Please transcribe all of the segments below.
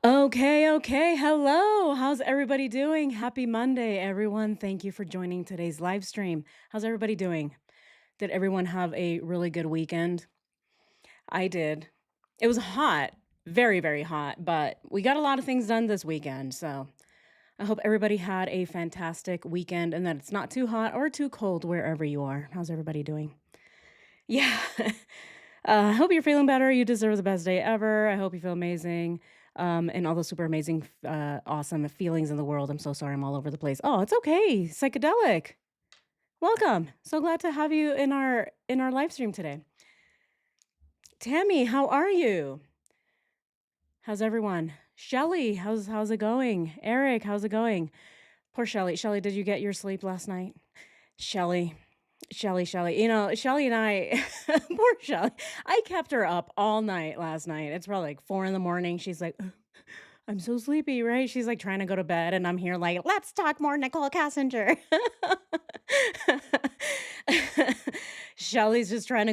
Okay, okay. Hello. How's everybody doing? Happy Monday, everyone. Thank you for joining today's live stream. How's everybody doing? Did everyone have a really good weekend? I did. It was hot, very, very hot, but we got a lot of things done this weekend. So I hope everybody had a fantastic weekend and that it's not too hot or too cold wherever you are. How's everybody doing? Yeah. I hope you're feeling better. You deserve the best day ever. I hope you feel amazing. And all the super amazing, awesome feelings in the world. I'm so sorry I'm all over the place. Oh, it's okay. Psychedelic. Welcome. So glad to have you in our live stream today. Tammy, how are you? How's everyone? Shelly, how's it going? Eric, how's it going? Poor Shelly. Shelly, did you get your sleep last night? Shelly. Shelly. Shelly and I, poor Shelly. I kept her up all night last night. It's probably like 4 in the morning. She's like, I'm so sleepy, right? She's like trying to go to bed, and I'm here like, let's talk more Nichol Kessinger. Shelly's just trying to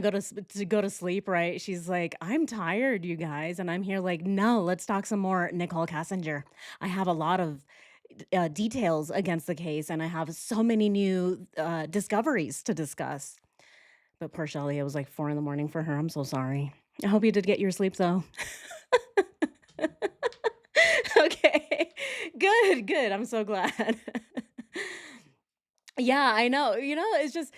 go to sleep, right? She's like, I'm tired, you guys, and I'm here like, no, let's talk some more Nichol Kessinger. I have a lot of details against the case, and I have so many new discoveries to discuss. But poor Shelly, it was like 4 in the morning for her. I'm so sorry. I hope you did get your sleep though. Okay. Good, good. I'm so glad. Yeah, I know. It's just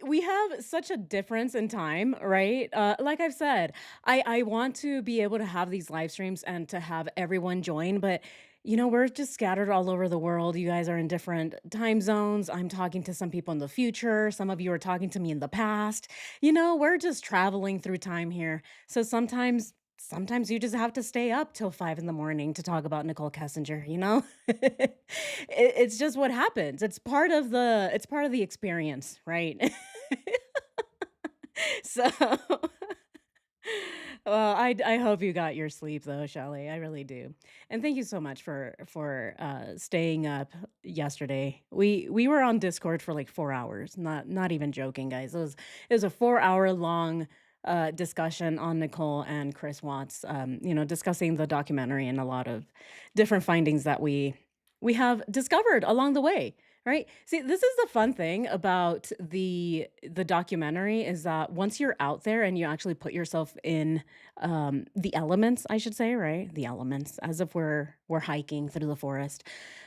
we have such a difference in time, right? Like I've said, I want to be able to have these live streams and to have everyone join, but we're just scattered all over the world. You guys are in different time zones. I'm talking to some people in the future. Some of you are talking to me in the past. We're just traveling through time here. So sometimes you just have to stay up till 5 in the morning to talk about Nicole Kessinger. It's just what happens. It's part of the experience, right? So, well, I hope you got your sleep though, Shelly. I really do. And thank you so much for staying up yesterday. We were on Discord for like 4 hours. Not even joking, guys. It was a 4-hour long discussion on Nicole and Chris Watts, discussing the documentary and a lot of different findings that we have discovered along the way. Right. See, this is the fun thing about the documentary is that once you're out there and you actually put yourself in the elements, I should say, right? The elements, as if we're hiking through the forest.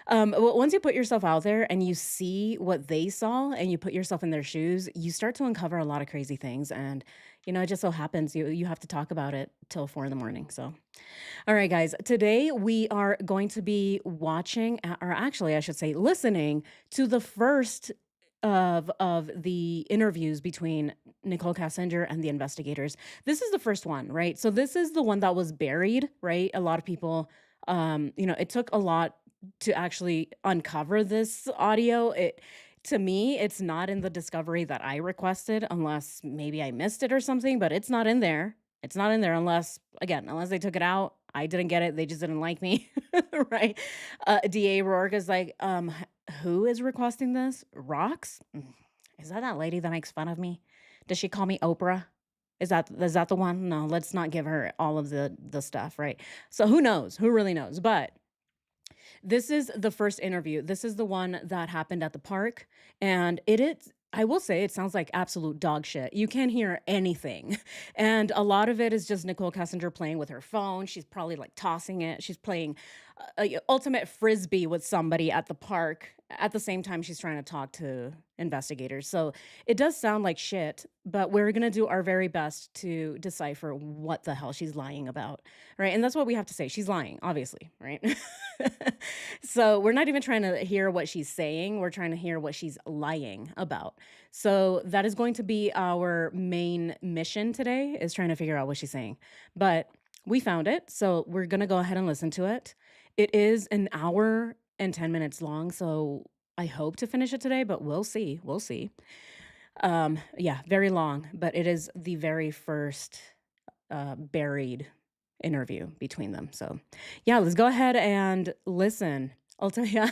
Once you put yourself out there and you see what they saw and you put yourself in their shoes, you start to uncover a lot of crazy things. And it just so happens you have to talk about it till 4 in the morning. So all right, guys. Today we are going to be or actually, I should say, listening to the first of the interviews between Nicole Kessinger and the investigators. This is the first one, right? So this is the one that was buried, right? A lot of people, it took a lot to actually uncover this audio. To me, it's not in the discovery that I requested, unless maybe I missed it or something, but it's not in there. It's not in there unless they took it out. I didn't get it. They just didn't like me, right? DA Rourke is like, who is requesting this? Rocks? Is that lady that makes fun of me? Does she call me Oprah? Is that the one? No, let's not give her all of the stuff, right? So who knows? Who really knows? But this is the first interview. This is the one that happened at the park, and I will say it sounds like absolute dog shit. You can't hear anything. And a lot of it is just Nicole Kessinger playing with her phone. She's probably like tossing it. She's playing ultimate frisbee with somebody at the park. At the same time, she's trying to talk to investigators. So it does sound like shit, but we're going to do our very best to decipher what the hell she's lying about. Right. And that's what we have to say. She's lying, obviously. Right. So we're not even trying to hear what she's saying. We're trying to hear what she's lying about. So that is going to be our main mission today, is trying to figure out what she's saying. But we found it. So we're going to go ahead and listen to it. It is an hour and 10 minutes long. So I hope to finish it today, but we'll see. We'll see. Yeah, very long, but it is the very first buried interview between them. So, yeah, let's go ahead and listen. I'll tell you,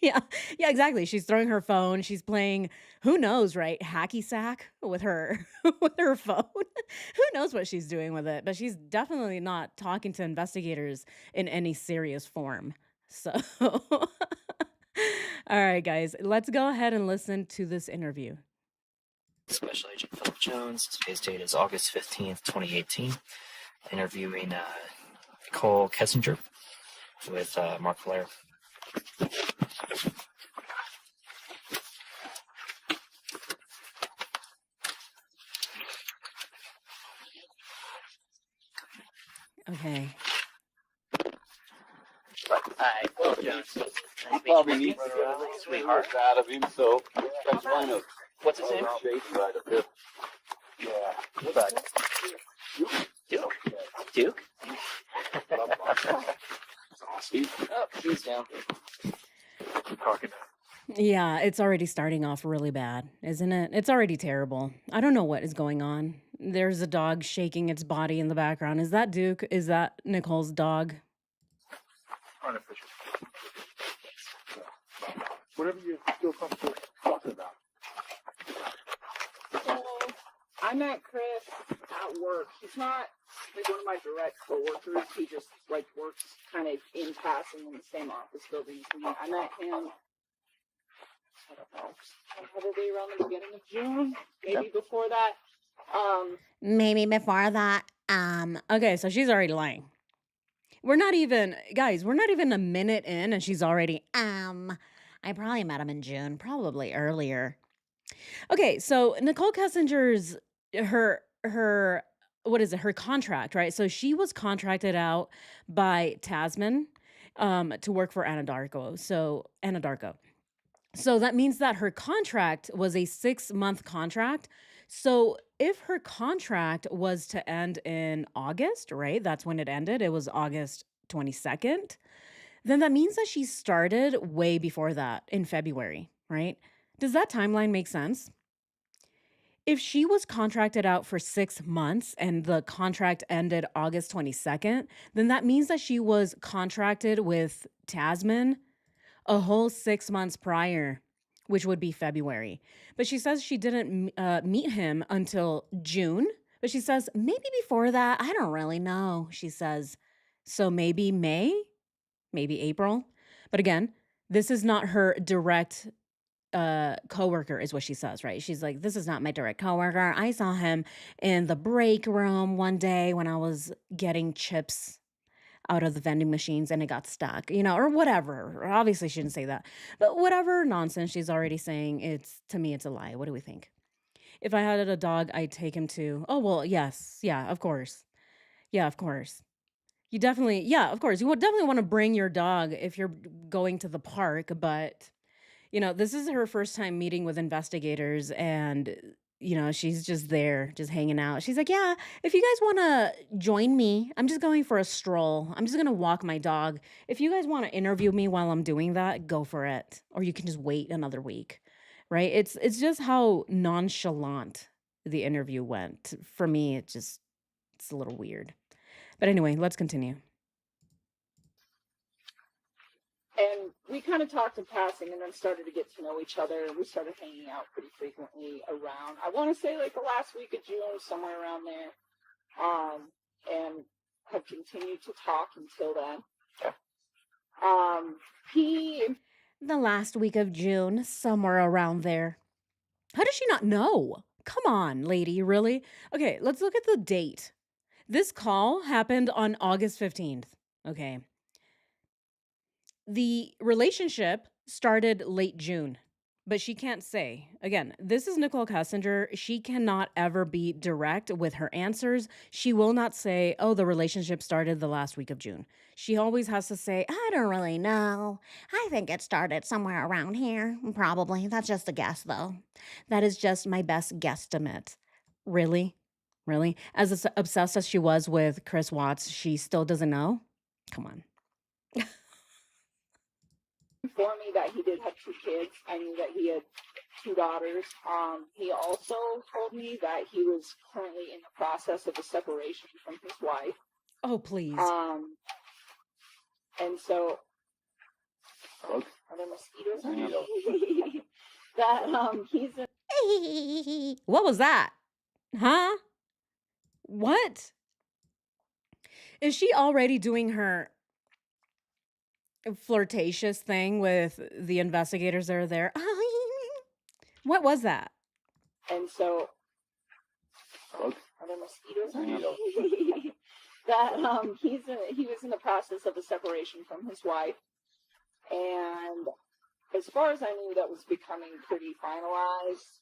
Yeah, yeah, exactly. She's throwing her phone. She's playing, who knows, right? Hacky sack with her with her phone. Who knows what she's doing with it? But she's definitely not talking to investigators in any serious form. So, all right, guys, let's go ahead and listen to this interview. Special Agent Philip Jones. Today's date is August 15th, 2018. Interviewing Nichol Kessinger with Mark Blair. Okay. Hi, Philip Jones. Nice Probably meeting needs you, to get a little sweetheart. out of him, so that's kind of What's his name? shake right a bit. Yeah. Bud. Duke. Duke? Steve? Oh, he's down. Talking. Yeah, it's already starting off really bad, isn't it? It's already terrible. I don't know what is going on. There's a dog shaking its body in the background. Is that Duke? Is that Nicole's dog? Unofficial. Whatever you feel comfortable talking about. So I met Chris at work. He's not like one of my direct coworkers. He just like works kind of in passing in the same office building as me. I met him, I don't know, probably around the beginning of June, maybe before that. Maybe before that. Okay, so she's already lying. We're not even, guys, we're not even a minute in and she's already, I probably met him in June, probably earlier. Okay, so Nicole Kessinger's, her, what is it, her contract, right? So she was contracted out by Tasman to work for Anadarko. So that means that her contract was a 6-month contract. So if her contract was to end in August, right? That's when it ended. It was August 22nd. Then that means that she started way before that in February, right? Does that timeline make sense? If she was contracted out for 6 months and the contract ended August 22nd, then that means that she was contracted with Tasman a whole 6 months prior, which would be February. But she says she didn't meet him until June. But she says maybe before that. I don't really know, she says. So maybe May, maybe April. But again, this is not her direct coworker is what she says, right? She's like, this is not my direct coworker. I saw him in the break room one day when I was getting chips out of the vending machines and it got stuck, or whatever. Obviously, she didn't say that. But whatever nonsense she's already saying, to me, it's a lie. What do we think? If I had a dog, I'd take him to, oh, well, yes. Yeah, of course. Yeah, of course. You definitely, yeah, of course. You would definitely want to bring your dog if you're going to the park, but this is her first time meeting with investigators and she's just there, just hanging out. She's like, "Yeah, if you guys want to join me, I'm just going for a stroll. I'm just going to walk my dog. If you guys want to interview me while I'm doing that, go for it. Or you can just wait another week." Right? It's just how nonchalant the interview went. For me, it's a little weird. But anyway, let's continue. And we kind of talked in passing and then started to get to know each other. We started hanging out pretty frequently around, I want to say like the last week of June, somewhere around there. And have continued to talk until then. The last week of June, somewhere around there. How does she not know? Come on, lady, really? Okay, let's look at the date. This call happened on August 15th. Okay. The relationship started late June, but she can't say. Again, this is Nichol Kessinger. She cannot ever be direct with her answers. She will not say, oh, the relationship started the last week of June. She always has to say, I don't really know. I think it started somewhere around here. Probably. That's just a guess, though. That is just my best guesstimate. Really? Really? As obsessed as she was with Chris Watts, she still doesn't know? Come on. Informed me that he did have 2 kids. I knew that he had 2 daughters. He also told me that he was currently in the process of a separation from his wife. Oh, please. And so Are there mosquitoes? Mosquitoes. That he's What was that? Huh? What? Is she already doing her flirtatious thing with the investigators that are there? What was that? and so Bug? are there mosquitoes? Mosquitoes. That he was in the process of a separation from his wife, and as far as I knew, that was becoming pretty finalized.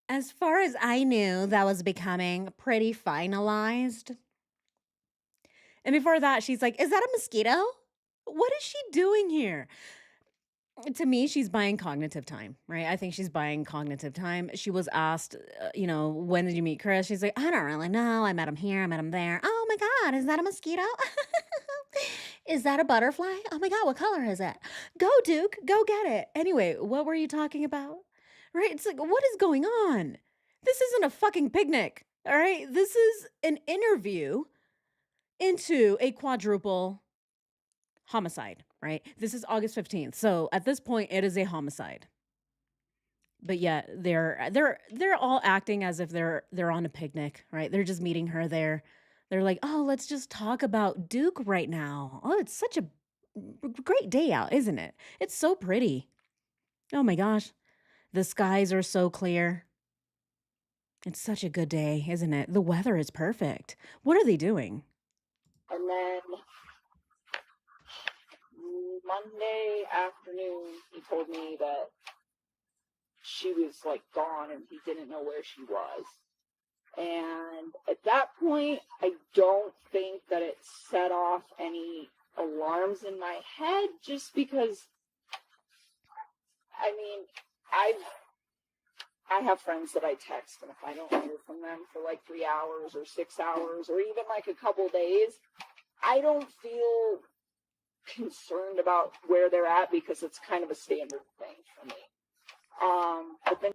As far as I knew, that was becoming pretty finalized. And before that, she's like, "Is that a mosquito? What is she doing here?" To me, she's buying cognitive time, right? I think she's buying cognitive time. She was asked, when did you meet Chris? She's like, I don't really know. I met him here. I met him there. Oh my God, is that a mosquito? Is that a butterfly? Oh my God, what color is it? Go, Duke, go get it. Anyway, what were you talking about? Right? It's like, what is going on? This isn't a fucking picnic, all right? This is an interview into a quadruple homicide, right? This is August 15th. So at this point it is a homicide. But yet they're all acting as if they're on a picnic, right? They're just meeting her there. They're like, "Oh, let's just talk about Duke right now. Oh, it's such a great day out, isn't it? It's so pretty. Oh my gosh. The skies are so clear. It's such a good day, isn't it? The weather is perfect. What are they doing?" And then Monday afternoon, he told me that she was like gone and he didn't know where she was. And at that point, I don't think that it set off any alarms in my head, just because, I mean, I have friends that I text, and if I don't hear from them for like 3 hours or 6 hours or even like a couple days, I don't feel concerned about where they're at, because it's kind of a standard thing for me. But then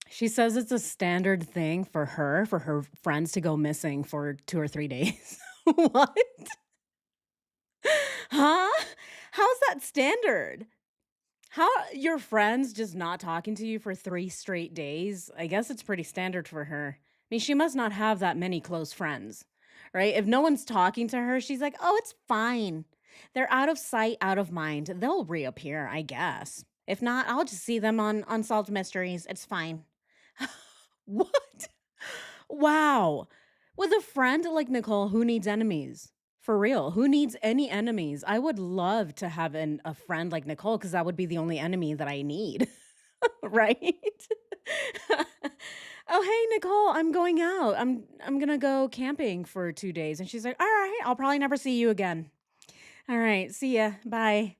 She says it's a standard thing for her friends to go missing for 2 or 3 days. What? Huh? How's that standard? How your friends just not talking to you for 3 straight days? I guess it's pretty standard for her. I mean, she must not have that many close friends, right? If no one's talking to her, she's like, "Oh, it's fine. They're out of sight, out of mind. They'll reappear, I guess. If not, I'll just see them on Unsolved Mysteries. It's fine." What? Wow. With a friend like Nicole, who needs enemies? For real, who needs any enemies? I would love to have a friend like Nicole, because that would be the only enemy that I need, right? Oh, hey, Nicole, I'm going out. I'm gonna go camping for 2 days. And she's like, all right, I'll probably never see you again. All right, see ya. Bye.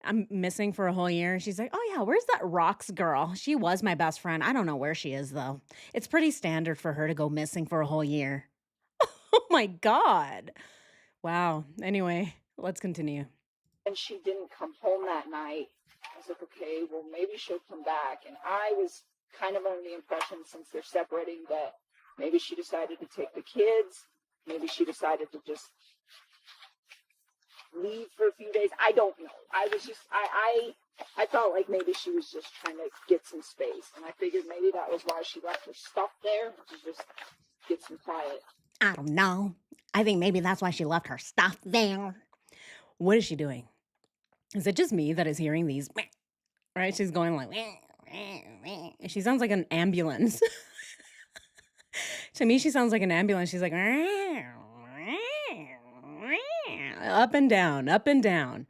I'm missing for a whole year. She's like, oh, yeah, where's that rocks girl? She was my best friend. I don't know where she is, though. It's pretty standard for her to go missing for a whole year. Oh, my God. Wow. Anyway, let's continue. and she didn't come home that night. I was like, okay, well, maybe she'll come back. And I was kind of under the impression, since they're separating, that maybe she decided to take the kids. Maybe she decided to just leave for a few days. I don't know. I was just, I felt like maybe she was just trying to get some space. And I figured maybe that was why she left her stuff there, to just get some quiet. I don't know. I think maybe that's why she left her stuff there. What is she doing? Is it just me that is hearing these? Right? She's going like, she sounds like an ambulance. To me, she sounds like an ambulance. She's like, up and down, up and down.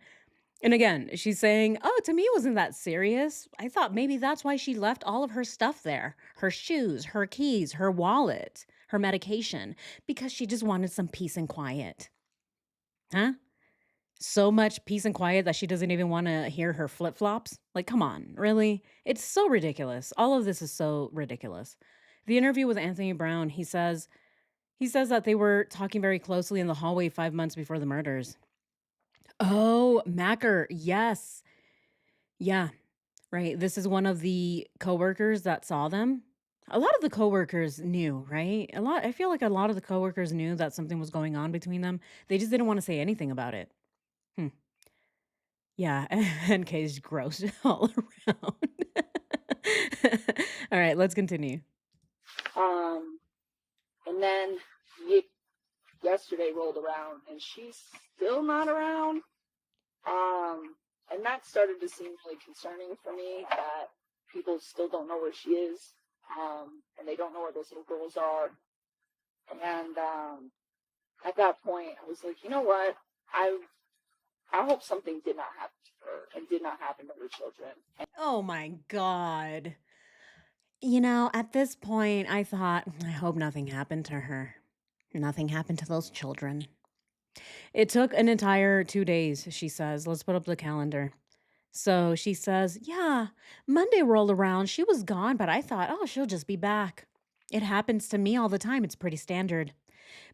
And again, she's saying, oh, to me, it wasn't that serious. I thought maybe that's why she left all of her stuff there, her shoes, her keys, her wallet, her medication, because she just wanted some peace and quiet. Huh? So much peace and quiet that she doesn't even want to hear her flip-flops? Like, come on, really? It's so ridiculous. All of this is so ridiculous. The interview with Anthony Brown, he says that they were talking very closely in the hallway 5 months before the murders. Oh, Macker, yes. Yeah, right. This is one of the coworkers that saw them. A lot of the coworkers knew, right? I feel like a lot of the coworkers knew that something was going on between them. They just didn't want to say anything about it. Hmm. Yeah, and K's gross all around. All right, let's continue. Um, and then ye- yesterday rolled around, and she's still not around. And that started to seem really concerning for me that people still don't know where she is, and they don't know where those little girls are. And at that point, I was like, you know what? I I hope something did not happen to her and did not happen to her children. Oh my god. You know, at this point, I thought, I hope nothing happened to her. Nothing happened to those children. It took an entire 2 days, she says. Let's put up the calendar. So she says, yeah, Monday rolled around. She was gone, but I thought, oh, she'll just be back. It happens to me all the time. It's pretty standard.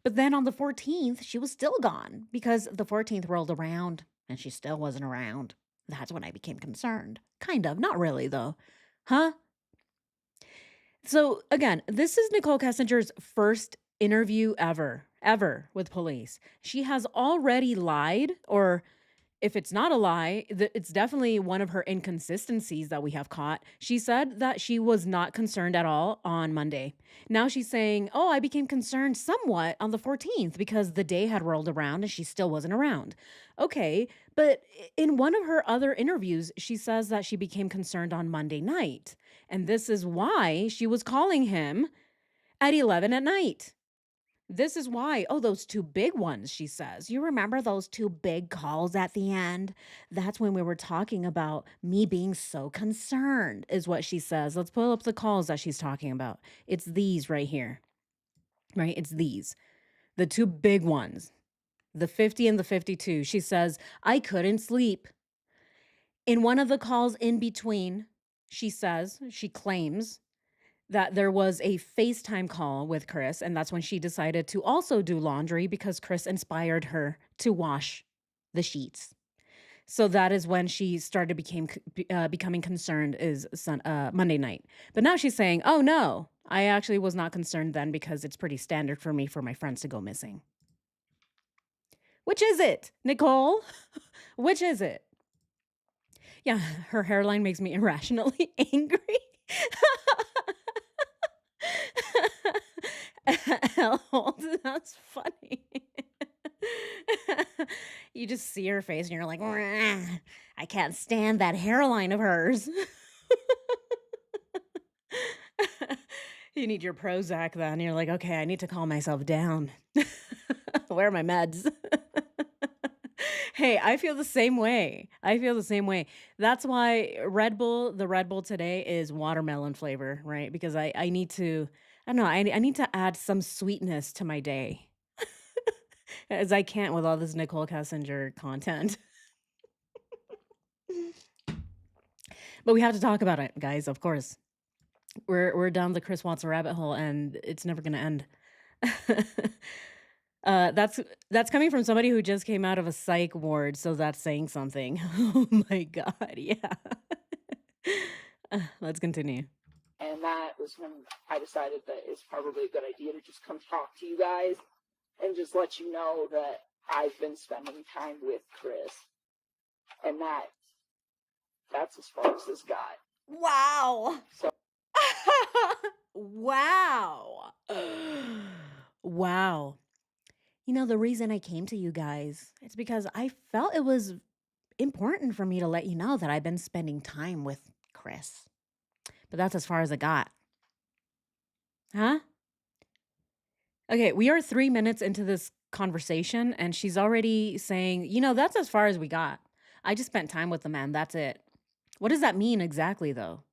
But then on the 14th, she was still gone because the 14th rolled around and she still wasn't around. That's when I became concerned. Kind of. Not really, though. Huh? So again, this is Nichol Kessinger's first interview ever with police. She has already lied, or if it's not a lie, it's definitely one of her inconsistencies that we have caught. She said that she was not concerned at all on Monday. Now she's saying, oh, I became concerned somewhat on the 14th because the day had rolled around and she still wasn't around. Okay, but in one of her other interviews, she says that she became concerned on Monday night. And this is why she was calling him at 11 at night. This is why. Oh, those two big ones, she says. You remember those two big calls at the end? That's when we were talking about me being so concerned, is what she says. Let's pull up the calls that she's talking about. It's these right here, right? It's these, the two big ones, the 50 and the 52. She says, I couldn't sleep. In one of the calls in between, she claims that there was a FaceTime call with Chris, and that's when she decided to also do laundry because Chris inspired her to wash the sheets. So that is when she started becoming concerned is Monday night. But now she's saying, "Oh no, I actually was not concerned then because it's pretty standard for me for my friends to go missing." Which is it, Nicole? Which is it? Yeah, her hairline makes me irrationally angry. That's funny. You just see her face and you're like, "Rah, I can't stand that hairline of hers." You need your Prozac then. You're like, okay, I need to calm myself down. Where are my meds? Hey, I feel the same way. I feel the same way. That's why the Red Bull today is watermelon flavor, right? Because I need to, I don't know, I need to add some sweetness to my day, as I can't with all this Nicole Kessinger content. But we have to talk about it, guys, of course. We're down the Chris Watson rabbit hole and it's never gonna end. That's coming from somebody who just came out of a psych ward, so that's saying something. Oh my god, yeah. Let's continue. And that was when I decided that it's probably a good idea to just come talk to you guys and just let you know that I've been spending time with Chris. And that's as far as this got. Wow. So Wow. Wow. You know, the reason I came to you guys, it's because I felt it was important for me to let you know that I've been spending time with Chris. But that's as far as it got. Huh? Okay, we are 3 minutes into this conversation and she's already saying, you know, that's as far as we got. I just spent time with the man. That's it. What does that mean exactly, though?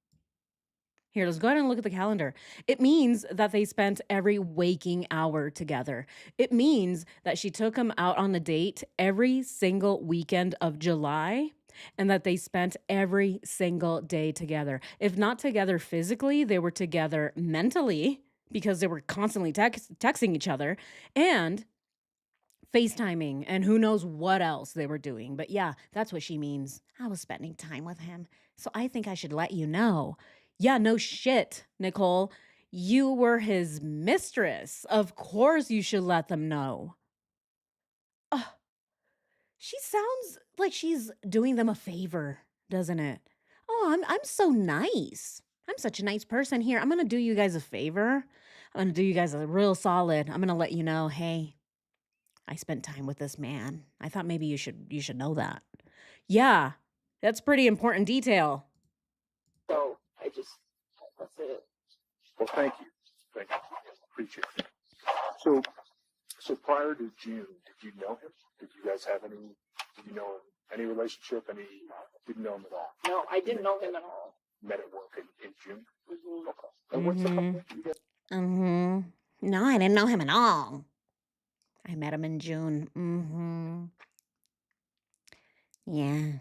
Here, let's go ahead and look at the calendar. It means that they spent every waking hour together. It means that she took him out on a date every single weekend of July and that they spent every single day together. If not together physically, they were together mentally because they were constantly texting each other and FaceTiming and who knows what else they were doing. But yeah, that's what she means. I was spending time with him. So I think I should let you know. Yeah, no shit, Nicole. You were his mistress. Of course you should let them know. Ugh, she sounds like she's doing them a favor, doesn't it? Oh, I'm so nice. I'm such a nice person here. I'm gonna do you guys a favor. I'm gonna do you guys a real solid. I'm gonna let you know, hey, I spent time with this man. I thought maybe you should know that. Yeah, that's pretty important detail. So that's it. Well, thank you. Thank you. Appreciate it. So prior to June, did you know him? Did you guys have any? Did you know him? Any relationship? Didn't know him at all? No, I didn't know him at all. Met at work in June. Mm-hmm. Okay. And what's the company you guys? No, I didn't know him at all. I met him in June. Yeah.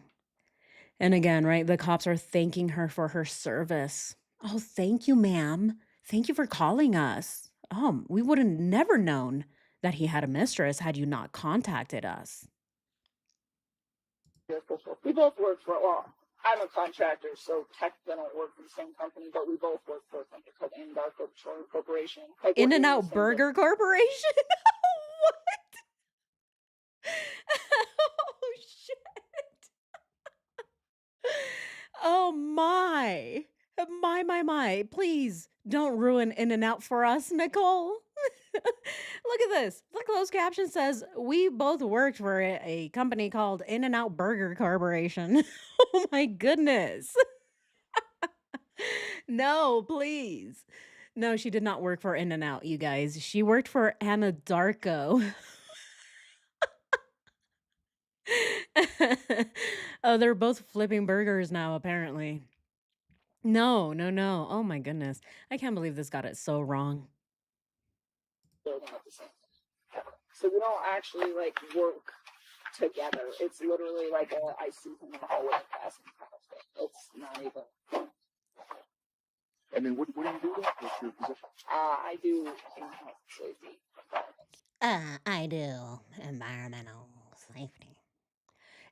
And again, right, the cops are thanking her for her service. Oh, thank you, ma'am. Thank you for calling us. We would have never known that he had a mistress had you not contacted us. We both work for, well, I'm a contractor, so technically I don't work for the same company, but we both work for a company called In-N-Out Corporation. Like, In-N-Out Burger Corporation? What? Oh, shit. Oh, my. My. Please don't ruin In-N-Out for us, Nicole. Look at this. The closed caption says, we both worked for a company called In-N-Out Burger Corporation. Oh, my goodness. No, please. No, she did not work for In-N-Out, you guys. She worked for Anadarko. Oh, they're both flipping burgers now, apparently. No. Oh my goodness. I can't believe this got it so wrong. building at the same time. So we don't actually like work together. It's literally like I see him in the hallway passing past. It's not even. And then what do you do then? What's your position? I do in-house safety. I do environmental safety.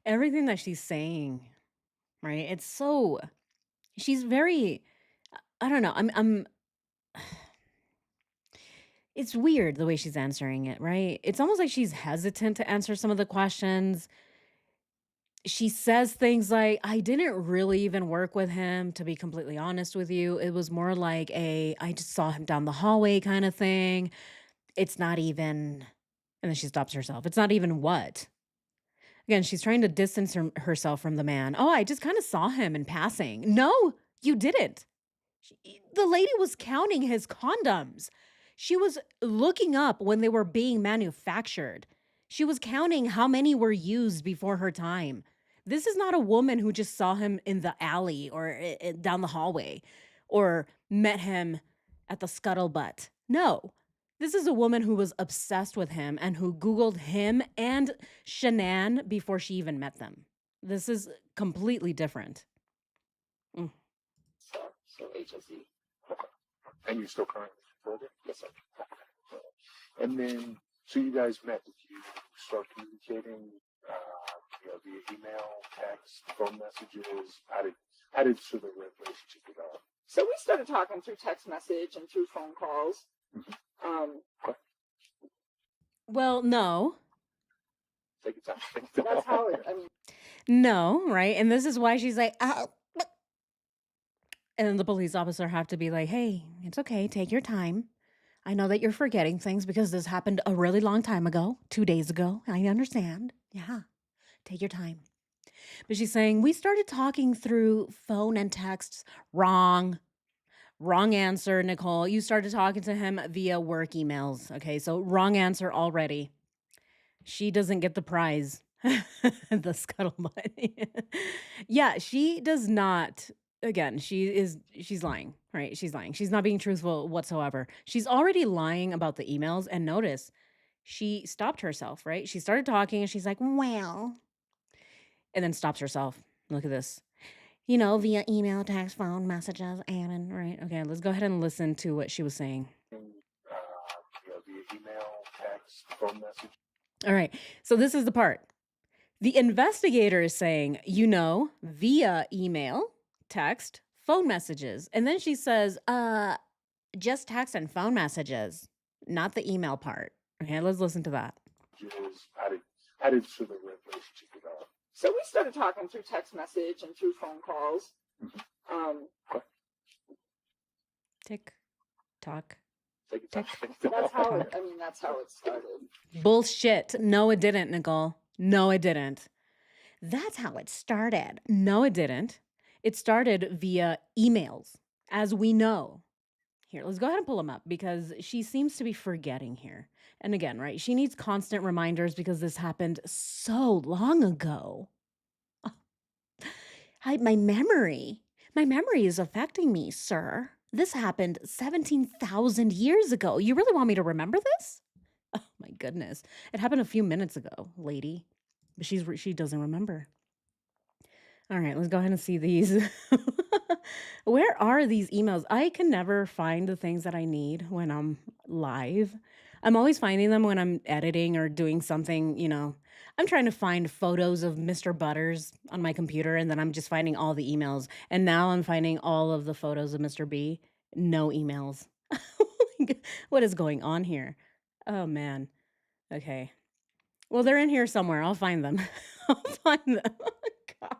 Everything that she's saying, right? It's so she's very I don't know. I'm it's weird the way she's answering it, right? It's almost like she's hesitant to answer some of the questions. She says things like, I didn't really even work with him, to be completely honest with you. It was more like I just saw him down the hallway kind of thing. It's not even, and then she stops herself. It's not even what? Again, she's trying to distance herself from the man. Oh, I just kind of saw him in passing. No, you didn't. The lady was counting his condoms. She was looking up when they were being manufactured. She was counting how many were used before her time. This is not a woman who just saw him in the alley or down the hallway or met him at the scuttlebutt. No, this is a woman who was obsessed with him and who Googled him and Shanann before she even met them. This is completely different. So HSE. Okay. And you're still currently employed? Yes, sir. And then, so you guys met. Did you start communicating, via email, text, phone messages? How did sort of the relationship develop? So we started talking through text message and through phone calls. Well, no. Take your time. That's how it. I mean, No, right? And this is why she's like, oh. And then the police officer have to be like, hey, it's okay. Take your time. I know that you're forgetting things because this happened a really long time ago, 2 days ago. I understand. Yeah. Take your time. But she's saying, we started talking through phone and texts. Wrong. Wrong answer, Nicole. You started talking to him via work emails. Okay, so wrong answer already. She doesn't get the prize. The scuttlebutt. Yeah, she does not. Again, she's lying, right? She's lying. She's not being truthful whatsoever. She's already lying about the emails. And notice, she stopped herself, right? She started talking and she's like, well, and then stops herself. Look at this. Via email, text, phone, messages, and right? Okay, let's go ahead and listen to what she was saying. Via email, text, phone message. All right, so this is the part. The investigator is saying, via email, text, phone messages. And then she says, just text and phone messages, not the email part. Okay, let's listen to that. How did sort of the relationship develop? So we started talking through text message and through phone calls. Tick tock. Take your Tick. time. That's how Talk. that's how it started. Bullshit. No, it didn't, Nicole. No, it didn't. That's how it started. No, it didn't. It started via emails, as we know. Here, let's go ahead and pull them up because she seems to be forgetting here. And again, right? She needs constant reminders because this happened so long ago. My memory is affecting me, sir. This happened 17,000 years ago. You really want me to remember this? Oh my goodness. It happened a few minutes ago, lady. But she doesn't remember. All right, let's go ahead and see these. Where are these emails? I can never find the things that I need when I'm live. I'm always finding them when I'm editing or doing something, I'm trying to find photos of Mr. Butters on my computer and then I'm just finding all the emails. And now I'm finding all of the photos of Mr. B. No emails. What is going on here? Oh man. Okay. Well, they're in here somewhere. I'll find them. I'll find them. God.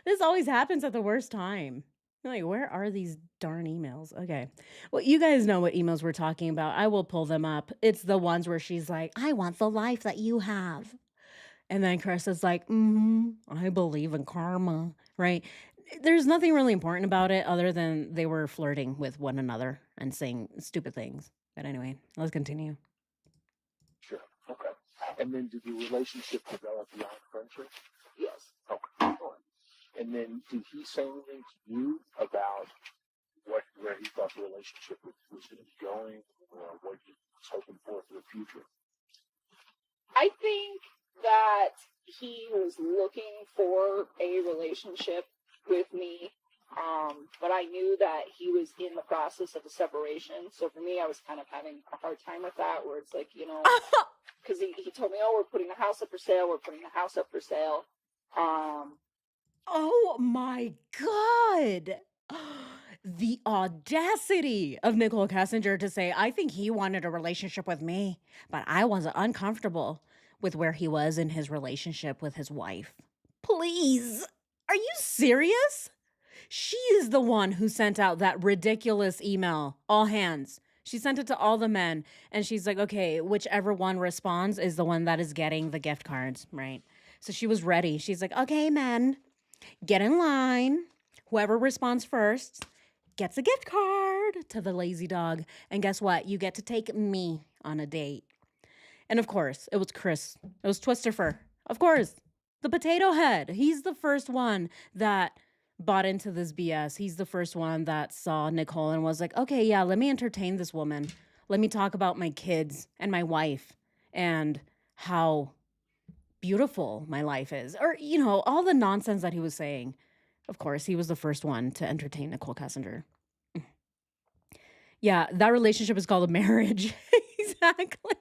This always happens at the worst time. Like, where are these darn emails? Okay. Well, you guys know what emails we're talking about. I will pull them up. It's the ones where she's like, I want the life that you have. And then Chris is like, I believe in karma, right? There's nothing really important about it other than they were flirting with one another and saying stupid things. But anyway, let's continue. Sure. Okay. And then did the relationship develop beyond friendship? Yes. Okay. And then did he say anything to you about where he thought the relationship was going to be going, or what he was hoping for the future? I think that he was looking for a relationship with me, but I knew that he was in the process of a separation. So for me, I was kind of having a hard time with that, where it's like, because he told me, we're putting the house up for sale. We're putting the house up for sale. Oh my God. The audacity of Nichol Kessinger to say, I think he wanted a relationship with me, but I was uncomfortable with where he was in his relationship with his wife. Please, are you serious? She is the one who sent out that ridiculous email, all hands. She sent it to all the men, and she's like, okay, whichever one responds is the one that is getting the gift cards, right? So she was ready. She's like, okay, men, get in line. Whoever responds first gets a gift card to the lazy dog. And guess what? You get to take me on a date. And of course, it was Chris. It was Twistifer. Of course, the potato head. He's the first one that bought into this BS. He's the first one that saw Nichol and was like, okay, yeah, let me entertain this woman. Let me talk about my kids and my wife and how beautiful my life is. Or, all the nonsense that he was saying. Of course, he was the first one to entertain Nichol Kessinger. Yeah, that relationship is called a marriage. Exactly.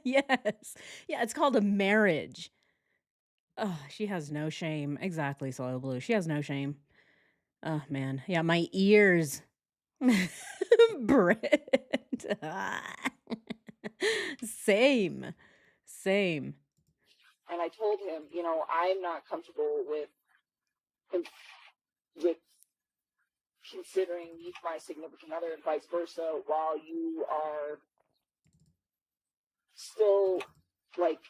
Yes. Yeah, it's called a marriage. Oh, she has no shame. Exactly, Soil Blue. She has no shame. Oh, man. Yeah, my ears. Brit. Same. Same. And I told him, I'm not comfortable with considering you my significant other and vice versa while you are still like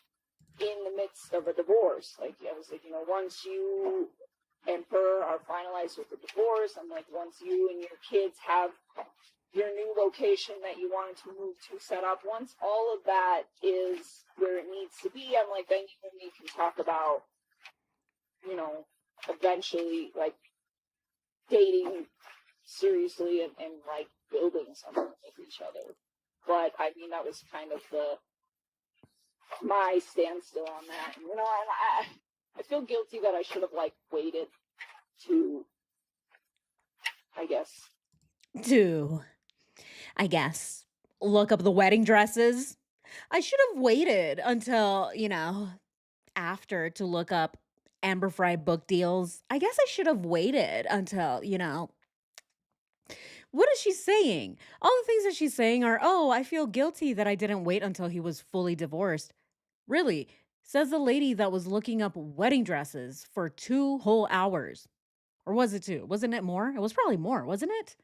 in the midst of a divorce. Like I was like, once you and her are finalized with the divorce, I'm like, once you and your kids have your new location that you wanted to move to set up, once all of that is where it needs to be, I'm like, then you and me can talk about, eventually like dating seriously and like building something with each other. But I mean, that was kind of my standstill on that. And, I feel guilty that I should have like waited to, I guess, look up the wedding dresses. I should have waited until, after to look up Amber Fry book deals. I guess I should have waited until, what is she saying? All the things that she's saying are, I feel guilty that I didn't wait until he was fully divorced. Really, says the lady that was looking up wedding dresses for 2 whole hours. Or was it 2? Wasn't it more? It was probably more, wasn't it?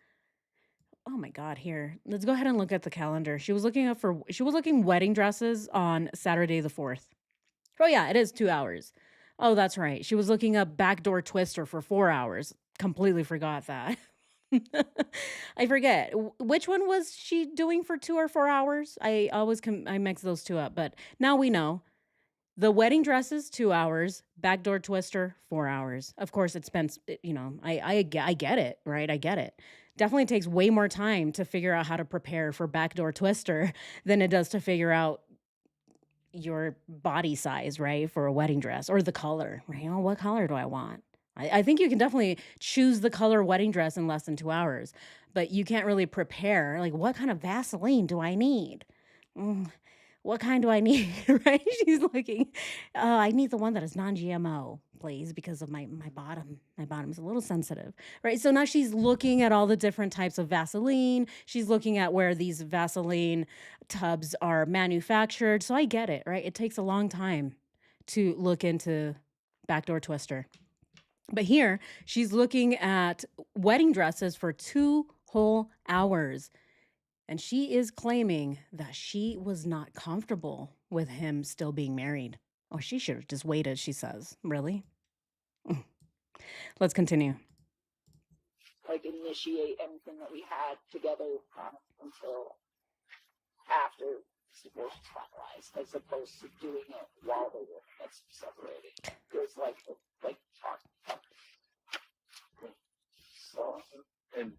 Oh my god, here. Let's go ahead and look at the calendar. She was looking wedding dresses on Saturday the 4th. Oh yeah, it is 2 hours. Oh, that's right. She was looking up backdoor twister for 4 hours. Completely forgot that. I forget. Which one was she doing for 2 or 4 hours? I mix those 2 up, but now we know. The wedding dresses, 2 hours, backdoor twister, 4 hours. Of course, it spends, I get it, right? I get it. Definitely takes way more time to figure out how to prepare for backdoor twister than it does to figure out your body size, right? For a wedding dress or the color, right? Oh, what color do I want? I think you can definitely choose the color wedding dress in less than 2 hours, but you can't really prepare. Like, what kind of Vaseline do I need? Mm, what kind do I need? Right? She's looking, I need the one that is non-GMO, please, because of my bottom. My bottom's a little sensitive, right? So now she's looking at all the different types of Vaseline. She's looking at where these Vaseline tubs are manufactured. So I get it, right? It takes a long time to look into backdoor twister. But here, she's looking at wedding dresses for 2 whole hours. And she is claiming that she was not comfortable with him still being married. Oh, she should have just waited, she says. Really? Let's continue. Like initiate anything that we had together until after the divorce was finalized, as opposed to doing it while they were separated. It was like talking. So, And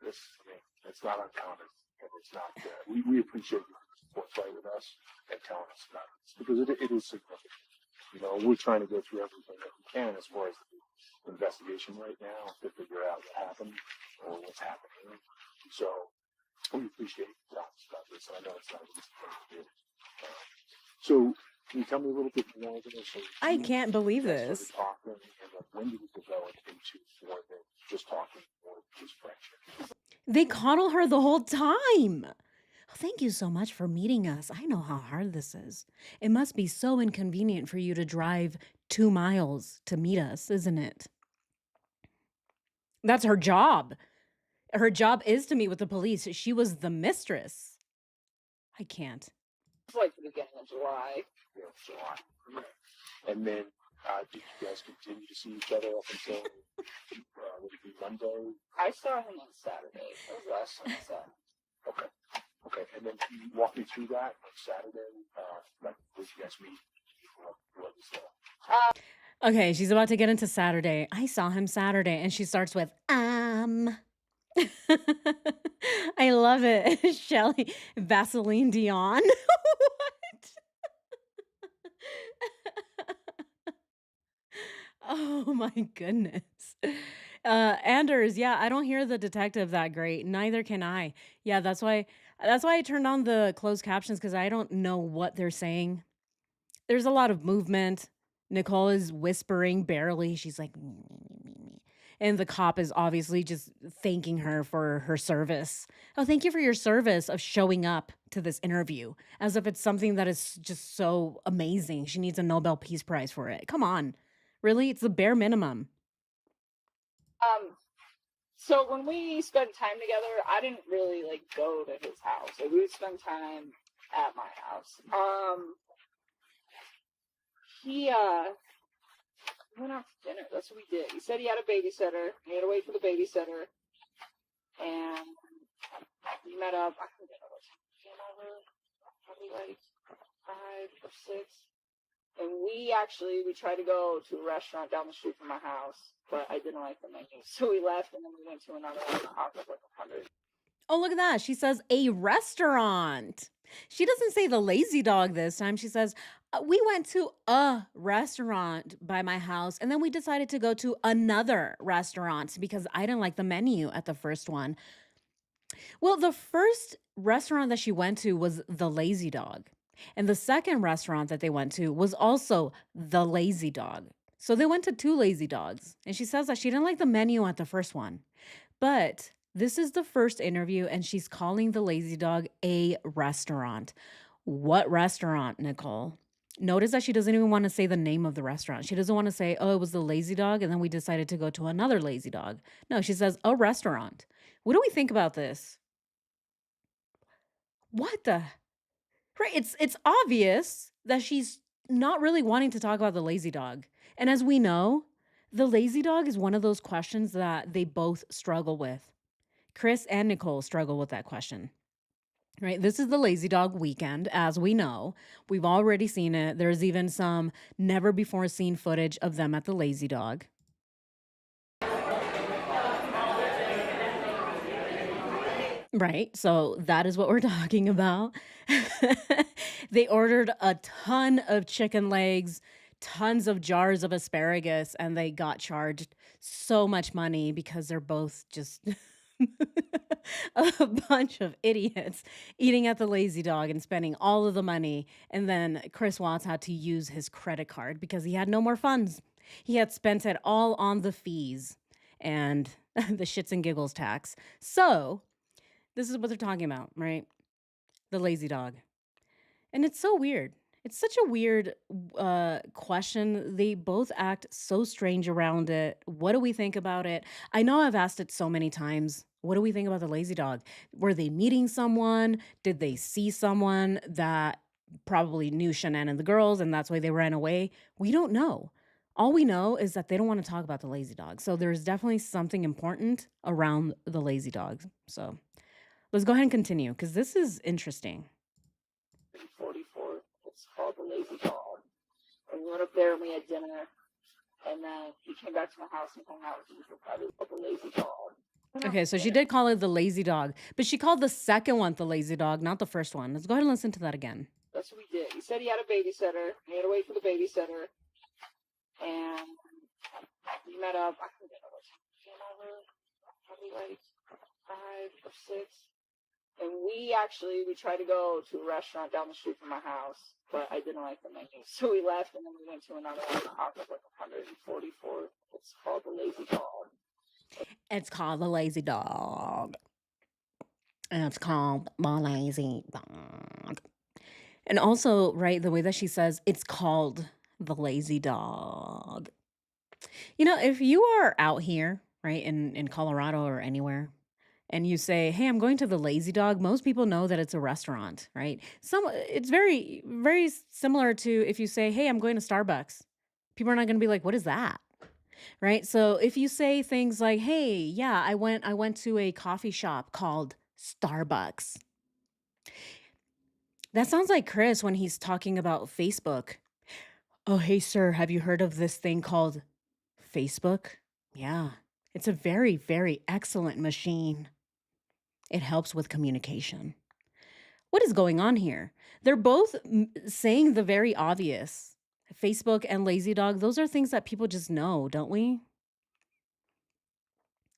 this, I mean, it's not uncommon, and it's not. We appreciate your support right with us and telling us about this because it is significant. You know, we're trying to go through everything that we can as far as the investigation right now to figure out what happened or what's happening. So we appreciate you telling us about this. I know it's not easy to do. So can you tell me a little bit more than this? So I can't believe you guys this. started talking, and like, when did it develop into more than just talking or just friendship? They coddle her the whole time. Oh, thank you so much for meeting us. I know how hard this is. It must be so inconvenient for you to drive 2 miles to meet us, isn't it? That's her job. Her job is to meet with the police. She was the mistress. I can't. it's like the beginning of July. You know, July. And then did you guys continue to see each other up until would it be Monday? I saw him on Saturday. That was the last time I saw him. Okay. Okay. And then can you walk me through that on Saturday? Like, did you guys meet? What was that? Okay, she's about to get into Saturday. I saw him Saturday, and she starts with, I love it. Shelly, Vaseline Dion. What? Oh my goodness. Anders, yeah, I don't hear the detective that great. Neither can I. Yeah, that's why I turned on the closed captions because I don't know what they're saying. There's a lot of movement. Nicole is whispering barely. She's like, "Me, me, me, me, me." And the cop is obviously just thanking her for her service. Oh, thank you for your service of showing up to this interview as if it's something that is just so amazing. She needs a Nobel Peace Prize for it. Come on. Really? It's the bare minimum. So when we spent time together, I didn't really like go to his house. Like, we would spend time at my house. He went out to dinner. That's what we did. He said he had a babysitter. He had to wait for the babysitter, and we met up. I forget what time he came over. Probably like 5 or 6. And we tried to go to a restaurant down the street from my house, but I didn't like the menu. So we left, and then we went to another one off of like 100. Oh, look at that. She says a restaurant. She doesn't say the lazy dog this time. She says, we went to a restaurant by my house, and then we decided to go to another restaurant because I didn't like the menu at the first one. Well, the first restaurant that she went to was the Lazy Dog. And the second restaurant that they went to was also the Lazy Dog. So they went to 2 Lazy Dogs. And she says that she didn't like the menu at the first one. But this is the first interview, and she's calling the Lazy Dog a restaurant. What restaurant, Nicole? Notice that she doesn't even wanna say the name of the restaurant. She doesn't wanna say, "Oh, it was the Lazy Dog, and then we decided to go to another Lazy Dog." No, she says, "A restaurant." What do we think about this? What the Right, it's obvious that she's not really wanting to talk about the lazy dog. And as we know, the lazy dog is one of those questions that they both struggle with. Chris and Nicole struggle with that question. Right? This is the lazy dog weekend, as we know. We've already seen it. There's even some never before seen footage of them at the lazy dog. Right. So that is what we're talking about. They ordered a ton of chicken legs, tons of jars of asparagus, and they got charged so much money because they're both just a bunch of idiots eating at the lazy dog and spending all of the money. And then Chris Watts had to use his credit card because he had no more funds. He had spent it all on the fees and the shits and giggles tax. So this is what they're talking about, right? The lazy dog. And it's so weird. It's such a weird question. They both act so strange around it. What do we think about it? I know I've asked it so many times. What do we think about the lazy dog? Were they meeting someone? Did they see someone that probably knew Shanann and the girls and that's why they ran away? We don't know. All we know is that they don't want to talk about the lazy dog. So there's definitely something important around the lazy dog. So let's go ahead and continue because this is interesting. 44. It's called the Lazy Dog. And we went up there and we had dinner. And then he came back to my house and hung out with me for probably the Lazy Dog. Okay, so she did call it the lazy dog, but she called the second one the lazy dog, not the first one. Let's go ahead and listen to that again. That's what we did. He said he had a babysitter. He had to wait for the babysitter. And we met up. I forget what time he came over. Probably like 5 or 6. And we tried to go to a restaurant down the street from my house, but I didn't like the menu. So we left and then we went to another one off of like 144. It's called the Lazy Dog. It's called the lazy dog. It's called the lazy dog. And also, right, the way that she says it's called the lazy dog. You know, if you are out here, right, in Colorado or anywhere, and you say, "Hey, I'm going to the Lazy Dog," most people know that it's a restaurant, right? It's very, very similar to if you say, "Hey, I'm going to Starbucks." People are not going to be like, "What is that?" Right? So if you say things like, "Hey, yeah, I went to a coffee shop called Starbucks." That sounds like Chris when he's talking about Facebook. "Oh, hey, sir, have you heard of this thing called Facebook?" Yeah, it's a very, very excellent machine. It helps with communication. What is going on here? They're both saying the very obvious. Facebook and Lazy Dog, those are things that people just know, don't we?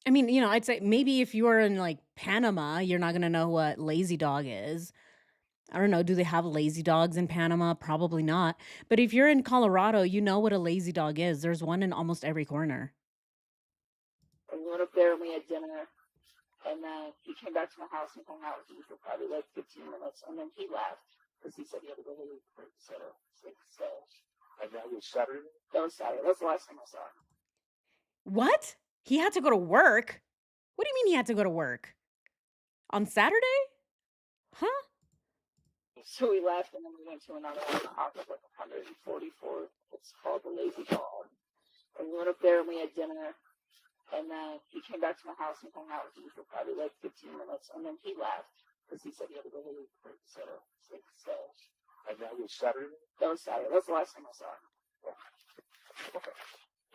I mean, I'd say maybe if you are in like Panama, you're not going to know what Lazy Dog is. I don't know. Do they have lazy dogs in Panama? Probably not. But if you're in Colorado, you know what a lazy dog is. There's one in almost every corner. And we went up there and we had dinner. And then he came back to my house and hung out with me for probably like 15 minutes. And then he left because he said he had to go to the babysitter. So, And that was Saturday? that was Saturday. That's the last time I saw him. What? He had to go to work? What do you mean he had to go to work? On Saturday? Huh? So we left and then we went to another one off of like 144. It's called the Lazy Dog. And we went up there and we had dinner. And then he came back to my house and hung out with me for probably like 15 minutes. And then he left because he said he had to go to the babysitter. So, And that was Saturday? that was Saturday. That's the last time I saw him. Okay.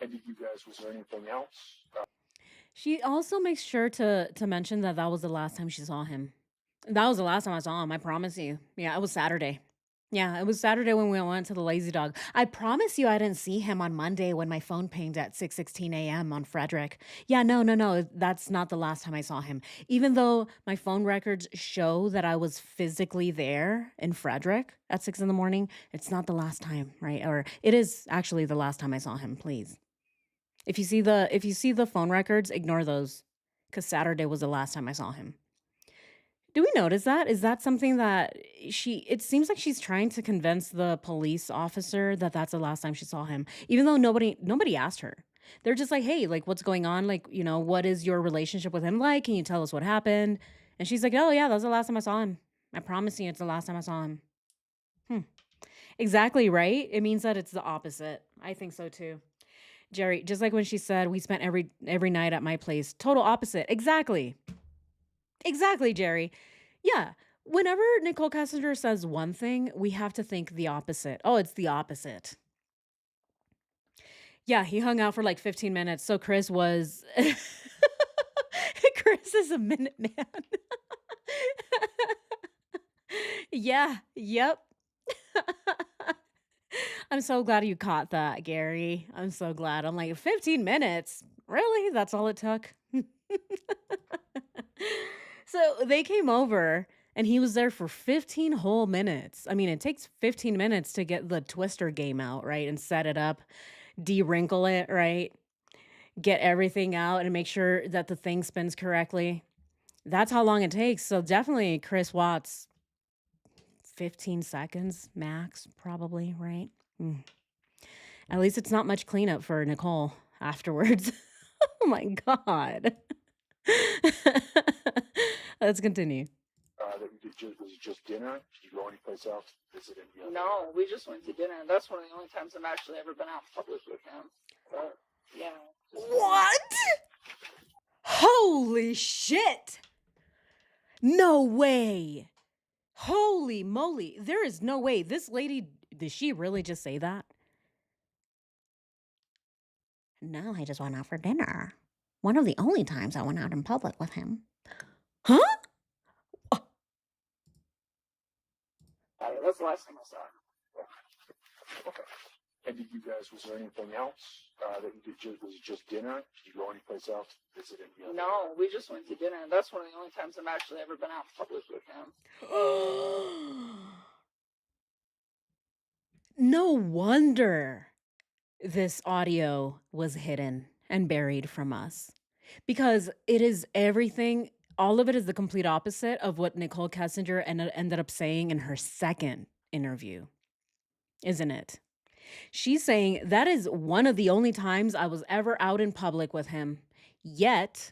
And did you guys, was there anything else? She also makes sure to mention that that was the last time she saw him. That was the last time I saw him, I promise you. Yeah, it was Saturday. Yeah, it was Saturday when we went to the Lazy Dog. I promise you I didn't see him on Monday when my phone pinged at 6:16 a.m. on Frederick. Yeah, no. That's not the last time I saw him. Even though my phone records show that I was physically there in Frederick at 6 in the morning, it's not the last time, right? Or it is actually the last time I saw him, please. If you see the phone records, ignore those. Because Saturday was the last time I saw him. Do we notice that? Is that something that it seems like she's trying to convince the police officer that that's the last time she saw him, even though nobody asked her. They're just like, "Hey, like what's going on? Like, what is your relationship with him like? Can you tell us what happened?" And she's like, "Oh yeah, that was the last time I saw him. I promise you it's the last time I saw him." Hmm. Exactly, right? It means that it's the opposite. I think so too. Jerry, just like when she said we spent every night at my place. Total opposite. Exactly. Exactly, Jerry. Yeah. Whenever Nicole Kessinger says one thing, we have to think the opposite. Oh, it's the opposite. Yeah, he hung out for like 15 minutes. So Chris was Chris is a minute man. Yeah, yep. I'm so glad you caught that, Gary. I'm so glad. I'm like 15 minutes. Really? That's all it took? So they came over and he was there for 15 whole minutes. I mean, it takes 15 minutes to get the twister game out, right? And set it up, de-wrinkle it, right? Get everything out and make sure that the thing spins correctly. That's how long it takes. So definitely Chris Watts, 15 seconds max, probably, right? Mm. At least it's not much cleanup for Nicole afterwards. Oh my God. Let's continue. That you did was it just dinner? Did you go anyplace else? Visit any other? No, we just went to dinner. That's one of the only times I've actually ever been out in public with him. But yeah. What? Holy shit. No way. Holy moly. There is no way. This lady, did she really just say that? No, I just went out for dinner. One of the only times I went out in public with him. Huh? That's the last time I saw him. Okay. And did you guys? Was there anything else that you did? Was it just dinner? Did you go anyplace else? Visit any other? No, we just went to dinner. That's one of the only times I've actually ever been out in public with him. No wonder this audio was hidden and buried from us, because it is everything. All of it is the complete opposite of what Nicole Kessinger ended up saying in her second interview, isn't it? She's saying that is one of the only times I was ever out in public with him. Yet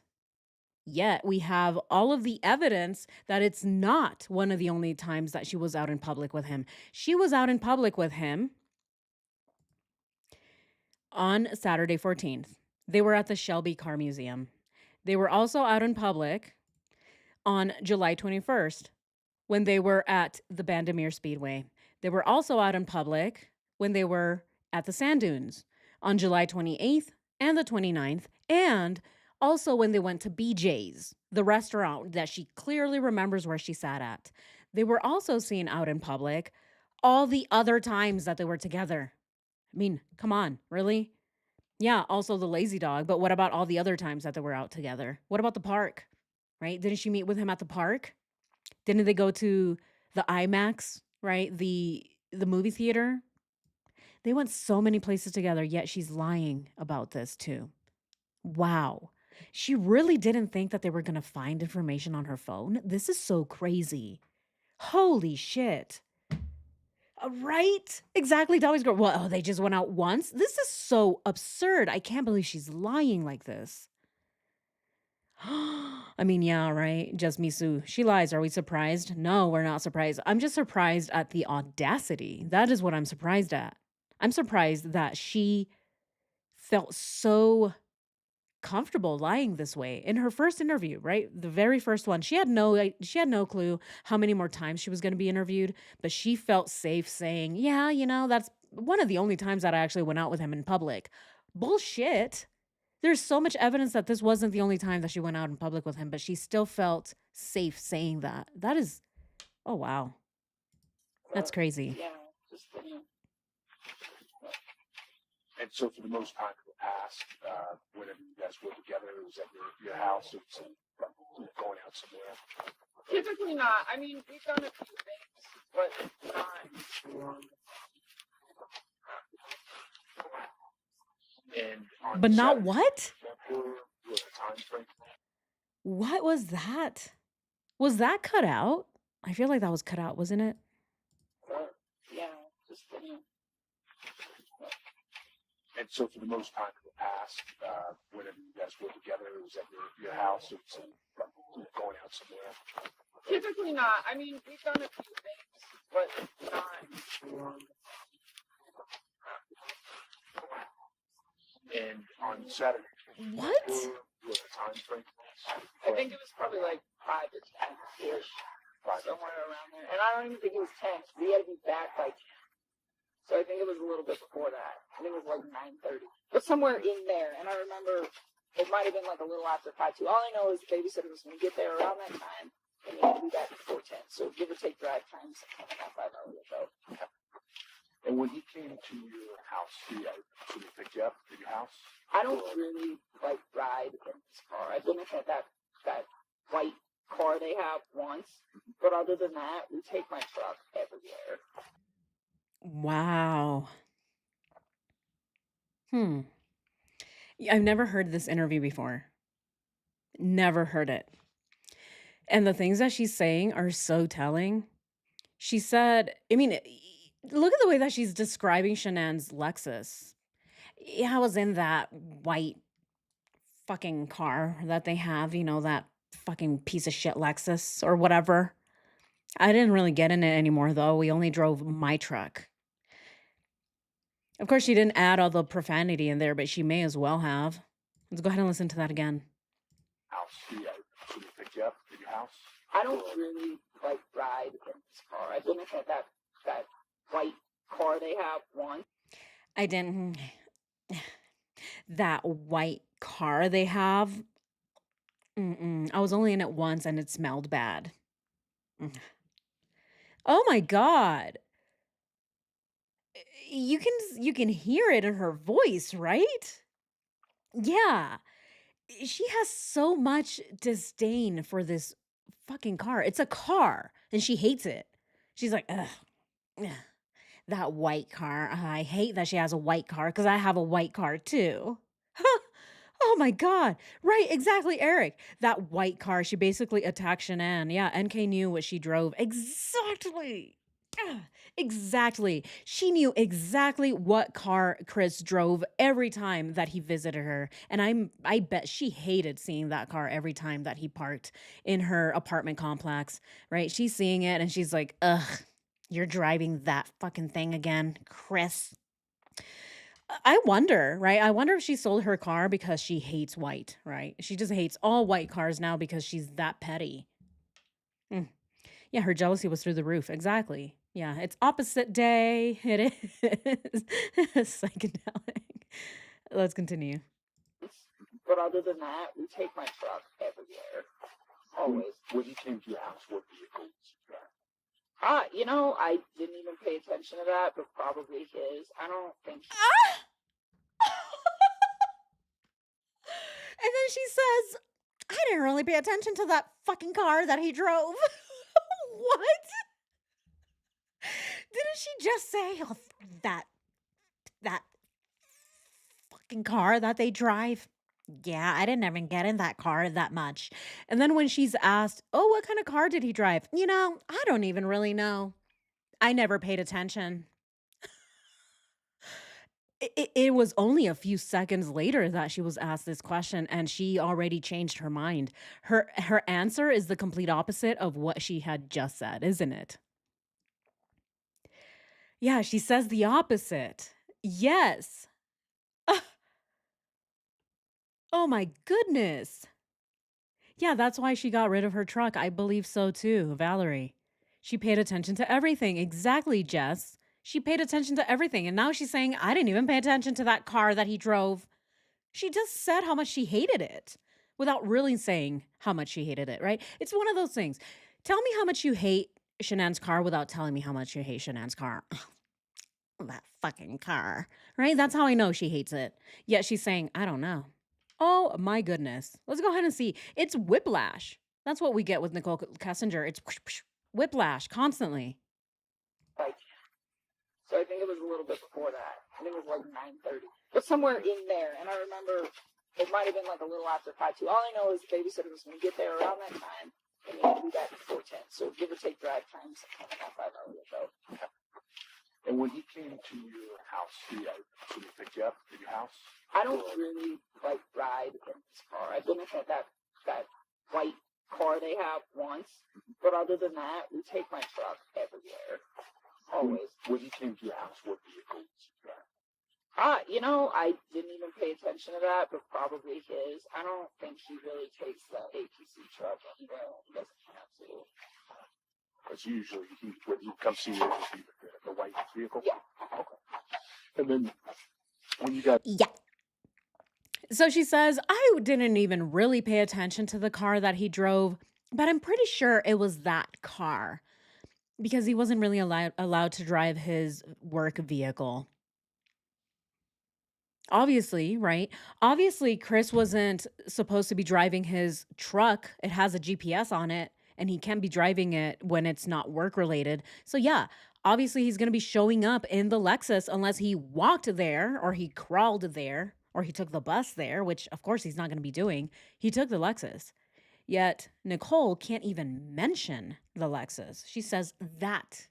we have all of the evidence that it's not one of the only times that she was out in public with him. She was out in public with him on Saturday 14th. They were at the Shelby Car Museum. They were also out in public on July 21st when they were at the Bandamere Speedway. They were also out in public when they were at the Sand Dunes on July 28th and the 29th, and also when they went to BJ's, the restaurant that she clearly remembers where she sat at. They were also seen out in public all the other times that they were together. I mean, come on, really? Yeah, also the lazy dog, but what about all the other times that they were out together? What about the park? Right? Didn't she meet with him at the park? Didn't they go to the IMAX, right? The movie theater? They went so many places together, yet she's lying about this too. Wow. She really didn't think that they were going to find information on her phone. This is so crazy. Holy shit. Right? Exactly. Dolly's girl. Well, they just went out once. This is so absurd. I can't believe she's lying like this. I mean, yeah, right. Just Misu. She lies. Are we surprised? No, we're not surprised. I'm just surprised at the audacity. That is what I'm surprised at. I'm surprised that she felt so comfortable lying this way in her first interview, right? The very first one. She had no clue how many more times she was going to be interviewed, but she felt safe saying, "Yeah, that's one of the only times that I actually went out with him in public." Bullshit. There's so much evidence that this wasn't the only time that she went out in public with him, but she still felt safe saying that. That is, oh wow. That's crazy. Yeah, just And so for the most time in the past, whenever you guys were together, it was at your house or going out somewhere? typically not. I mean, we've done a few things, but not. And on But not Saturday, what? December, was the time frame? What was that? Was that cut out? I feel like that was cut out, wasn't it? Yeah, just you know, And so for the most time in the past, whenever you guys were together, it was at your house, or was it going out somewhere? typically not. I mean, we've done a few things, but not. And on Saturday, What? what the time frame was? I think it was probably like 5 to 10-ish, somewhere around there. And I don't even think it was 10. We had to be back by 10. So I think it was a little bit before that. I think it was like 9:30. But somewhere in there. And I remember it might have been like a little after 5 too. All I know is the babysitter was going to get there around that time. And we had to be back before 10. So give or take drive time, something like that, 5 hours or so. And when he came to your house, did he pick you up at your house? I don't really like ride in this car. I've been in that white car they have once. But other than that, we take my truck everywhere. Wow. I've never heard this interview before. Never heard it. And the things that she's saying are so telling. She said, I mean, look at the way that she's describing Shanann's Lexus. Yeah, I was in that white fucking car that they have, that fucking piece of shit Lexus or whatever. I didn't really get in it anymore, though. We only drove my truck. Of course, she didn't add all the profanity in there, but she may as well have. Let's go ahead and listen to that again. House, did he pick you up at your house? I don't really like ride in this car. I've been in that white car they have once. I didn't. That white car they have. I was only in it once and it smelled bad. Oh my God. You can hear it in her voice, right? Yeah. She has so much disdain for this fucking car. It's a car and she hates it. She's like, ugh, that white car. I hate that she has a white car because I have a white car too. Oh my God. Right, exactly, Eric. That white car, she basically attacked Shanann. Yeah, NK knew what she drove. Exactly. Exactly. She knew exactly what car Chris drove every time that he visited her. And I bet she hated seeing that car every time that he parked in her apartment complex, right? She's seeing it and she's like, ugh, you're driving that fucking thing again, Chris. I wonder, right? I wonder if she sold her car because she hates white, right? She just hates all white cars now because she's that petty. Yeah, her jealousy was through the roof. Exactly. Yeah, it's opposite day. It is psychedelic. Let's continue. But other than that, we take my truck everywhere. Always. When he came to your house, what vehicle was you driving? I didn't even pay attention to that, but probably his. I don't think. And then she says, I didn't really pay attention to that fucking car that he drove. What? Didn't she just say, oh, that fucking car that they drive? Yeah, I didn't even get in that car that much. And then when she's asked, oh, what kind of car did he drive? I don't even really know. I never paid attention. It was only a few seconds later that she was asked this question and she already changed her mind. Her answer is the complete opposite of what she had just said, isn't it? Yeah, she says the opposite. Yes. Oh my goodness. Yeah, that's why she got rid of her truck. I believe so too, Valerie. She paid attention to everything. Exactly, Jess. She paid attention to everything. And now she's saying, I didn't even pay attention to that car that he drove. She just said how much she hated it without really saying how much she hated it, right? It's one of those things. Tell me how much you hate Shanann's car without telling me how much you hate Shanann's car. That fucking car, right? That's how I know she hates it. Yet she's saying, I don't know. Oh my goodness. Let's go ahead and see. It's whiplash. That's what we get with Nichol Kessinger. It's whiplash constantly. So I think it was a little bit before that. I think it was like 9:30. But somewhere in there. And I remember it might have been like a little after 5 too. All I know is the babysitter was going to get there around that time. and they had to be back before 10. So give or take drive times, 5 hour window. And when he came to your house, he picked you up at your house? I don't really like ride in this car. I've been in that white car they have once, but other than that, we take my truck everywhere. Always. When he came to your house, what vehicle was he driving? I didn't even pay attention to that, but probably his. I don't think he really takes the APC truck anywhere. He doesn't have to. Because usually when he comes see you, it's the white vehicle? Yeah. Okay. And then when you got... Yeah. So she says, I didn't even really pay attention to the car that he drove, but I'm pretty sure it was that car because he wasn't really allowed to drive his work vehicle. Obviously, right? Obviously, Chris wasn't supposed to be driving his truck. It has a GPS on it, and he can't be driving it when it's not work related. So, yeah, obviously, he's going to be showing up in the Lexus unless he walked there or he crawled there or he took the bus there, which, of course, he's not going to be doing. He took the Lexus. Yet, Nichol can't even mention the Lexus. She says that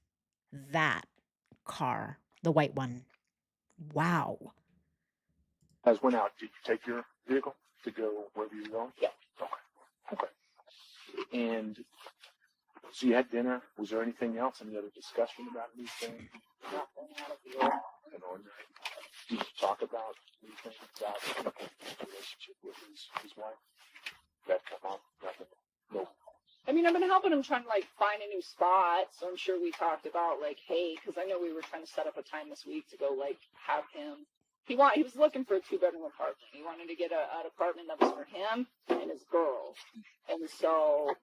car, the white one. Wow. As went out, did you take your vehicle to go wherever you were going? Yeah. Okay. And so you had dinner. Was there anything else? Any other discussion about anything? Nothing out of the ordinary. An ordinary. Did you talk about anything about his relationship with his wife? That come up? Nothing. No. I mean, I've been helping him trying to, find a new spot, so I'm sure we talked about, hey, because I know we were trying to set up a time this week to go, have him. He was looking for a 2-bedroom apartment. He wanted to get an apartment that was for him and his girl. And so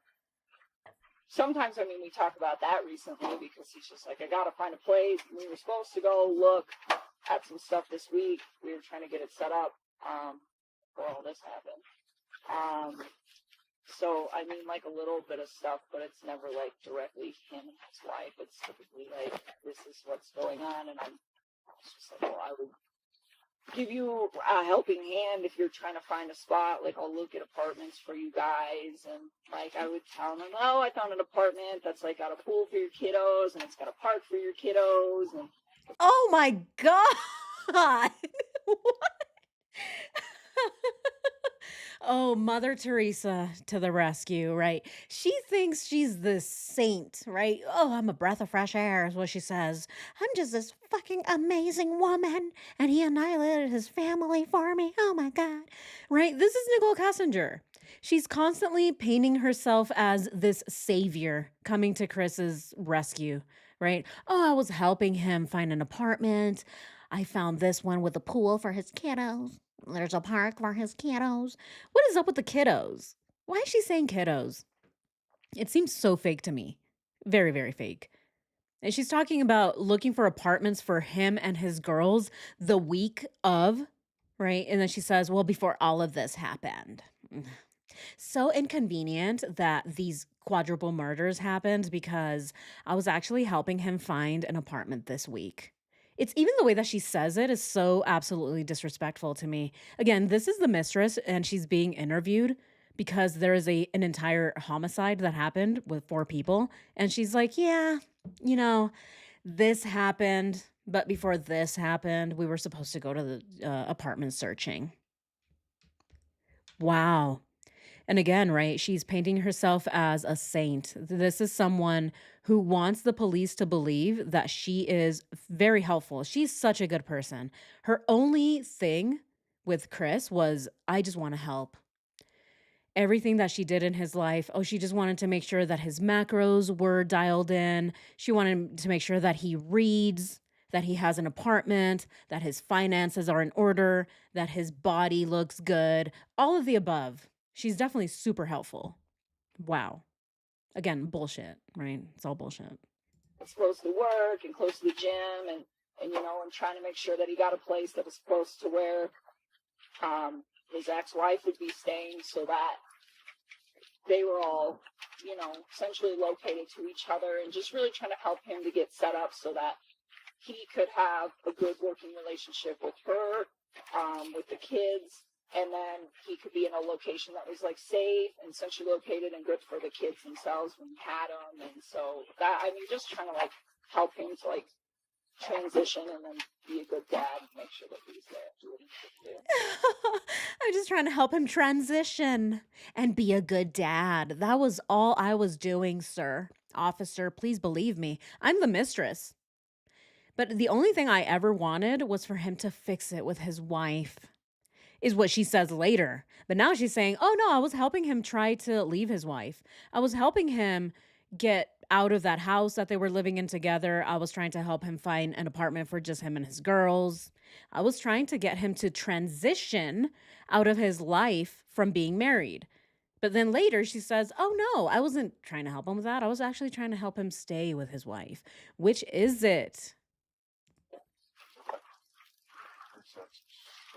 sometimes, we talk about that recently because he's just I got to find a place. We were supposed to go look at some stuff this week. We were trying to get it set up before all this happened. So, a little bit of stuff, but it's never, directly him and his wife. It's typically, this is what's going on, and I'm just I would give you a helping hand if you're trying to find a spot. I'll look at apartments for you guys, and, I would tell them, oh, I found an apartment that's, got a pool for your kiddos, and it's got a park for your kiddos, and... Oh, my God! What? Oh, Mother Teresa to the rescue, right? She thinks she's the saint, right? Oh, I'm a breath of fresh air, is what she says. I'm just this fucking amazing woman, and he annihilated his family for me. Oh my God, right? This is Nichol Kessinger. She's constantly painting herself as this savior coming to Chris's rescue, right? Oh, I was helping him find an apartment. I found this one with a pool for his kiddos. There's a park for his kiddos. What is up with the kiddos? Why is she saying kiddos? It seems so fake to me. Very, very fake. And she's talking about looking for apartments for him and his girls the week of, right? And then she says, well, before all of this happened. So inconvenient that these quadruple murders happened because I was actually helping him find an apartment this week. It's even the way that she says it is so absolutely disrespectful to me. Again, this is the mistress and she's being interviewed because there is an entire homicide that happened with 4 people. And she's like, yeah, this happened. But before this happened, we were supposed to go to the apartment searching. Wow. And again, right, she's painting herself as a saint. This is someone who wants the police to believe that she is very helpful. She's such a good person. Her only thing with Chris was, I just want to help. Everything that she did in his life, she just wanted to make sure that his macros were dialed in. She wanted to make sure that he reads, that he has an apartment, that his finances are in order, that his body looks good, all of the above. She's definitely super helpful. Wow. Again, bullshit, right? It's all bullshit. It's close to work and close to the gym and trying to make sure that he got a place that was close to where his ex-wife would be staying so that they were all, essentially located to each other and just really trying to help him to get set up so that he could have a good working relationship with her, with the kids, and then he could be in a location that was like safe and centrally located and good for the kids themselves when he had them. And so that, I mean, just trying to like help him to like transition and then be a good dad and make sure that he's there to do what he needs to do. I'm just trying to help him transition and be a good dad. That was all I was doing, sir. Officer, please believe me. I'm the mistress. But the only thing I ever wanted was for him to fix it with his wife, is what she says later. But now she's saying, oh no, I was helping him try to leave his wife. I was helping him get out of that house that they were living in together. I was trying to help him find an apartment for just him and his girls. I was trying to get him to transition out of his life from being married. But then later she says, oh no, I wasn't trying to help him with that. I was actually trying to help him stay with his wife. Which is it? Makes sense.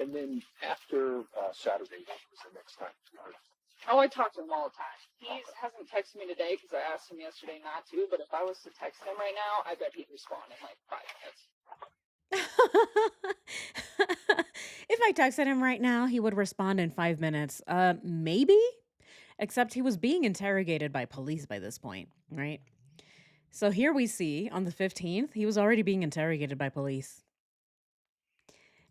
And then after Saturday, what was the next time? Oh, I talk to him all the time. He hasn't texted me today because I asked him yesterday not to, but if I was to text him right now, I bet he'd respond in like 5 minutes. If I texted him right now, he would respond in 5 minutes. Maybe? Except he was being interrogated by police by this point, right? So here we see on the 15th, he was already being interrogated by police.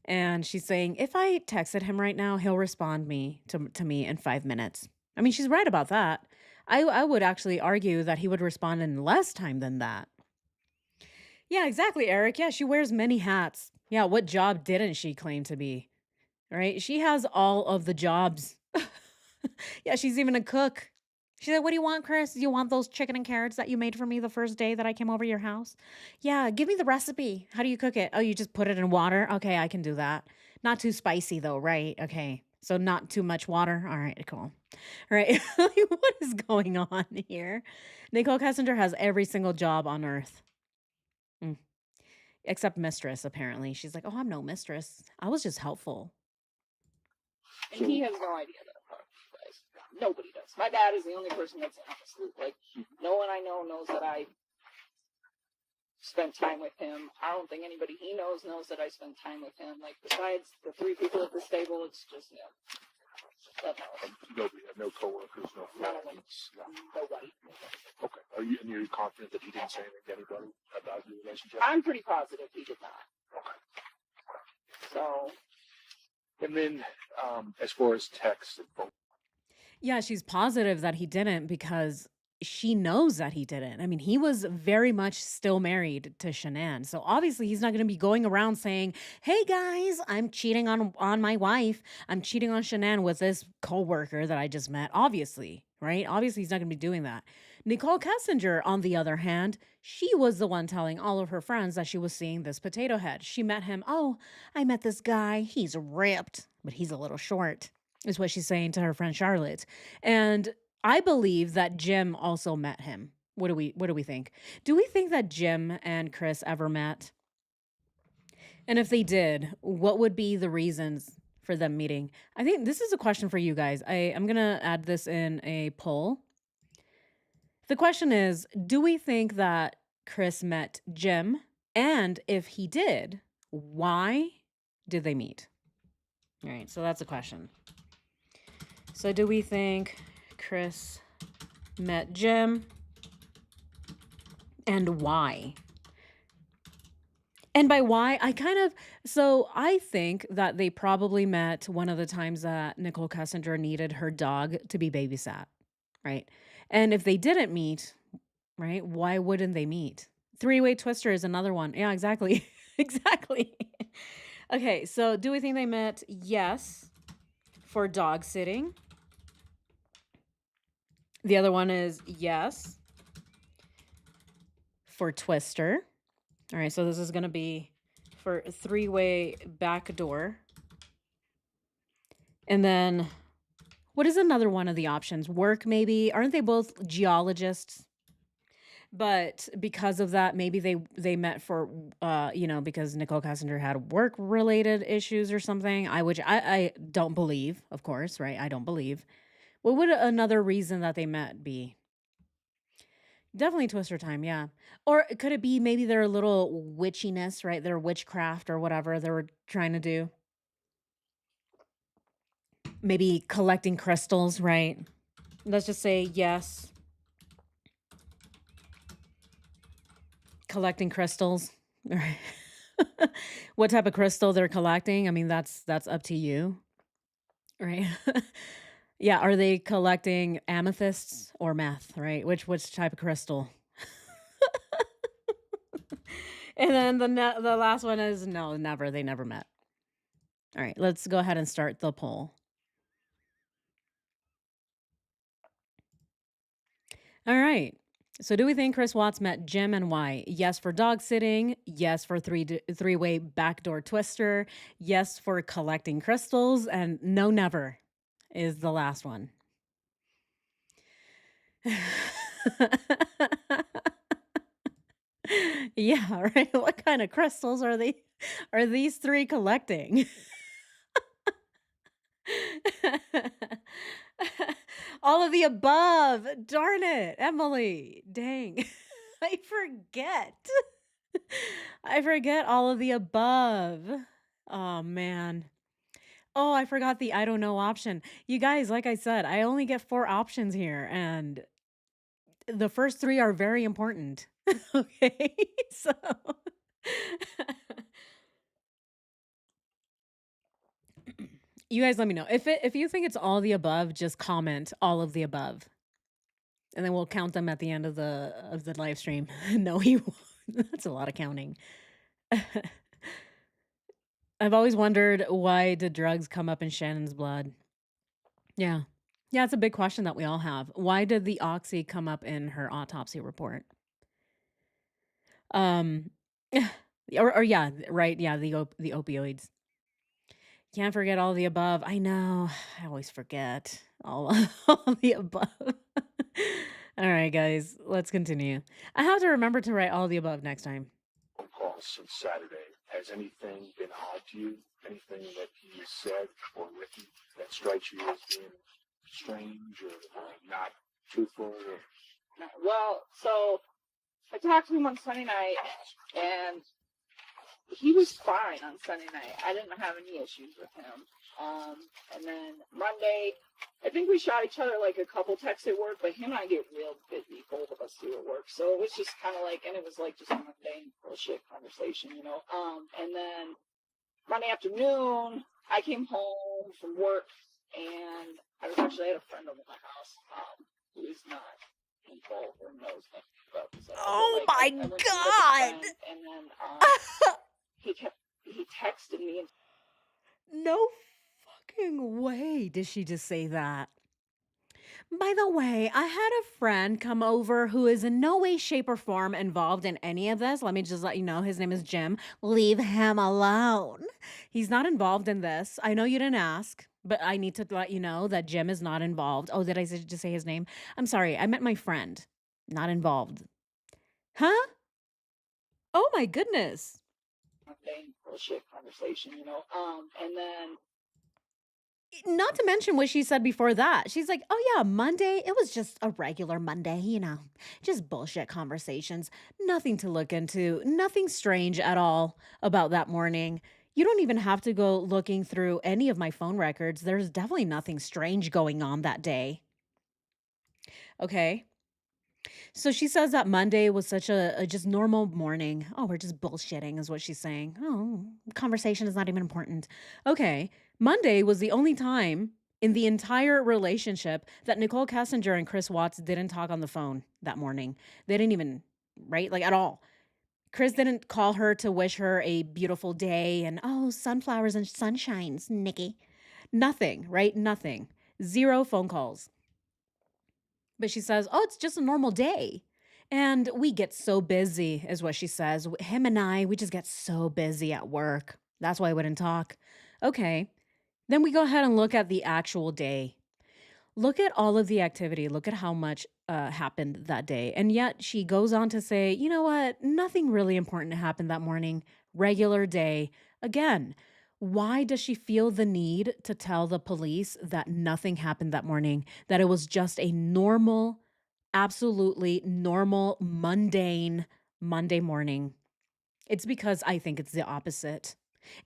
And she's saying, if I texted him right now, he'll respond to me in 5 minutes. I mean, she's right about that. I would actually argue that he would respond in less time than that. Yeah, exactly, Eric. Yeah, she wears many hats. Yeah, what job didn't she claim to be? Right? She has all of the jobs. Yeah, she's even a cook. She's like, what do you want, Chris? Do you want those chicken and carrots that you made for me the first day that I came over your house? Yeah, give me the recipe. How do you cook it? Oh, you just put it in water? Okay, I can do that. Not too spicy though, right? Okay. So not too much water. All right, cool. All right. What is going on here? Nichol Kessinger has every single job on earth. Except mistress, apparently. She's like, oh, I'm no mistress. I was just helpful. And he has no idea that I'm part of you guys. Nobody does. My dad is the only person that's in this loop. Like, no one I know knows that I spent time with him. I don't think anybody he knows that I spent time with him. Like, besides the 3 people at the stable, it's just him. That knows. Nobody, no coworkers, no None of them. friends. No. Nobody. Okay. And you're confident that he didn't say anything to anybody about your relationship? I'm pretty positive he did not. Okay. So. And then, as far as text and phone. Yeah, she's positive that he didn't because she knows that he didn't. I mean, he was very much still married to Shanann. So obviously he's not going to be going around saying, hey guys, I'm cheating on my wife. I'm cheating on Shanann with this coworker that I just met. Obviously, right? Obviously he's not going to be doing that. Nichol Kessinger, on the other hand, she was the one telling all of her friends that she was seeing this potato head. She met him. Oh, I met this guy. He's ripped, but he's a little short, is what she's saying to her friend Charlotte. And I believe that Jim also met him. What do we think? Do we think that Jim and Chris ever met? And if they did, what would be the reasons for them meeting? I think this is a question for you guys. I'm going to add this in a poll. The question is, do we think that Chris met Jim? And if he did, why did they meet? All right, so that's a question. So do we think Chris met Jim? And why? And by why, I think that they probably met one of the times that Nichol Kessinger needed her dog to be babysat, right? And if they didn't meet, right, why wouldn't they meet? Three-way twister is another one. Yeah, exactly. Exactly. Okay, so do we think they met? Yes, for dog sitting. The other one is yes for twister. All right, so this is going to be for a 3-way back door. And then what is another one of the options? Work, maybe. Aren't they both geologists? But because of that, maybe they met for, because Nichol Kessinger had work-related issues or something. I don't believe, of course, right? I don't believe. What would another reason that they met be? Definitely twister time, yeah. Or could it be maybe their little witchiness, right? Their witchcraft or whatever they were trying to do. Maybe collecting crystals, right? Let's just say yes, collecting crystals. Right. What type of crystal they're collecting? I mean, that's up to you, right? Yeah, are they collecting amethysts or meth, right? Which type of crystal? And then the last one is no, never. They never met. All right, let's go ahead and start the poll. All right. So do we think Chris Watts met Jim and why? Yes for dog sitting, yes for three-way backdoor twister, yes for collecting crystals, and no never is the last one. Yeah, right. What kind of crystals are these three collecting? All of the above. Darn it, Emily. Dang. I forget. I forget all of the above. Oh man. Oh, I forgot the I don't know option. You guys, like I said, I only get 4 options here and the first 3 are very important. Okay. So you guys let me know. If you think it's all the above, just comment all of the above. And then we'll count them at the end of the live stream. No, he won't. That's a lot of counting. I've always wondered why did drugs come up in Shannon's blood? Yeah. Yeah, it's a big question that we all have. Why did the oxy come up in her autopsy report? Um or yeah, right, yeah, the opioids. Can't forget all the above. I know. I always forget all, all the above. All right, guys, let's continue. I have to remember to write all the above next time. Phone calls since Saturday. Has anything been odd to you? Anything that he said or written that strikes you as being strange or not truthful? Or... No. Well, so I talked to him on Sunday night, and he was fine on Sunday night. I didn't have any issues with him. And then Monday, I think we shot each other like a couple texts at work, but him and I get real busy, both of us do at work. So it was just kind of like, and it was like just a mundane bullshit conversation, you know. And then Monday afternoon, I came home from work, and I had a friend over at my house who is not involved or knows nothing about this. Oh Like, my I went to meet with a god. friend, and then he texted me and No fucking way did she just say that. By the way, I had a friend come over who is in no way, shape, or form involved in any of this. Let me just let you know his name is Jim. Leave him alone. He's not involved in this. I know you didn't ask, but I need to let you know that Jim is not involved. Oh, did I just say his name? I'm sorry. I meant my friend. Not involved. Huh? Oh my goodness. mundane bullshit conversation, you know. And then Not to mention what she said before that. She's like, oh, yeah, Monday, it was just a regular Monday, just bullshit conversations. Nothing to look into, nothing strange at all about that morning. You don't even have to go looking through any of my phone records. There's definitely nothing strange going on that day. Okay. So she says that Monday was such a just normal morning. Oh, we're just bullshitting, is what she's saying. Oh, conversation is not even important. Okay. Monday was the only time in the entire relationship that Nichol Kessinger and Chris Watts didn't talk on the phone that morning. They didn't even, right? Like at all. Chris didn't call her to wish her a beautiful day and, oh, sunflowers and sunshines, Nikki. Nothing, right? Nothing. 0 phone calls. But she says, oh, it's just a normal day. And we get so busy, is what she says. Him and I, we just get so busy at work. That's why I wouldn't talk. Okay. Then we go ahead and look at the actual day. Look at all of the activity. Look at how much happened that day. And yet she goes on to say, you know what? Nothing really important happened that morning. Regular day. Again, why does she feel the need to tell the police that nothing happened that morning? That it was just a normal, absolutely normal, mundane Monday morning? It's because I think it's the opposite.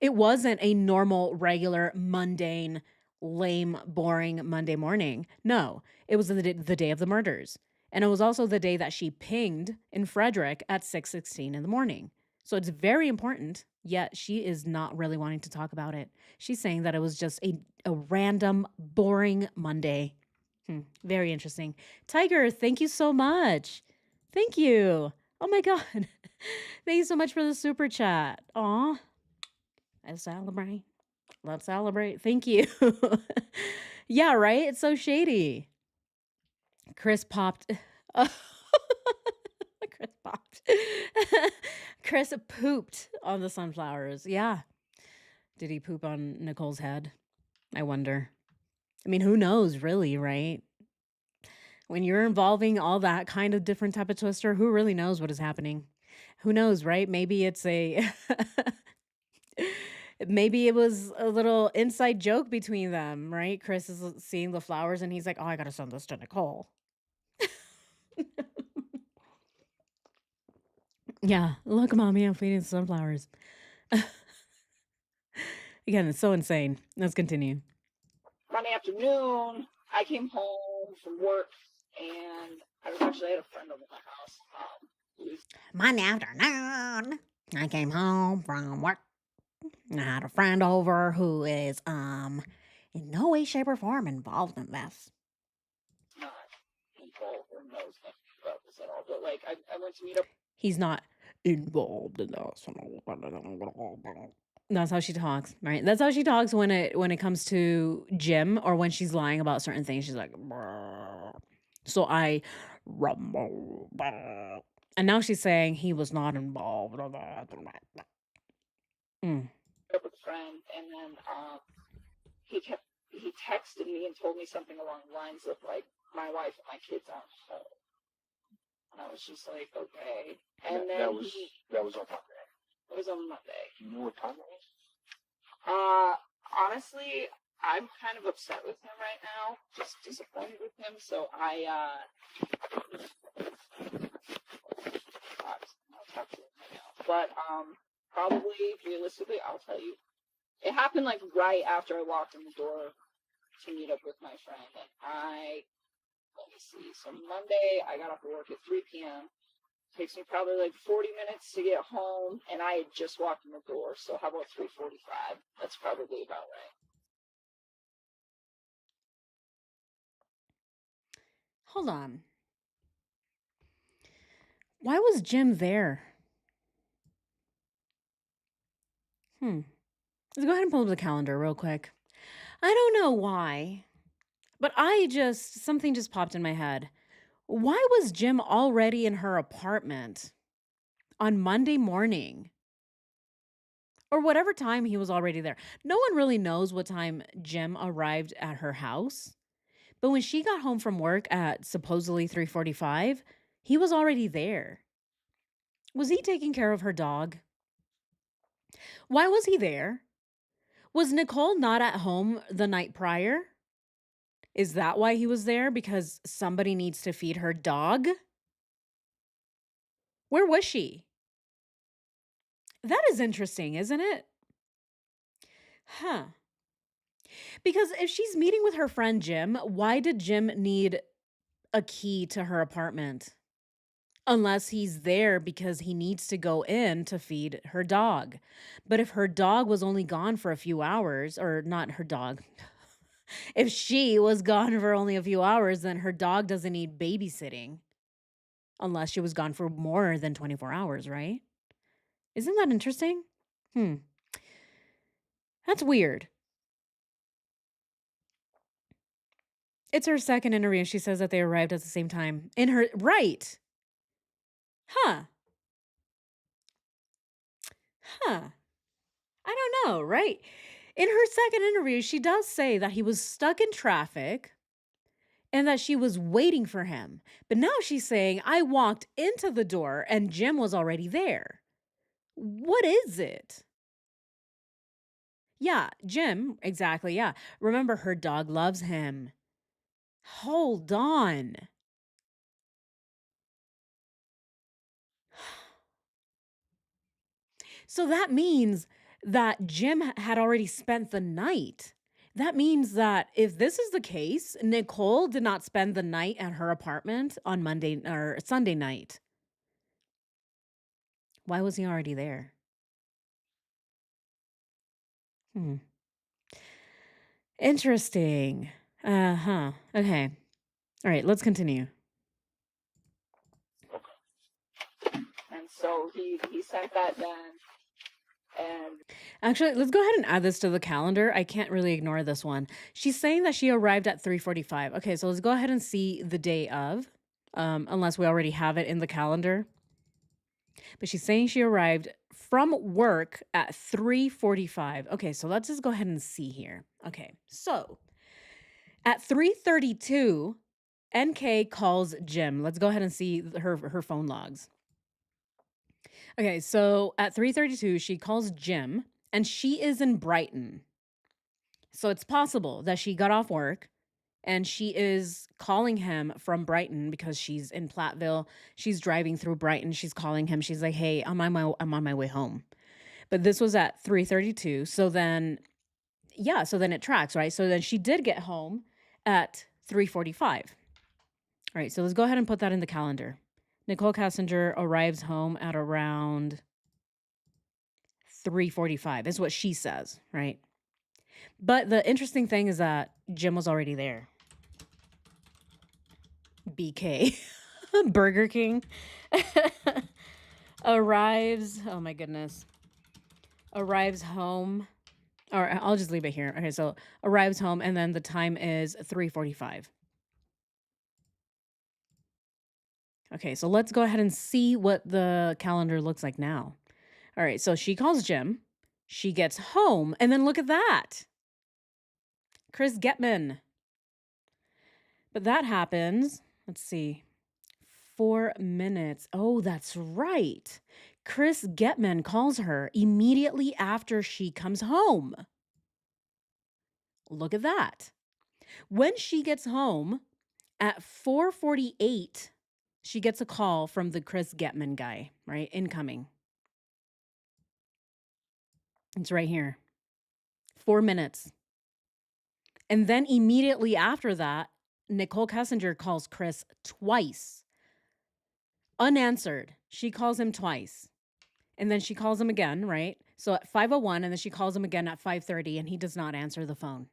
It wasn't a normal, regular, mundane lame, boring Monday morning. No, it was the day of the murders. And it was also the day that she pinged in Frederick at 6:16 in the morning. So it's very important, yet she is not really wanting to talk about it. She's saying that it was just a random, boring Monday. Very interesting. Tiger, thank you so much. Thank you. Oh my God. Thank you so much for the super chat. Aw. Let's celebrate. Let's celebrate. Thank you. Yeah, right? It's so shady. Chris popped. Chris popped. Chris pooped on the sunflowers. Yeah. Did he poop on Nicole's head? I wonder. I mean, who knows, really, right? When you're involving all that kind of different type of twister, who really knows what is happening? Who knows, right? Maybe it's a maybe it was a little inside joke between them, right? Chris is seeing the flowers and he's like, "Oh, I got to send this to Nicole." Yeah, look, mommy, I'm feeding sunflowers. Again, it's so insane. Let's continue. Monday afternoon, I came home from work, and I was actually at a friend over my house. Monday afternoon, I came home from work. I had a friend over who is in no way, shape, or form involved in this. Not involved or knows nothing about this at all, but like I went to meet up. He's not involved in this. That's how she talks, right? That's how she talks when it comes to Jim or when she's lying about certain things. She's like, "Brr." So I rumble. Brr. And now she's saying he was not involved. Up with a friend, and then he texted me and told me something along the lines of like, my wife and my kids aren't home. And I was just like, okay. And then that was on Monday. It was on Monday. Do you know what time it was? Honestly, I'm kind of upset with him right now. Just disappointed with him. So I'll talk to him right now. But probably realistically, I'll tell you. It happened like right after I walked in the door to meet up with my friend, and let me see. So Monday, I got off of work at 3 p.m. Takes me probably like 40 minutes to get home, and I had just walked in the door. So how about 3:45? That's probably about right. Hold on. Why was Jim there? Let's go ahead and pull up the calendar real quick. I don't know why, but something just popped in my head. Why was Jim already in her apartment on Monday morning? Or whatever time he was already there. No one really knows what time Jim arrived at her house. But when she got home from work at supposedly 3:45, he was already there. Was he taking care of her dog? Why was he there? Was Nicole not at home the night prior? Is that why he was there? Because somebody needs to feed her dog? Where was she? That is interesting, isn't it? Huh. Because if she's meeting with her friend Jim, why did Jim need a key to her apartment? Unless he's there because he needs to go in to feed her dog. But if her dog was only gone for a few hours, or not her dog, if she was gone for only a few hours, then her dog doesn't need babysitting. Unless she was gone for more than 24 hours, right? Isn't that interesting? That's weird. It's her second interview. She says that they arrived at the same time. Right. Huh. I don't know, right? In her second interview, she does say that he was stuck in traffic and that she was waiting for him. But now she's saying, I walked into the door and Jim was already there. What is it? Yeah, Jim, exactly. Yeah. Remember, her dog loves him. Hold on. So that means that Jim had already spent the night. That means that if this is the case, Nicole did not spend the night at her apartment on Monday or Sunday night. Why was he already there? Hmm. Interesting. Uh-huh. Okay. All right, let's continue. And so he sent that then. And Actually, let's go ahead and add this to the calendar. I can't really ignore this one. She's saying that she arrived at 3:45. Okay, so let's go ahead and see the day of, unless we already have it in the calendar. But she's saying she arrived from work at 3:45. Okay, so let's just go ahead and see here. Okay, so at 3:32, NK calls Jim. Let's go ahead and see her phone logs. Okay, so at 3:32, she calls Jim, and she is in Brighton. So it's possible that she got off work and she is calling him from Brighton because she's in Platteville. She's driving through Brighton. She's calling him. She's like, "Hey, I'm on my way home." But this was at 3:32. So then it tracks, right? So then she did get home at 3:45. All right, so let's go ahead and put that in the calendar. Nichol Kessinger arrives home at around 3:45 is what she says, right? But the interesting thing is that Jim was already there. BK. Burger King. Arrives. Oh my goodness. Arrives home. Or I'll just leave it here. Okay, so arrives home and then the time is 3:45. Okay, so let's go ahead and see what the calendar looks like now. All right, so she calls Jim. She gets home and then look at that. Chris Getman. But that happens. Let's see. 4 minutes. Oh, that's right. Chris Getman calls her immediately after she comes home. Look at that. When she gets home at 4:48, she gets a call from the Chris Getman guy, right? Incoming. It's right here. 4 minutes. And then immediately after that, Nichol Kessinger calls Chris twice. Unanswered. She calls him twice. And then she calls him again, right? So at 5:01, and then she calls him again at 5:30, and he does not answer the phone.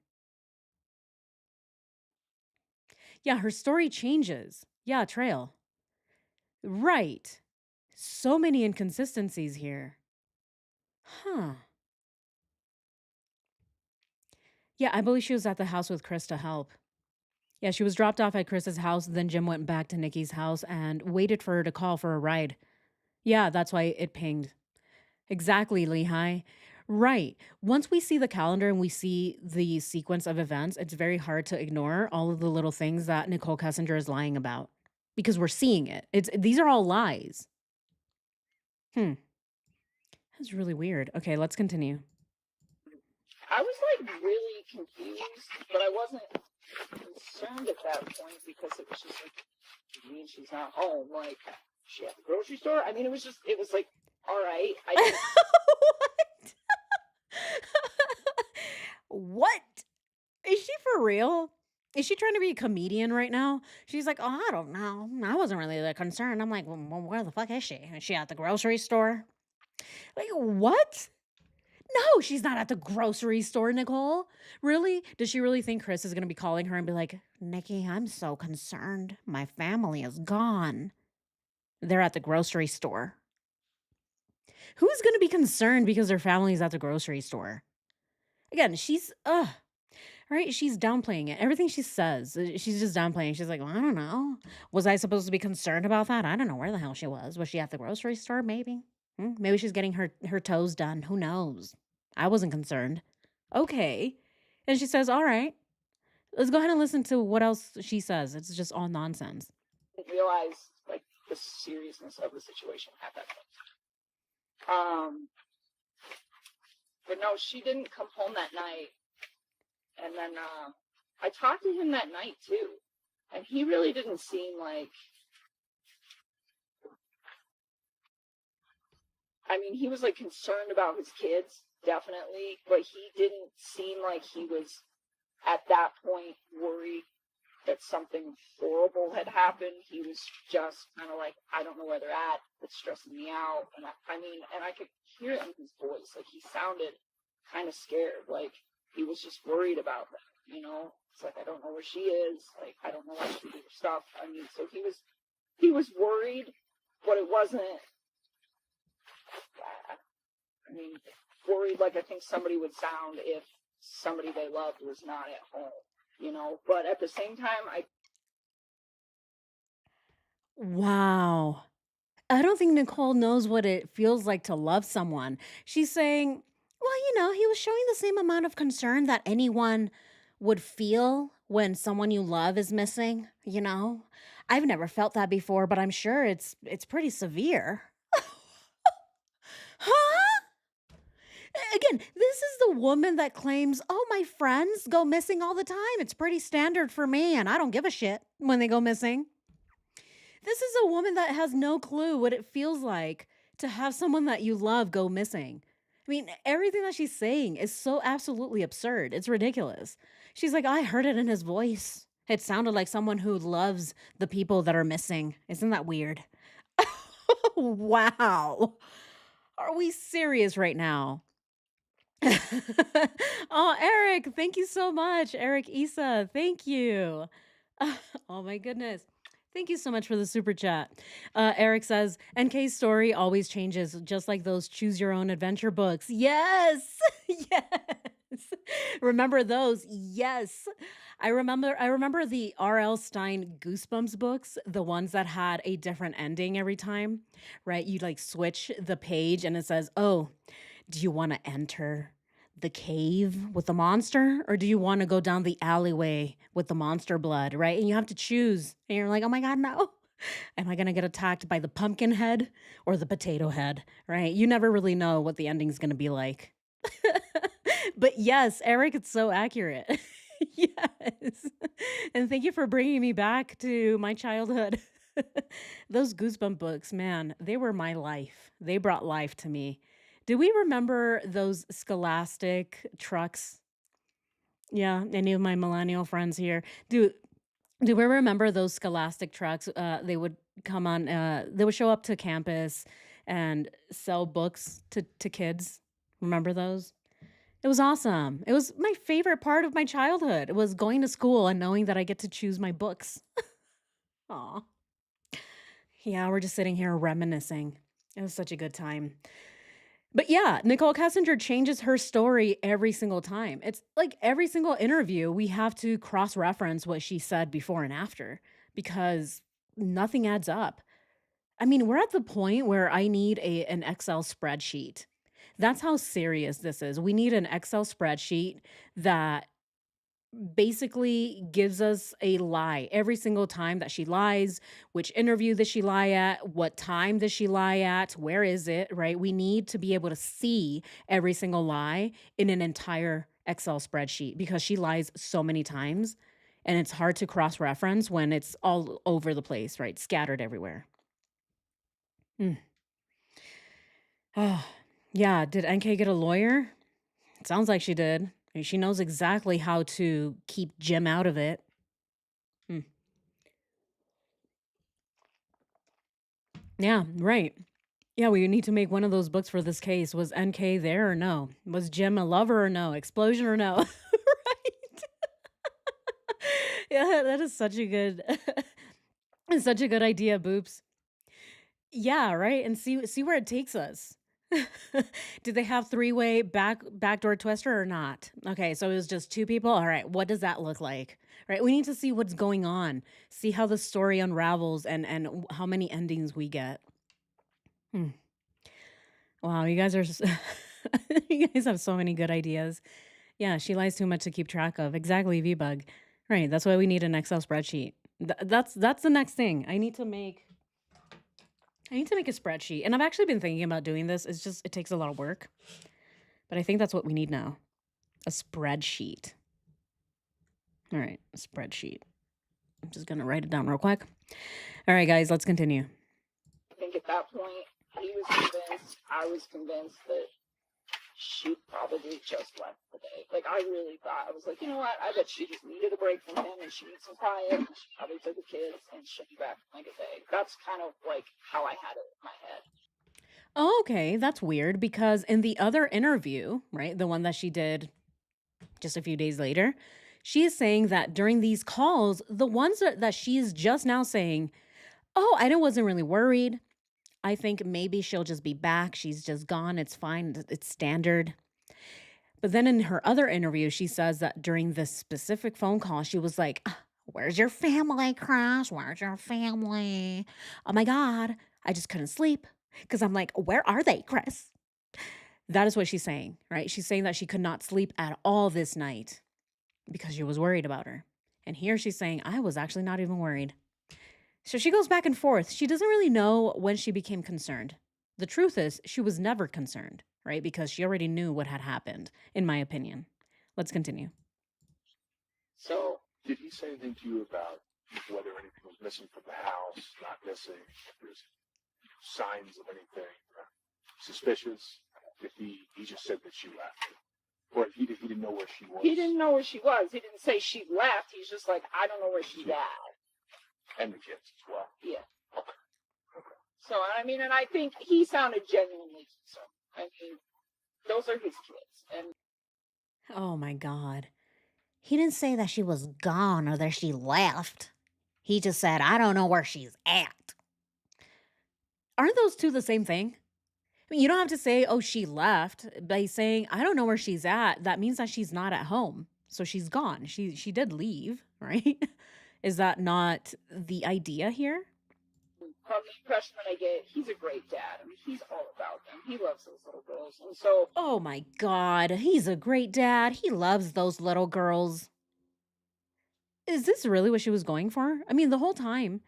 Yeah, her story changes. Yeah, Trail. Right. So many inconsistencies here. Huh. Yeah, I believe she was at the house with Chris to help. Yeah, she was dropped off at Chris's house. Then Jim went back to Nikki's house and waited for her to call for a ride. Yeah, that's why it pinged. Exactly, Lehigh. Right. Once we see the calendar and we see the sequence of events, it's very hard to ignore all of the little things that Nichol Kessinger is lying about because we're seeing it. These are all lies. That's really weird. Okay, let's continue. I was like really confused, but I wasn't concerned at that point because it was just like, you mean she's not home? Like, she at the grocery store? I mean, it was like, all right. I didn't What? Is she for real? Is she trying to be a comedian right now? She's like, "Oh, I don't know. I wasn't really that concerned." I'm like, "Well, where the fuck is she? Is she at the grocery store?" Like, what? No, she's not at the grocery store, Nicole. Really? Does she really think Chris is going to be calling her and be like, "Nikki, I'm so concerned. My family is gone. They're at the grocery store." Who's going to be concerned because their family's at the grocery store? Again, right? She's downplaying it. Everything she says, she's just downplaying. She's like, "Well, I don't know. Was I supposed to be concerned about that? I don't know where the hell she was. Was she at the grocery store? Maybe. Maybe she's getting her toes done. Who knows? I wasn't concerned." Okay. And she says, "All right, let's go ahead and listen to what else she says." It's just all nonsense. realize like the seriousness of the situation at that point. But no, she didn't come home that night. And then I talked to him that night too, and he really didn't seem like. I mean, he was like concerned about his kids, definitely, but he didn't seem like he was at that point worried that something horrible had happened. He was just kind of like, I don't know where they're at. It's stressing me out. And I could hear it in his voice. Like, he sounded kind of scared. Like, he was just worried about them, you know? It's like, I don't know where she is. Like, I don't know where she did her stuff. I mean, so he was worried, but it wasn't, worried like I think somebody would sound if somebody they loved was not at home, you know? But at the same time, Wow. I don't think Nicole knows what it feels like to love someone. She's saying, well, he was showing the same amount of concern that anyone would feel when someone you love is missing, you know? I've never felt that before, but I'm sure it's pretty severe. Huh? Again, this is the woman that claims, "Oh, my friends go missing all the time. It's pretty standard for me, and I don't give a shit when they go missing." This is a woman that has no clue what it feels like to have someone that you love go missing. I mean, everything that she's saying is so absolutely absurd. It's ridiculous. She's like, I heard it in his voice. It sounded like someone who loves the people that are missing. Isn't that weird? Wow. Are we serious right now? Oh, Eric, thank you so much. Eric Isa, thank you. Oh my goodness. Thank you so much for the super chat. Eric says, NK's story always changes, just like those choose your own adventure books. Yes. Yes. Remember those? Yes. I remember the R.L. Stein Goosebumps books, the ones that had a different ending every time, right? You like switch the page and it says, "Oh, do you want to enter the cave with the monster, or do you want to go down the alleyway with the monster blood?" Right? And you have to choose. And you're like, oh my God, no. Am I going to get attacked by the pumpkin head or the potato head? Right? You never really know what the ending's going to be like. But yes, Eric, it's so accurate. Yes. And thank you for bringing me back to my childhood. Those Goosebump books, man, they were my life. They brought life to me. Do we remember those Scholastic trucks? Yeah, any of my millennial friends here. Do we remember those Scholastic trucks? They would come on, they would show up to campus and sell books to kids. Remember those? It was awesome. It was my favorite part of my childhood. It was going to school and knowing that I get to choose my books. Aw. Yeah, we're just sitting here reminiscing. It was such a good time. But yeah, Nichol Kessinger changes her story every single time. It's like every single interview, we have to cross reference what she said before and after because nothing adds up. I mean, we're at the point where I need an Excel spreadsheet. That's how serious this is. We need an Excel spreadsheet that basically gives us a lie every single time that she lies. Which interview does she lie at? What time does she lie at? Where is it? Right? We need to be able to see every single lie in an entire Excel spreadsheet because she lies so many times and it's hard to cross reference when it's all over the place, right? Scattered everywhere. Mm. Oh, yeah. Did NK get a lawyer? It sounds like she did. She knows exactly how to keep Jim out of it. Hmm. Yeah, right. Yeah, we need to make one of those books for this case. Was NK there or no? Was Jim a lover or no? Explosion or no? Right. Yeah, that is such a good it's such a good idea, Boops. Yeah, right. And see where it takes us. Do they have three-way backdoor twister or not? Okay, so it was just two people. All right, what does that look like? Right? We need to see what's going on. See how the story unravels and how many endings we get. Hmm. Wow, you guys are you guys have so many good ideas. Yeah, she lies too much to keep track of. Exactly, VBug. Right, that's why we need an Excel spreadsheet. That's the next thing. I need to make a spreadsheet. And I've actually been thinking about doing this. It's just it takes a lot of work. But I think that's what we need now. A spreadsheet. All right, a spreadsheet. I'm just going to write it down real quick. All right, guys, let's continue. I think at that point, he was convinced, I was convinced that she probably just left the day. Like, I really thought, I was like, you know what? I bet she just needed a break from him and she needs some quiet. And she probably took the kids and she'll be back in like a day. That's kind of like how I had it in my head. Oh, okay, that's weird because in the other interview, right, the one that she did just a few days later, she is saying that during these calls, the ones that she is just now saying, oh, wasn't really worried. I think maybe she'll just be back. She's just gone. It's fine. It's standard. But then in her other interview, she says that during this specific phone call, she was like, "Ah, where's your family, Crash? Where's your family? Oh my God. I just couldn't sleep because I'm like, where are they, Chris?" That is what she's saying, right? She's saying that she could not sleep at all this night because she was worried about her. And here she's saying, I was actually not even worried. So she goes back and forth. She doesn't really know when she became concerned. The truth is, she was never concerned, right? Because she already knew what had happened, in my opinion. Let's continue. So, Did he say anything to you about whether anything was missing from the house, not missing, if there's signs of anything suspicious? If he just said that she left, or he didn't know where she was. he didn't know where she was. He didn't say she left. He's just like, I don't know where she's at. And the kids as well. Yeah. So, I mean, and I think he sounded genuinely concerned. I mean, those are his kids. And Oh my God. He didn't say that she was gone or that she left. He just said, I don't know where she's at. Aren't those two the same thing? I mean, you don't have to say, oh, she left. By saying, I don't know where she's at, that means that she's not at home. So she's gone. She did leave, right? Is that not the idea here? from the impression that I get, he's a great dad. I mean, he's all about them. He loves those little girls. And so, Oh my God, he's a great dad. He loves those little girls. Is this really what she was going for? I mean, the whole time.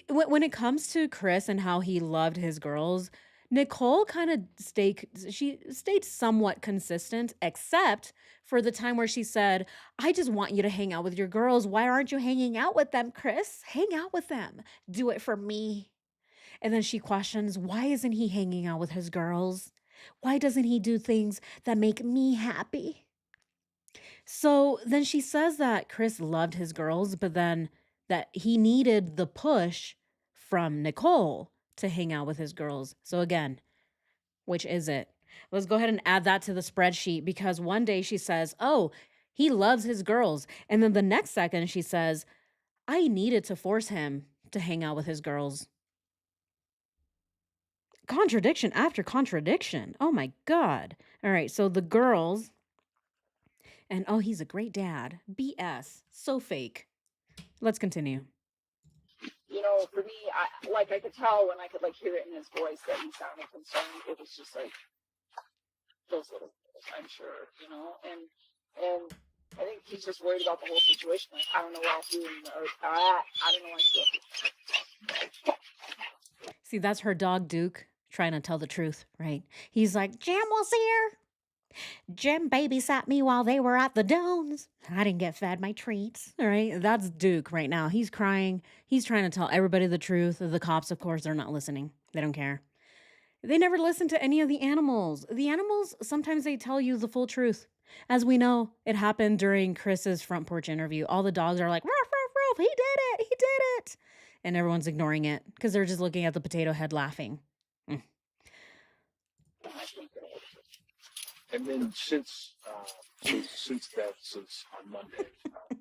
When it comes to Chris and how he loved his girls, Nicole kind of stayed somewhat consistent, except for the time where she said, I just want you to hang out with your girls. Why aren't you hanging out with them, Chris? Hang out with them. Do it for me. And then she questions, why isn't he hanging out with his girls? Why doesn't he do things that make me happy? So then she says that Chris loved his girls, but then that he needed the push from Nicole to hang out with his girls. So again, which is it? Let's go ahead and add that to the spreadsheet, because one day she says, oh, he loves his girls. And then the next second she says, I needed to force him to hang out with his girls. Contradiction after contradiction. Oh my God. All right. So the girls, and oh, he's a great dad. BS. So fake. Let's continue. you know, for me, I could tell when I could hear it in his voice that he sounded concerned. It was just like those little girls, I'm sure, and I think he's just worried about the whole situation. Like, I don't know where you are at. I don't know why she. See, that's her dog Duke trying to tell the truth, right? He's like, Jim was here. Jim babysat me while they were at the Domes. I didn't get fed my treats. All right. That's Duke right now. He's crying. He's trying to tell everybody the truth. The cops, of course, they're not listening. They don't care. They never listen to any of the animals. The animals, sometimes they tell you the full truth. As we know, it happened during Chris's front porch interview. All the dogs are like, ruff, ruff, ruff. He did it. He did it. And everyone's ignoring it because they're just looking at the potato head laughing. And then since on Monday,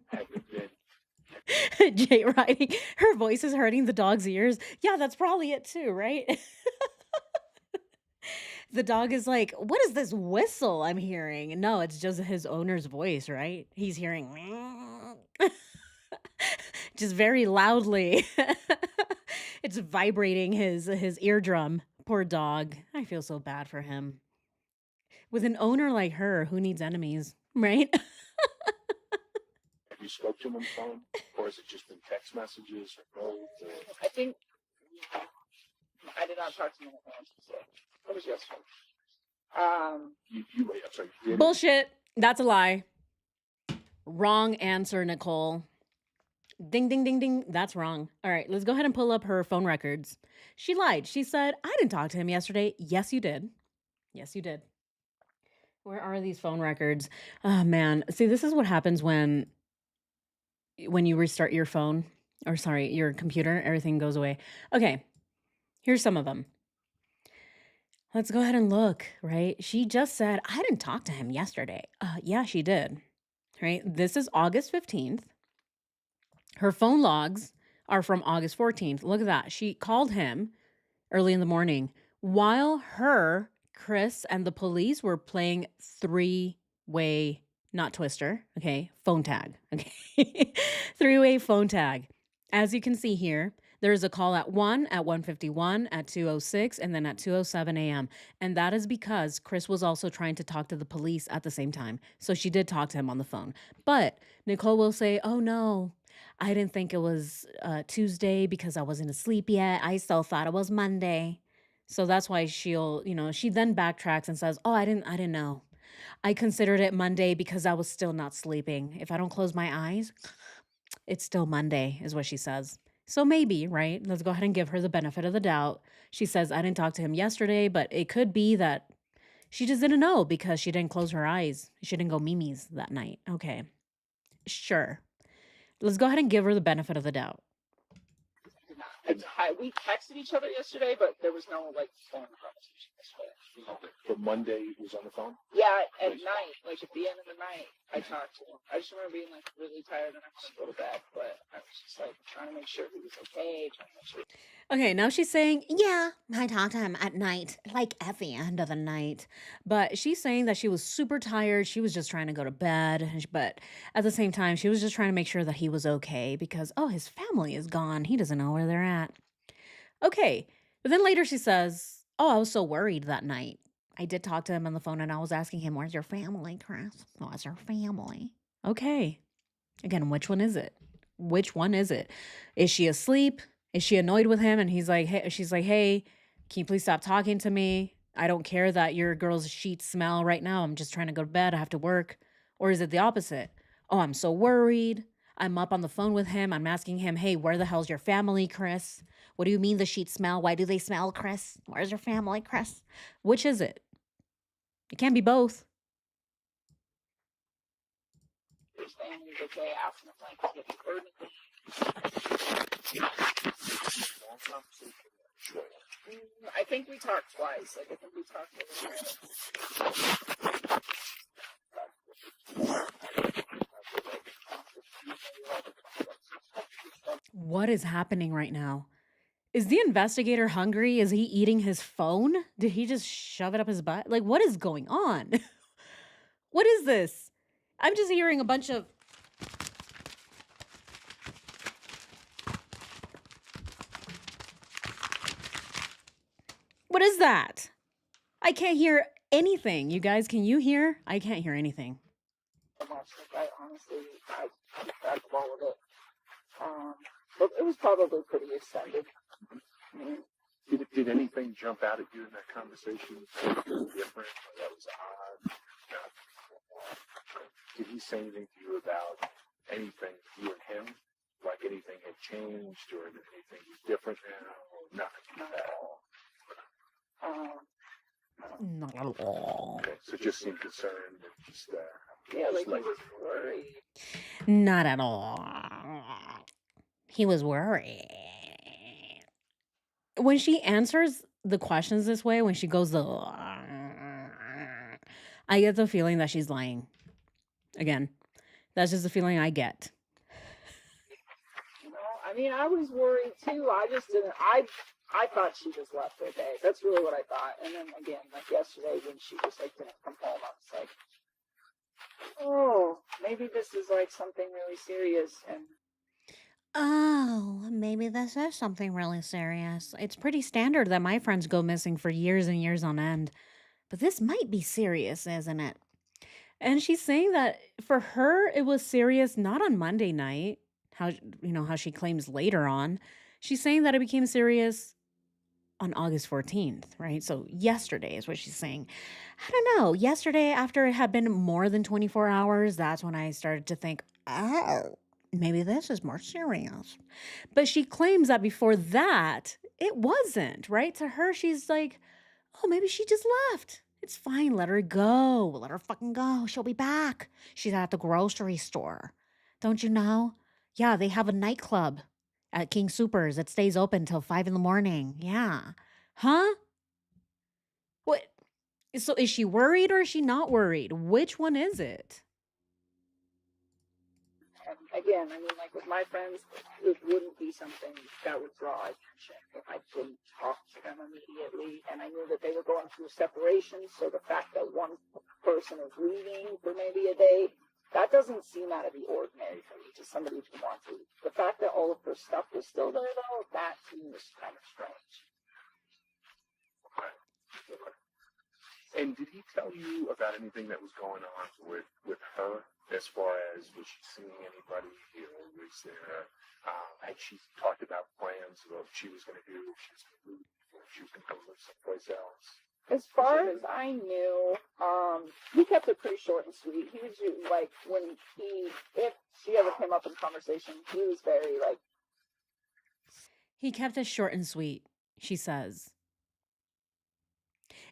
have it been? Jay writing, her voice is hurting the dog's ears. Yeah, that's probably it too, right? The dog is like, what is this whistle I'm hearing? No, it's just his owner's voice, right? He's hearing just very loudly. It's vibrating his eardrum. Poor dog. I feel so bad for him. With an owner like her, who needs enemies, right? Have you spoke to him on the phone, or has it just been text messages or both? I think I did not talk to him on the phone. So what was yesterday? You wait. I'm sorry. You did? Bullshit. That's a lie. Wrong answer, Nicole. Ding, ding, ding, ding. That's wrong. All right, let's go ahead and pull up her phone records. She lied. She said, I didn't talk to him yesterday. Yes, you did. Yes, you did. Where are these phone records? Oh man. See, this is what happens when you restart your phone or sorry, your computer, everything goes away. Okay, here's some of them. Let's go ahead and look, right? She just said, I didn't talk to him yesterday. Yeah, she did. Right? This is August 15th. Her phone logs are from August 14th. Look at that. She called him early in the morning while her, Chris, and the police were playing three-way, not twister, okay, phone tag, okay, three-way phone tag. As you can see here, there's a call at 1, at 1:51, at 2:06, and then at 2:07 a.m. And that is because Chris was also trying to talk to the police at the same time. So she did talk to him on the phone. But Nicole will say, oh no, I didn't think it was Tuesday because I wasn't asleep yet. I still thought it was Monday. So that's why she then backtracks and says, "Oh, I didn't know. I considered it Monday because I was still not sleeping. If I don't close my eyes, it's still Monday," is what she says. So maybe, right? Let's go ahead and give her the benefit of the doubt. She says, "I didn't talk to him yesterday, but it could be that she just didn't know because she didn't close her eyes. She didn't go Mimi's that night." Okay. Sure. Let's go ahead and give her the benefit of the doubt. We texted each other yesterday, but there was no like phone conversation yesterday. Okay. But Monday he was on the phone? Yeah, at night, like at the end of the night, I talked to him. I just remember being like really tired and I wanted to go to bed, but I was just like trying to make sure he was okay, trying to make sure. Okay, now she's saying, yeah, I talked to him at night, like at the end of the night. But she's saying that she was super tired. She was just trying to go to bed. But at the same time, she was just trying to make sure that he was okay because, oh, his family is gone. He doesn't know where they're at. Okay. But then later she says, oh, I was so worried that night. I did talk to him on the phone and I was asking him, where's your family, Chris? Where's your family? Okay. Again, which one is it? Which one is it? Is she asleep? Is she annoyed with him? And he's like, hey, she's like, hey, can you please stop talking to me? I don't care that your girl's sheets smell right now. I'm just trying to go to bed. I have to work. Or is it the opposite? Oh, I'm so worried. I'm up on the phone with him. I'm asking him, hey, where the hell's your family, Chris? What do you mean the sheets smell? Why do they smell, Chris? Where's your family, Chris? Which is it? It can't be both. His family's okay, asking him like, if you heard anything. Long conversation. Sure. I think we talked twice. Like I think we talked What is happening right now? Is the investigator hungry? Is he eating his phone? Did he just shove it up his butt? Like, what is going on? What is this? I'm just hearing a bunch of... What is that? I can't hear anything. You guys, can you hear? I can't hear anything. so much. Like I honestly, I keep track of all of it. But it was probably pretty extended. I mean, Did anything jump out at you in that conversation that was different, or that was odd? Did he say anything to you about anything, you and him? Like anything had changed, or anything was different now, or nothing not at at all? all. Not at all. Okay, so just seemed concerned and just Yeah, like just he was worried. Not at all. He was worried. When she answers the questions this way, when she goes I get the feeling that she's lying. Again, that's just the feeling I get. You know, I mean, I was worried too. I just didn't. I thought she just left her day. That's really what I thought. And then again, like yesterday when she just like didn't come home, I was like, oh, maybe this is like something really serious. And Oh, maybe this is something really serious. It's pretty standard that my friends go missing for years and years on end. But this might be serious, isn't it? And she's saying that for her, it was serious not on Monday night, how she claims later on. She's saying that it became serious on August 14th, right? So yesterday is what she's saying. I don't know. Yesterday, after it had been more than 24 hours, that's when I started to think, oh, maybe this is more serious. But she claims that before that, it wasn't, right? To her, she's like, oh, maybe she just left. It's fine. Let her go. Let her fucking go. She'll be back. She's at the grocery store. Don't you know? Yeah, they have a nightclub at King Supers that stays open till 5 in the morning. Yeah. Huh? What? So is she worried or is she not worried? Which one is it? And again, I mean, like with my friends, it wouldn't be something that would draw attention if I didn't talk to them immediately. And I knew that they were going through separation, so the fact that one person is leaving for maybe a day, that doesn't seem out of the ordinary for me, just somebody who wants to. The fact that all of her stuff was still there, though, that seems kind of strange. Okay. And did he tell you about anything that was going on with her, as far as was she seeing anybody, or was there, had she talked about plans of what she was going to do, if she was going to move, or if she was going to go live someplace else? As far as I knew, he kept it pretty short and sweet. He was like, if she ever came up in conversation, he was very like. He kept it short and sweet, she says.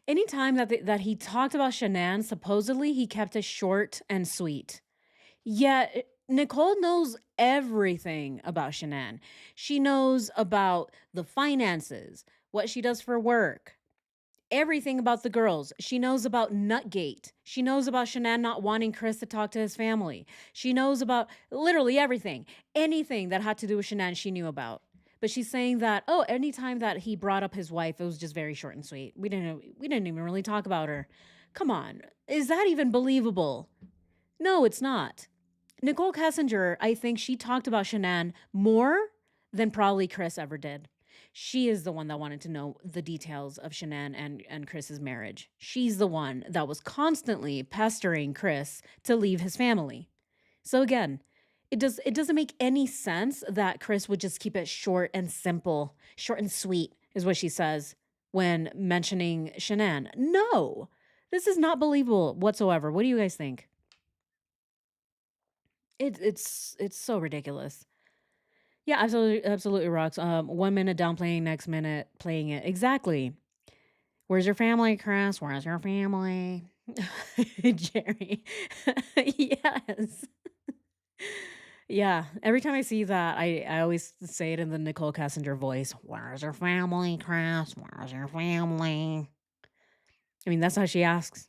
Anytime that he talked about Shanann, supposedly he kept it short and sweet. Yet Nichol knows everything about Shanann. She knows about the finances, what she does for work, everything about the girls. She knows about Nutgate. She knows about Shanann not wanting Chris to talk to his family. She knows about literally everything. Anything that had to do with Shanann, she knew about. But she's saying that, oh, anytime that he brought up his wife, it was just very short and sweet. We didn't even really talk about her. Come on. Is that even believable? No, it's not. Nichol Kessinger, I think she talked about Shanann more than probably Chris ever did. She is the one that wanted to know the details of Shanann and Chris's marriage. She's the one that was constantly pestering Chris to leave his family. So again, it doesn't make any sense that Chris would just keep it short and simple, short and sweet, is what she says when mentioning Shanann. No, this is not believable whatsoever. What do you guys think? It's so ridiculous. Yeah, absolutely rocks. 1 minute downplaying, next minute playing it. Exactly. Where's your family, Chris? Where's your family? Jerry. Yes. Yeah. Every time I see that, I always say it in the Nichol Kessinger voice. Where's your family, Chris? Where's your family? I mean, that's how she asks.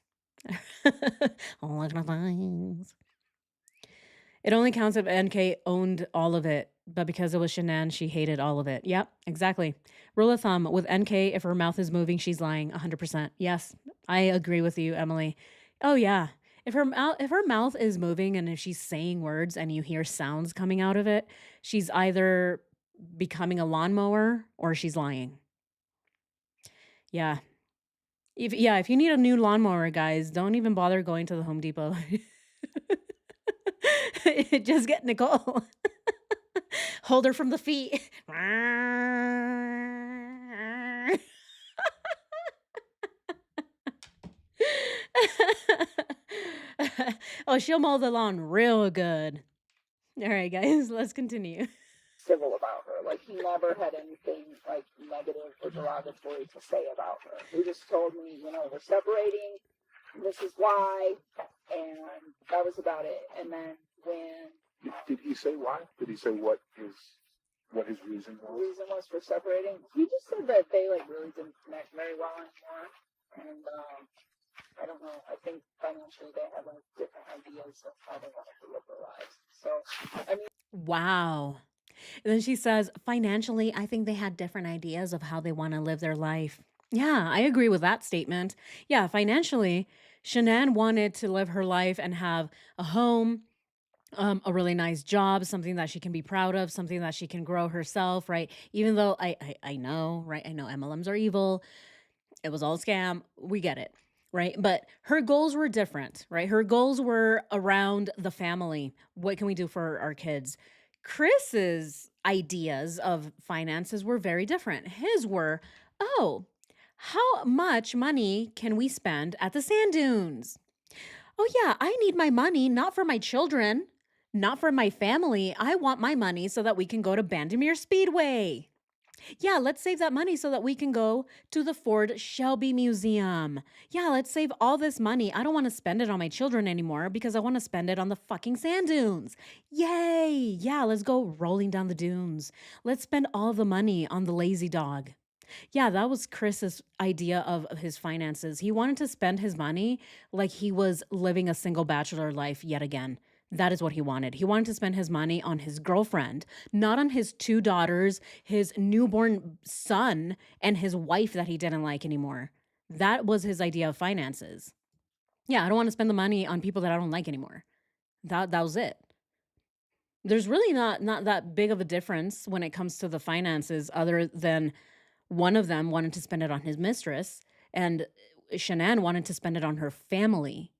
All of the things. It only counts if NK owned all of it, but because it was Shanann, she hated all of it. Yep, exactly. Rule of thumb, with NK, if her mouth is moving, she's lying 100%. Yes, I agree with you, Emily. Oh yeah. If her mouth is moving and if she's saying words and you hear sounds coming out of it, she's either becoming a lawnmower or she's lying. Yeah. If you need a new lawnmower, guys, don't even bother going to the Home Depot. Just get Nichol. Hold her from the feet. Oh, she'll mow the lawn real good. All right, guys, let's continue. Civil about her. Like, he never had anything, like, negative or derogatory to say about her. He just told me, we're separating, this is why, and that was about it. And then when... Did he say why? Did he say what his reason was? Reason was for separating? He just said that they, really didn't connect very well anymore. And, I don't know. I think financially they had, different ideas of how they wanted to live their lives. So, I mean... Wow. And then she says, financially, I think they had different ideas of how they want to live their life. Yeah, I agree with that statement. Yeah, financially, Shanann wanted to live her life and have a home, a really nice job, something that she can be proud of, something that she can grow herself, right? Even though I know, right? I know MLMs are evil. It was all a scam. We get it, right? But her goals were different, right? Her goals were around the family. What can we do for our kids? Chris's ideas of finances were very different. His were, oh, how much money can we spend at the sand dunes? Oh, yeah, I need my money not for my children, not for my family. I want my money so that we can go to Bandimere Speedway. Yeah, let's save that money so that we can go to the Ford Shelby Museum. Yeah, let's save all this money. I don't want to spend it on my children anymore because I want to spend it on the fucking sand dunes. Yay! Yeah, let's go rolling down the dunes. Let's spend all the money on the lazy dog. Yeah, that was Chris's idea of his finances. He wanted to spend his money like he was living a single bachelor life yet again. That is what he wanted. He wanted to spend his money on his girlfriend, not on his two daughters, his newborn son, and his wife that he didn't like anymore. That was his idea of finances. Yeah, I don't want to spend the money on people that I don't like anymore. That was it. There's really not that big of a difference when it comes to the finances, other than one of them wanted to spend it on his mistress, and Shanann wanted to spend it on her family.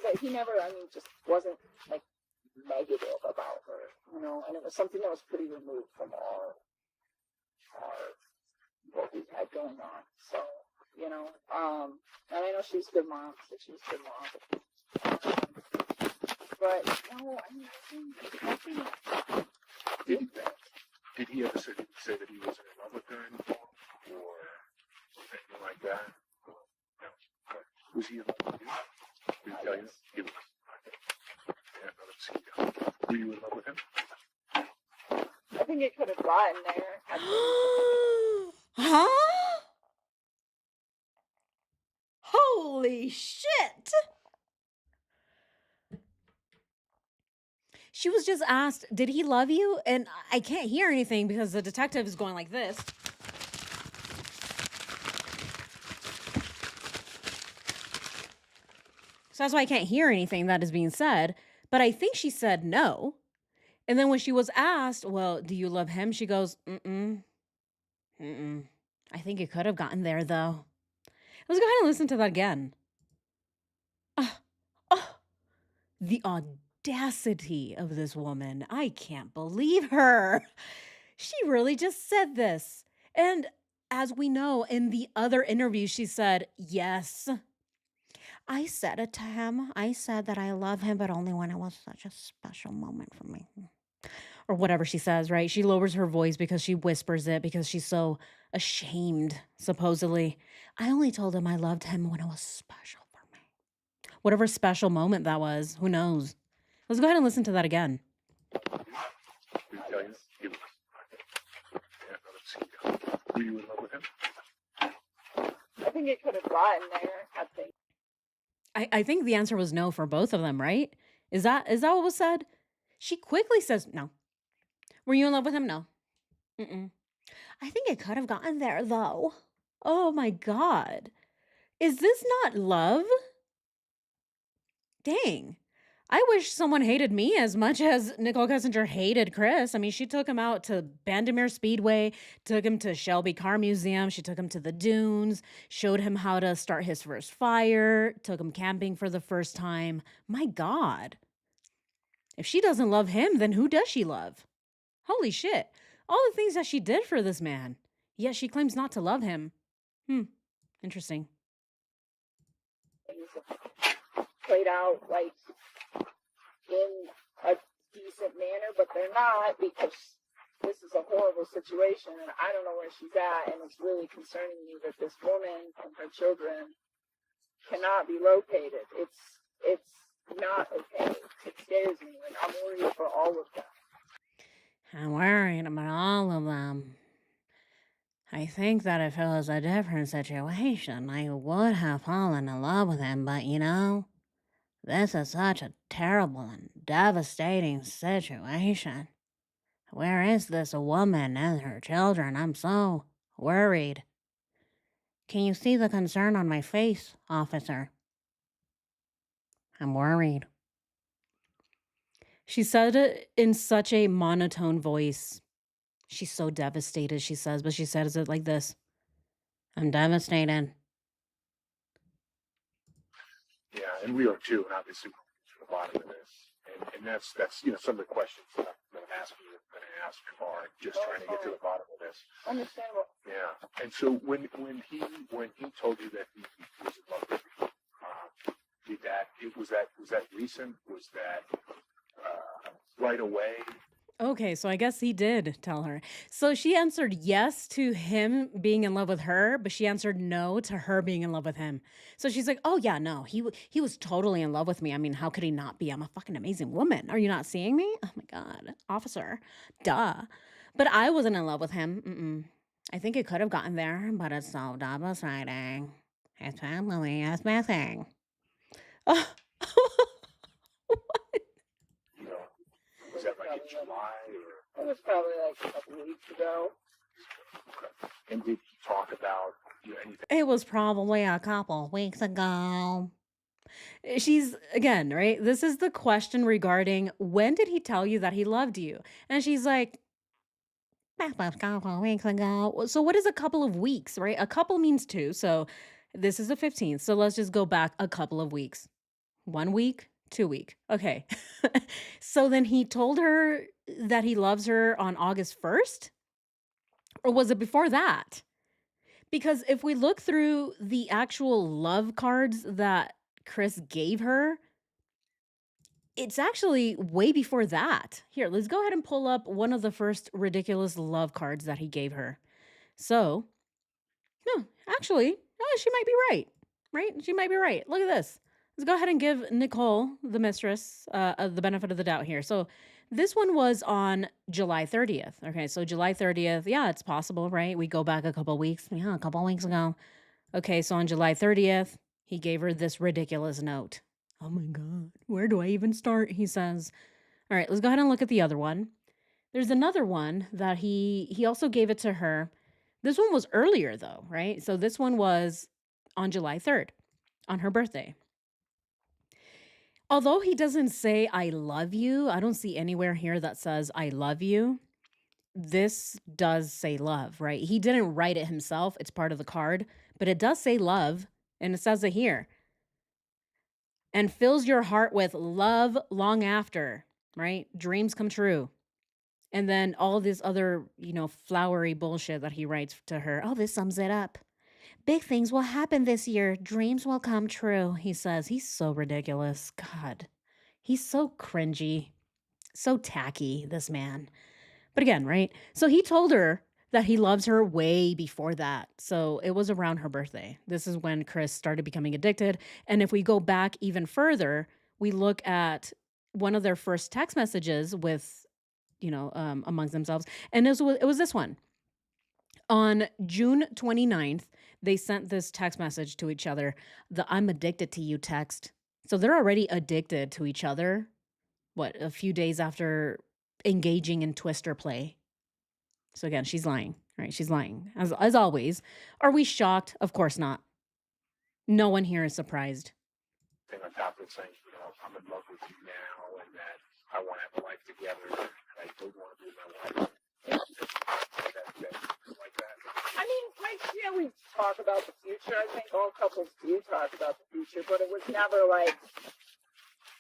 But he never, I mean, just wasn't like negative about her, you know, and it was something that was pretty removed from our what we had going on. So, you know, and I know she was a good mom, so she was a good mom. But no, I mean, I think Did he ever say that he wasn't in love with her anymore, or anything like that? No. Okay. Was he in love with you? Did he tell you? He was. Yeah, no, let's see. Were you in love with him? I think it could have gotten there. Huh? Holy shit! She was just asked, did he love you? And I can't hear anything because the detective is going like this. So that's why I can't hear anything that is being said. But I think she said no. And then when she was asked, well, do you love him? She goes, mm-mm. I think it could have gotten there, though. Let's go ahead and listen to that again. The audacity of this woman. I can't believe her. She really just said this. And as we know, in the other interview, she said, yes. I said it to him. I said that I love him, but only when it was such a special moment for me. Or whatever she says, right? She lowers her voice because she whispers it because she's so ashamed, supposedly. I only told him I loved him when it was special for me. Whatever special moment that was, who knows? Let's go ahead and listen to that again. Did he tell you? He was. Yeah, no, let's see. Were you in love with him? I think it could have gotten there. I think the answer was no for both of them, right? Is that what was said? She quickly says no. Were you in love with him? No. Mm-mm. I think it could have gotten there, though. Oh my God. Is this not love? Dang. I wish someone hated me as much as Nichol Kessinger hated Chris. I mean, she took him out to Bandimere Speedway, took him to Shelby Car Museum, she took him to the dunes, showed him how to start his first fire, took him camping for the first time. My God. If she doesn't love him, then who does she love? Holy shit. All the things that she did for this man. Yet she claims not to love him. Interesting. Played out like in a decent manner, but they're not, because this is a horrible situation and I don't know where she's at, and it's really concerning me that this woman and her children cannot be located. It's not okay. It scares me, and I'm worried for all of them. I'm worried about all of them. I think that if it was a different situation, I would have fallen in love with him, but you know, this is such a terrible and devastating situation. Where is this woman and her children? I'm so worried. Can you see the concern on my face, officer? I'm worried. She said it in such a monotone voice. She's so devastated, she says, but she says it like this. I'm devastated. Yeah, and we are too, and obviously we're to the bottom of this. And that's some of the questions that I'm asking you, that I ask are just trying to get to the bottom of this. Understandable. Yeah. And so when he told you that he was in love with you, was that recent? Was that right away? Okay, so I guess he did tell her. So she answered yes to him being in love with her, but she answered no to her being in love with him. So she's like, "Oh yeah, no, he was totally in love with me. I mean, how could he not be? I'm a fucking amazing woman. Are you not seeing me? Oh my god, officer, duh." But I wasn't in love with him. Mm-mm. I think it could have gotten there, but it's so devastating. His family is missing. You know, was that like in July or? It was probably like a couple weeks ago. And did you talk about anything? It was probably a couple weeks ago. She's again, right? This is the question regarding when did he tell you that he loved you? And she's like, That was a couple weeks ago. So what is a couple of weeks, right? A couple means two. So this is the 15th. So let's just go back a couple of weeks. 1 week, 2 week. Okay. So then he told her that he loves her on August 1st? Or was it before that? Because if we look through the actual love cards that Chris gave her, it's actually way before that. Here, let's go ahead and pull up one of the first ridiculous love cards that he gave her. So, no, actually, she might be right. Right? She might be right. Look at this. Let's go ahead and give Nicole, the mistress, the benefit of the doubt here. So, this one was on July 30th. Okay, so July 30th. Yeah, it's possible, right? We go back a couple weeks. Yeah, a couple weeks ago. Okay, so on July 30th, he gave her this ridiculous note. Oh my God, where do I even start? He says. All right, let's go ahead and look at the other one. There's another one that he also gave it to her. This one was earlier though, right? So this one was on July 3rd, on her birthday. Although he doesn't say I love you, I don't see anywhere here that says I love you. This does say love, right? He didn't write it himself. It's part of the card, but it does say love, and it says it here. And fills your heart with love long after, right? Dreams come true. And then all this other, flowery bullshit that he writes to her. Oh, this sums it up. Big things will happen this year. Dreams will come true. He says he's so ridiculous. God, he's so cringy, so tacky, this man. But again, right? So he told her that he loves her way before that. So it was around her birthday. This is when Chris started becoming addicted. And if we go back even further, we look at one of their first text messages with, amongst themselves. And it was this one. On June 29th, they sent this text message to each other, the I'm addicted to you text. So they're already addicted to each other. What, a few days after engaging in Twister play. So again, she's lying, right? She's lying, as always. Are we shocked? Of course not. No one here is surprised. Thing on top of it saying, I'm in love with you now and that I want to have a life together and I don't want to be my wife. Like that. I mean, yeah, we talk about the future. I think all couples do talk about the future, but it was never like,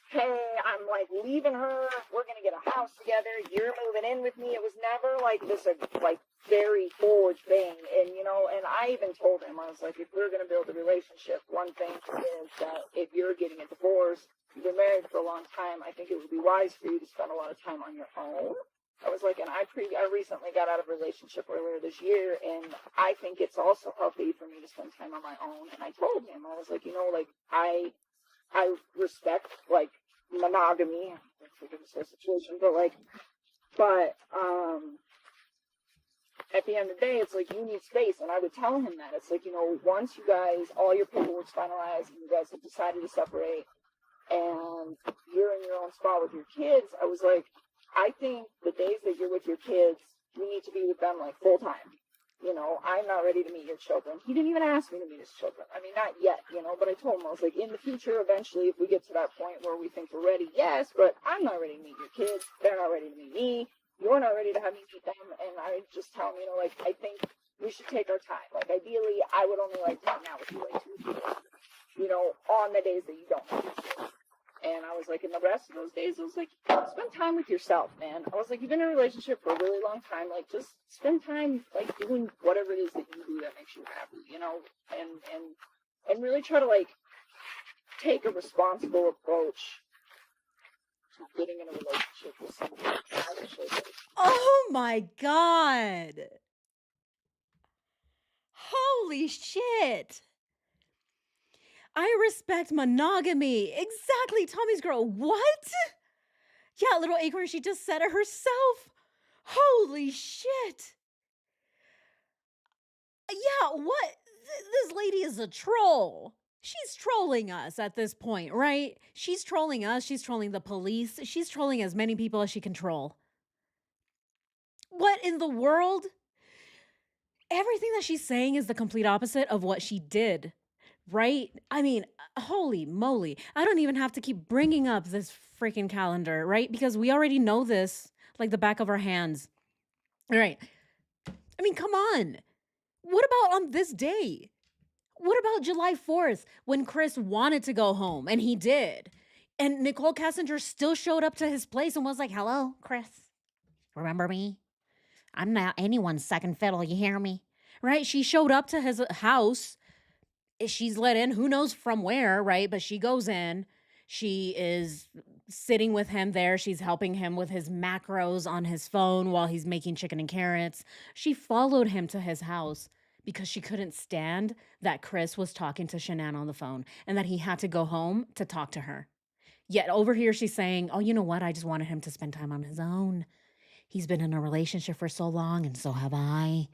hey, I'm like leaving her, we're gonna get a house together, you're moving in with me. It was never like this like very forward thing. And and I even told him, I was like, if we're gonna build a relationship, one thing is that if you're getting a divorce, you've been married for a long time, I think it would be wise for you to spend a lot of time on your own. I was like, and I recently got out of a relationship earlier this year, and I think it's also healthy for me to spend time on my own. And I told him, I was like, I respect like monogamy. That's a good situation, but at the end of the day, it's like you need space, and I would tell him that it's like once you guys all your paperwork's finalized and you guys have decided to separate, and you're in your own spot with your kids, I was like, I think the days that you're with your kids, you need to be with them like full time. I'm not ready to meet your children. He didn't even ask me to meet his children. I mean, not yet, but I told him, I was like, in the future, eventually, if we get to that point where we think we're ready, yes, but I'm not ready to meet your kids. They're not ready to meet me. You're not ready to have me meet them. And I just tell him, I think we should take our time. Like, ideally, I would only like to hang out with you like 2 days, on the days that you don't have your kids. And I was like, in the rest of those days, I was like, spend time with yourself, man. I was like, you've been in a relationship for a really long time. Like, just spend time, like, doing whatever it is that you do that makes you happy, and really try to, like, take a responsible approach getting in a relationship with someone actually. Oh my God. Holy shit. I respect monogamy. Exactly, Tommy's girl. What? Yeah, little acorn, she just said it herself. Holy shit. Yeah, what? This lady is a troll. She's trolling us at this point, right? She's trolling us. She's trolling the police. She's trolling as many people as she can troll. What in the world? Everything that she's saying is the complete opposite of what she did, right? I mean, holy moly. I don't even have to keep bringing up this freaking calendar, right? Because we already know this like the back of our hands. All right. I mean, come on. What about on this day? What about July 4th when Chris wanted to go home and he did? And Nichol Kessinger still showed up to his place and was like, hello, Chris. Remember me? I'm not anyone's second fiddle. You hear me? Right? She showed up to his house. She's let in, who knows from where, right? But she goes in. She is sitting with him there. She's helping him with his macros on his phone while he's making chicken and carrots. She followed him to his house because she couldn't stand that Chris was talking to Shanann on the phone and that he had to go home to talk to her. Yet over here, she's saying, oh, you know what? I just wanted him to spend time on his own. He's been in a relationship for so long, and so have I.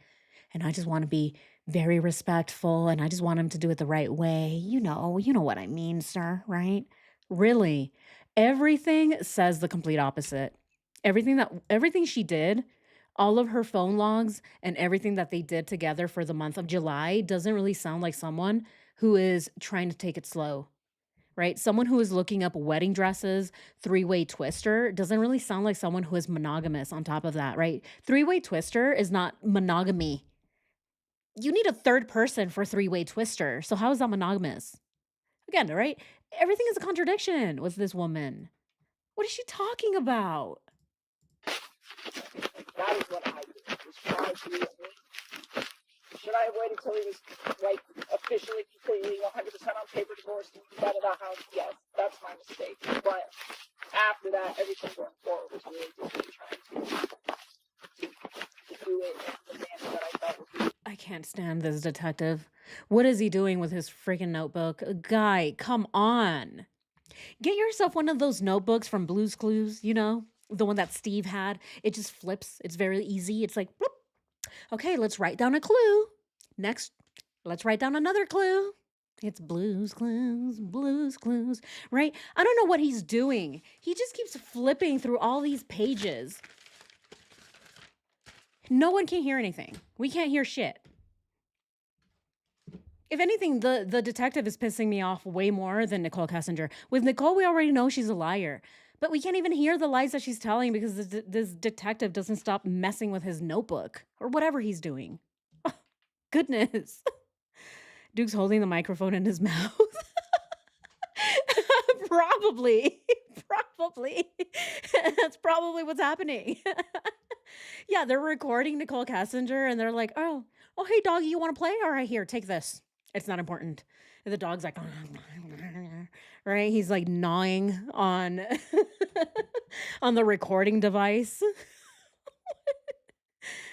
And I just want to be very respectful, and I just want him to do it the right way. You know what I mean, sir, right? Really, everything says the complete opposite. Everything she did, all of her phone logs and everything that they did together for the month of July doesn't really sound like someone who is trying to take it slow, right? Someone who is looking up wedding dresses, three-way twister doesn't really sound like someone who is monogamous on top of that, right? Three-way twister is not monogamy. You need a third person for three-way twister. So how is that monogamous? Again, right? Everything is a contradiction with this woman. What is she talking about? That is what I did. Was try to. Should I have waited till he was like officially, completely, 100% on paper divorced and moved out of that house? Yes, that's my mistake. But after that, everything going forward was really just me trying to do it in the manner that I felt was really. I can't stand this detective. What is he doing with his freaking notebook? Guy, come on. Get yourself one of those notebooks from Blue's Clues, the one that Steve had. It just flips. It's very easy. It's like, whoop. Okay, let's write down a clue. Next, let's write down another clue. It's Blue's Clues, right? I don't know what he's doing. He just keeps flipping through all these pages. No one can hear anything. We can't hear shit. If anything, the detective is pissing me off way more than Nichol Kessinger. With Nichol, we already know she's a liar. But we can't even hear the lies that she's telling because this detective doesn't stop messing with his notebook or whatever he's doing. Oh, goodness. Duke's holding the microphone in his mouth. Probably. That's probably what's happening. Yeah, they're recording Nichol Kessinger and they're like, oh, hey, doggy, you want to play? All right, here, take this. It's not important. And the dog's like, right? He's like gnawing on on the recording device.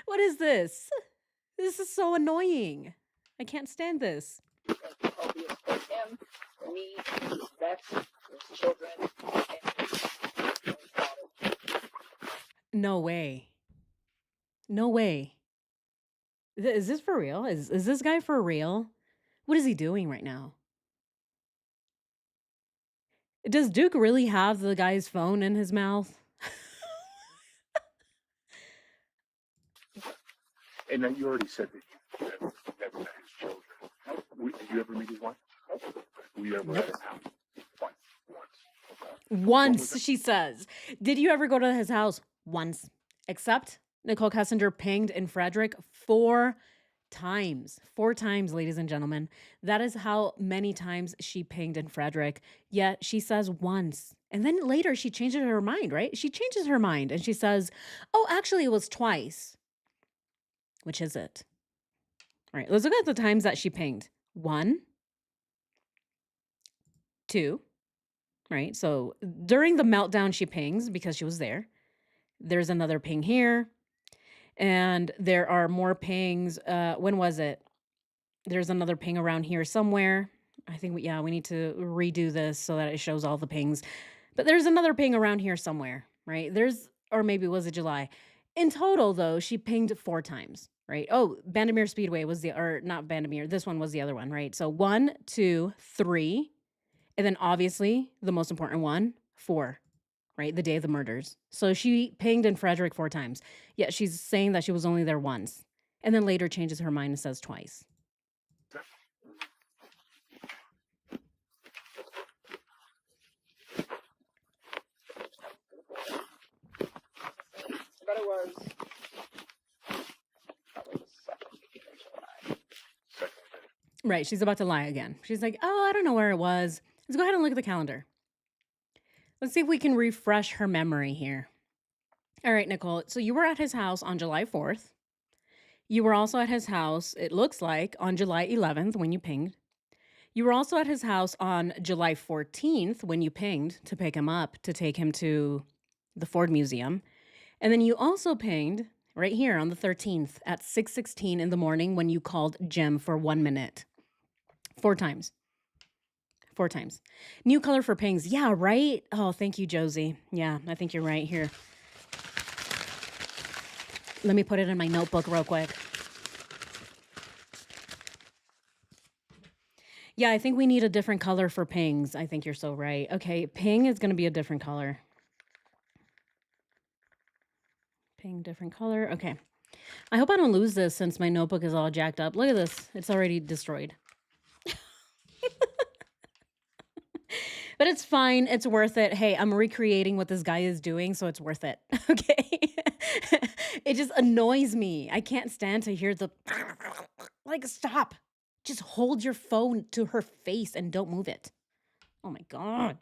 What is this? This is so annoying. I can't stand this. Obvious for him, me, Bex, his children, and his daughter. No way. No way. Is this for real? Is this guy for real? What is he doing right now? Does Duke really have the guy's phone in his mouth? And then you already said that you never met his children. Did you ever meet his wife? Were you ever at his house? Once. Once, she says. Did you ever go to his house? Once. Except Nichol Kessinger pinged in Frederick 4 times. 4 times, ladies and gentlemen. That is how many times she pinged in Frederick. Yet she says once. And then later she changes her mind, right? She changes her mind and she says, oh, actually it was twice. Which is it? All right, let's look at the times that she pinged. 1, 2, right? So during the meltdown, she pings because she was there. There's another ping here, and there are more pings. When was it? There's another ping around here somewhere. I think we need to redo this so that it shows all the pings. But there's another ping around here somewhere, right? Or maybe was it July? In total, though, she pinged 4 times, right? Oh, Bandimere Speedway or not Bandimere. This one was the other one, right? So 1, 2, 3, and then obviously the most important one, 4, right? The day of the murders. So she pinged in Frederick 4 times. Yet she's saying that she was only there once, and then later changes her mind and says twice. But it was probably the second week of July. Right. She's about to lie again. She's like, oh, I don't know where it was. Let's go ahead and look at the calendar. Let's see if we can refresh her memory here. All right, Nicole. So you were at his house on July 4th. You were also at his house, it looks like, on July 11th when you pinged. You were also at his house on July 14th when you pinged to pick him up to take him to the Ford Museum. And then you also pinged right here on the 13th at 6:16 in the morning when you called Jim for 1 minute. 4 times. 4 times. New color for pings. Yeah, right? Oh, thank you, Josie. Yeah, I think you're right here. Let me put it in my notebook real quick. Yeah, I think we need a different color for pings. I think you're so right. Okay, ping is going to be a different color. Ping, different color. Okay. I hope I don't lose this since my notebook is all jacked up. Look at this. It's already destroyed. But it's fine. It's worth it. Hey, I'm recreating what this guy is doing, so it's worth it. Okay. It just annoys me. I can't stand to hear the like stop. Just hold your phone to her face and don't move it. Oh my God.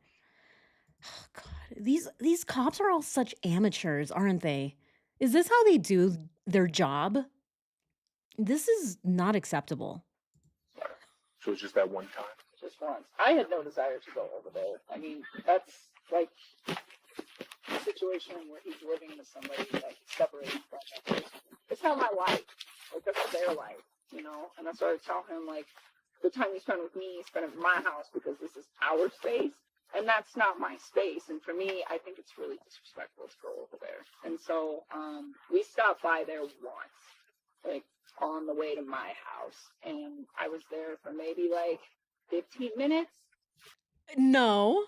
Oh God. These cops are all such amateurs, aren't they? Is this how they do their job? This is not acceptable. So it's just that one time. Just once. I had no desire to go over there. I mean, that's like a situation where he's living with somebody that he's separated from. It's not my life. Like, that's their life, you know? And that's why I tell him, like, the time you spend with me, spend at my house because this is our space. And that's not my space. And for me, I think it's really disrespectful to go over there. And so we stopped by there once, like, on the way to my house. And I was there for maybe, like, 15 minutes. No.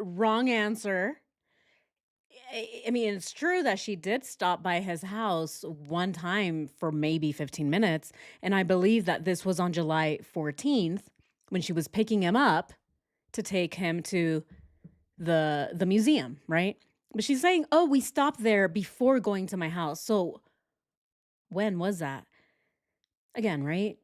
Wrong answer. I mean, it's true that she did stop by his house one time for maybe 15 minutes. And I believe that this was on July 14th when she was picking him up to take him to the museum, right? But she's saying, oh, we stopped there before going to my house. So when was that? Again, right?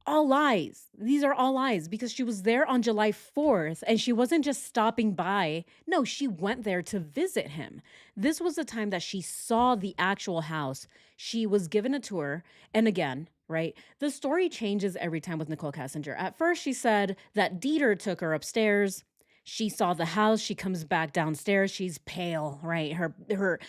All lies. These are all lies because she was there on July 4th and she wasn't just stopping by. No, she went there to visit him. This was the time that she saw the actual house. She was given a tour. And again, right, the story changes every time with Nichol Kessinger. At first, she said that Dieter took her upstairs. She saw the house. She comes back downstairs. She's pale, right? Her,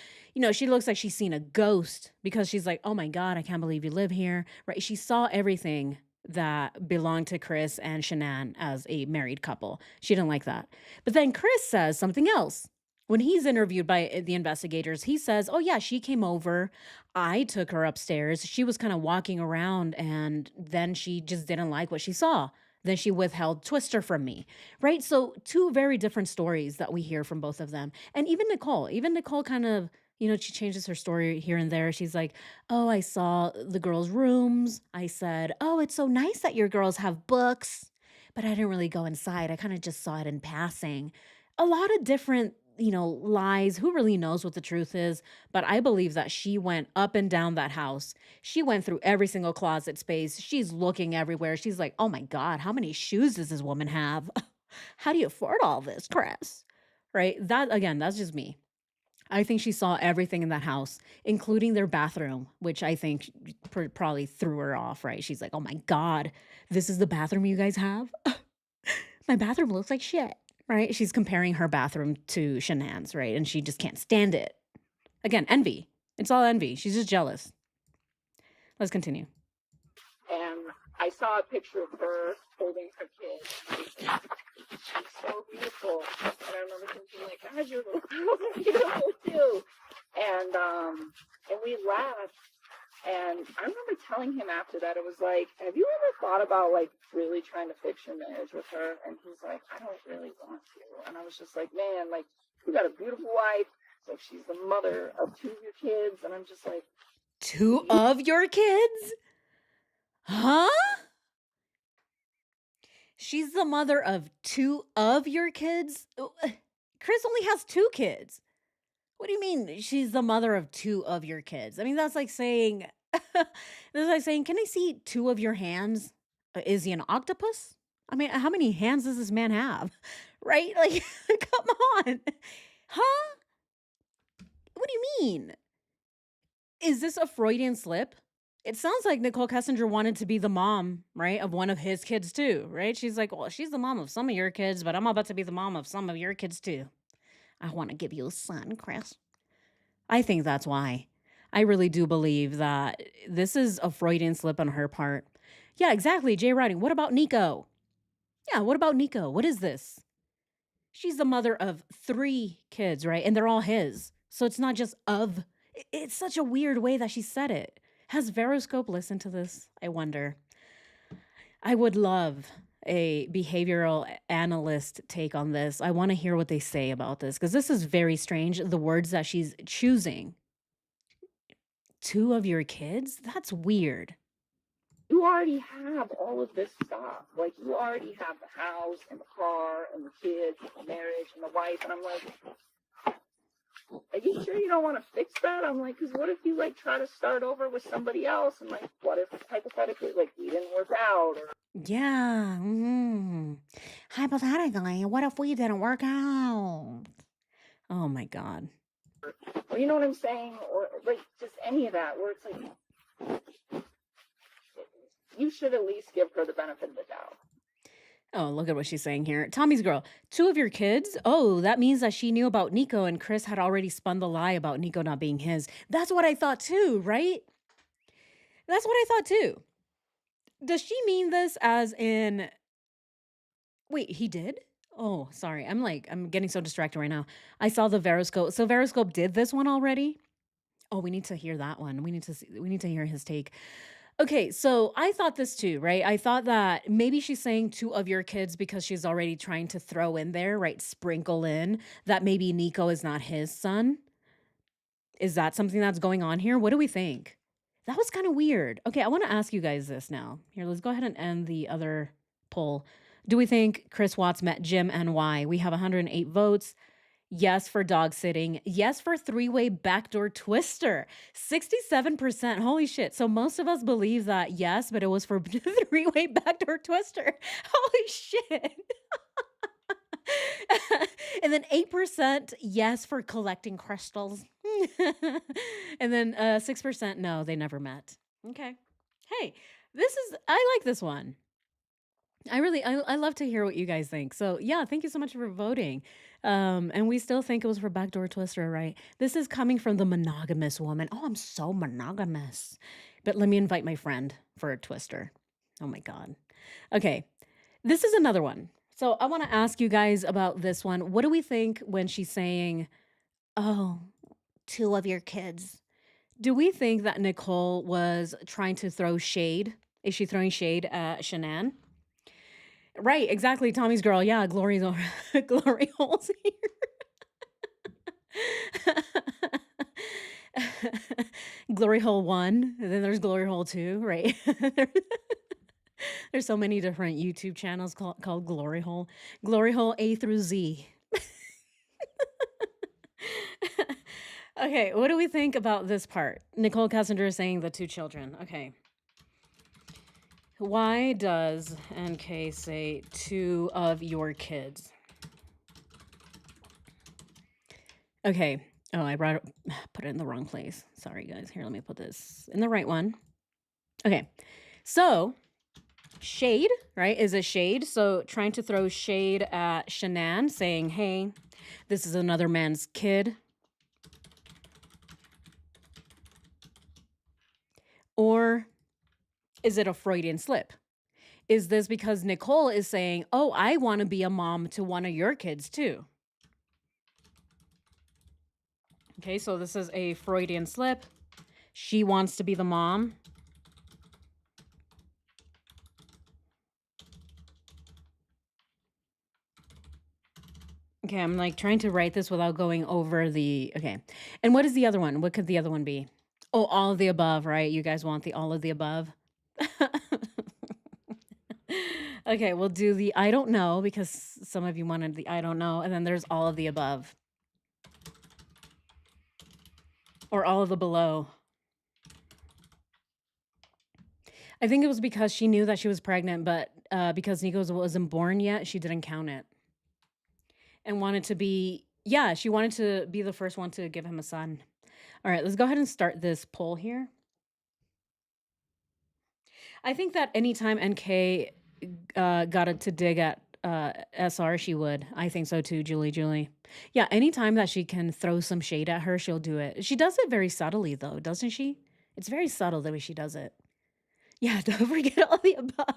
she looks like she's seen a ghost because she's like, oh my God, I can't believe you live here, right? She saw everything that belonged to Chris and Shanann as a married couple. She didn't like that. But then Chris says something else. When he's interviewed by the investigators, he says, oh yeah, she came over. I took her upstairs. She was kind of walking around and then she just didn't like what she saw. Then she withheld Twister from me, right? So 2 very different stories that we hear from both of them. And even Nicole kind of, she changes her story here and there. She's like, oh, I saw the girls' rooms. I said, oh, it's so nice that your girls have books, but I didn't really go inside. I kind of just saw it in passing. A lot of different, lies. Who really knows what the truth is? But I believe that she went up and down that house. She went through every single closet space. She's looking everywhere. She's like, oh my God, how many shoes does this woman have? How do you afford all this, Chris? Right? That's just me. I think she saw everything in that house, including their bathroom, which I think probably threw her off, right? She's like, oh my God, this is the bathroom you guys have? My bathroom looks like shit, right? She's comparing her bathroom to Shanann's, right? And she just can't stand it. Again, envy. It's all envy. She's just jealous. Let's continue. And I saw a picture of her holding her kid. She's so beautiful. And I remember thinking, like, God, your little girls are beautiful too. And we laughed. And I remember telling him after that, it was like, have you ever thought about, like, really trying to fix your marriage with her? And he's like, I don't really want to. And I was just like, man, like, you got a beautiful wife. So she's the mother of 2 of your kids. And I'm just like, 2 of your kids? Huh? She's the mother of 2 of your kids? Chris only has 2 kids. What do you mean she's the mother of 2 of your kids? I mean, that's like saying, can I see 2 of your hands? Is he an octopus? I mean, how many hands does this man have? Right? Like, come on. Huh? What do you mean? Is this a Freudian slip? It sounds like Nichol Kessinger wanted to be the mom, right, of one of his kids too, right? She's like, well, she's the mom of some of your kids, but I'm about to be the mom of some of your kids too. I want to give you a son, Chris. I think that's why. I really do believe that this is a Freudian slip on her part. Yeah, exactly. Jay Writing. What about Nico? Yeah, what about Nico? What is this? She's the mother of 3 kids, right? And they're all his. So it's not just of. It's such a weird way that she said it. Has Veroscope listened to this? I wonder. I would love a behavioral analyst take on this. I want to hear what they say about this because this is very strange. The words that she's choosing. 2 of your kids? That's weird. you already have all of this stuff. Like, you already have the house and the car and the kids and the marriage and the wife. And I'm like, are you sure you don't want to fix that? I'm like, because what if you, like, try to start over with somebody else? And, like, what if, hypothetically, like, we didn't work out? Or Yeah. Hypothetically, what if we didn't work out? Oh my God. or you know what I'm saying? Or, like, just any of that, where it's like, you should at least give her the benefit of the doubt. Oh, look at what she's saying here. Tommy's girl, 2 of your kids? Oh, that means that she knew about Nico and Chris had already spun the lie about Nico not being his. That's what I thought too, right? That's what I thought too. Does she mean this as in, wait, he did? Oh, sorry. I'm getting so distracted right now. I saw the Veroscope. So Veroscope did this one already? Oh, we need to hear that one. We need to hear his take. Okay, so I thought this too, right? I thought that maybe she's saying 2 of your kids because she's already trying to throw in there, right? Sprinkle in that maybe Nico is not his son. Is that something that's going on here? What do we think? That was kind of weird. Okay, I want to ask you guys this now. Here, let's go ahead and end the other poll. Do we think Chris Watts met Jim and why? We have 108 votes. Yes for dog sitting. Yes for 3-way backdoor twister. 67%. Holy shit. So most of us believe that yes, but it was for 3-way backdoor twister. Holy shit. And then 8% yes for collecting crystals. And then 6% no, they never met. Okay. Hey, I like this one. I love to hear what you guys think. So yeah, thank you so much for voting. And we still think it was for backdoor twister, right? This is coming from the monogamous woman. Oh, I'm so monogamous. But let me invite my friend for a twister. Oh my God. Okay. This is another one. So I want to ask you guys about this one. What do we think when she's saying, oh, 2 of your kids. do we think that Nicole was trying to throw shade? Is she throwing shade at Shanann? Right, exactly. Tommy's girl. Yeah, glory holes here. Glory hole 1, and then there's glory hole 2, right? There's so many different YouTube channels called Glory Hole. Glory Hole A through Z. Okay, what do we think about this part? Nichol Kessinger is saying the 2 children. Okay. Why does NK say 2 of your kids? Okay. Oh, put it in the wrong place. Sorry, guys. Here, let me put this in the right one. Okay. So, Shade, right, is a shade. So trying to throw shade at Shanann, saying, hey, this is another man's kid. Or is it a Freudian slip? Is this because Nichol is saying, oh, I want to be a mom to one of your kids too? Okay, so this is a Freudian slip. She wants to be the mom. Okay, I'm like trying to write this without going over the. Okay. And what is the other one? What could the other one be? Oh, all of the above, right? You guys want the all of the above? Okay, we'll do the I don't know because some of you wanted the I don't know. And then there's all of the above. Or all of the below. I think it was because she knew that she was pregnant, but because Nico wasn't born yet, she didn't count it. And wanted to be, yeah, she wanted to be the first one to give him a son. All right, let's go ahead and start this poll here. I think that anytime NK got it to dig at SR, she would. I think so too, Julie. Yeah, anytime that she can throw some shade at her, she'll do it. She does it very subtly, though, doesn't she? It's very subtle the way she does it. Yeah, don't forget all the above.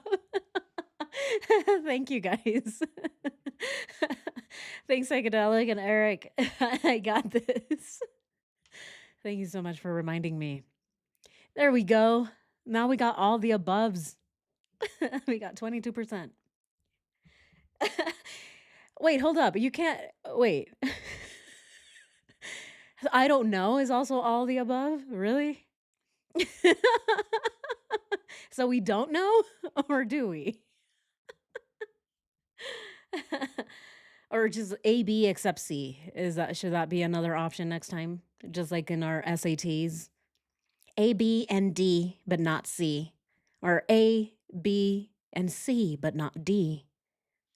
Thank you, guys. Thanks, Psychedelic and Eric. I got this. Thank you so much for reminding me. There we go. Now we got all the aboves. We got 22%. Wait, hold up. You can't. Wait. I don't know is also all the above? Really? So we don't know? Or do we? Or just A, B, except C. Should that be another option next time? Just like in our SATs. A, B, and D, but not C. Or A, B, and C, but not D.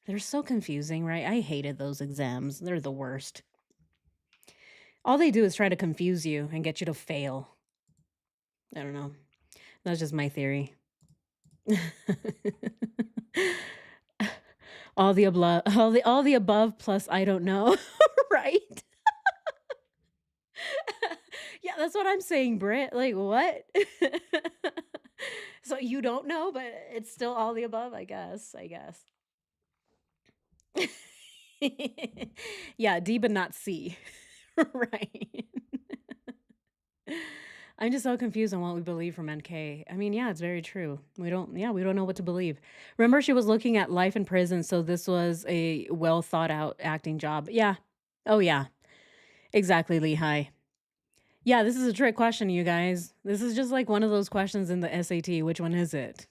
They're so confusing, right? I hated those exams. They're the worst. All they do is try to confuse you and get you to fail. I don't know. That's just my theory. all the above plus I don't know, right? Yeah, that's what I'm saying, Britt. Like, what? So you don't know, but it's still all the above, I guess. Yeah, D but not C. Right. I'm just so confused on what we believe from NK. I mean, yeah, it's very true. We don't know what to believe. Remember, she was looking at life in prison, so this was a well thought out acting job. Yeah. Oh, yeah. Exactly, Lehigh. Yeah, this is a trick question, you guys. This is just like one of those questions in the SAT. Which one is it?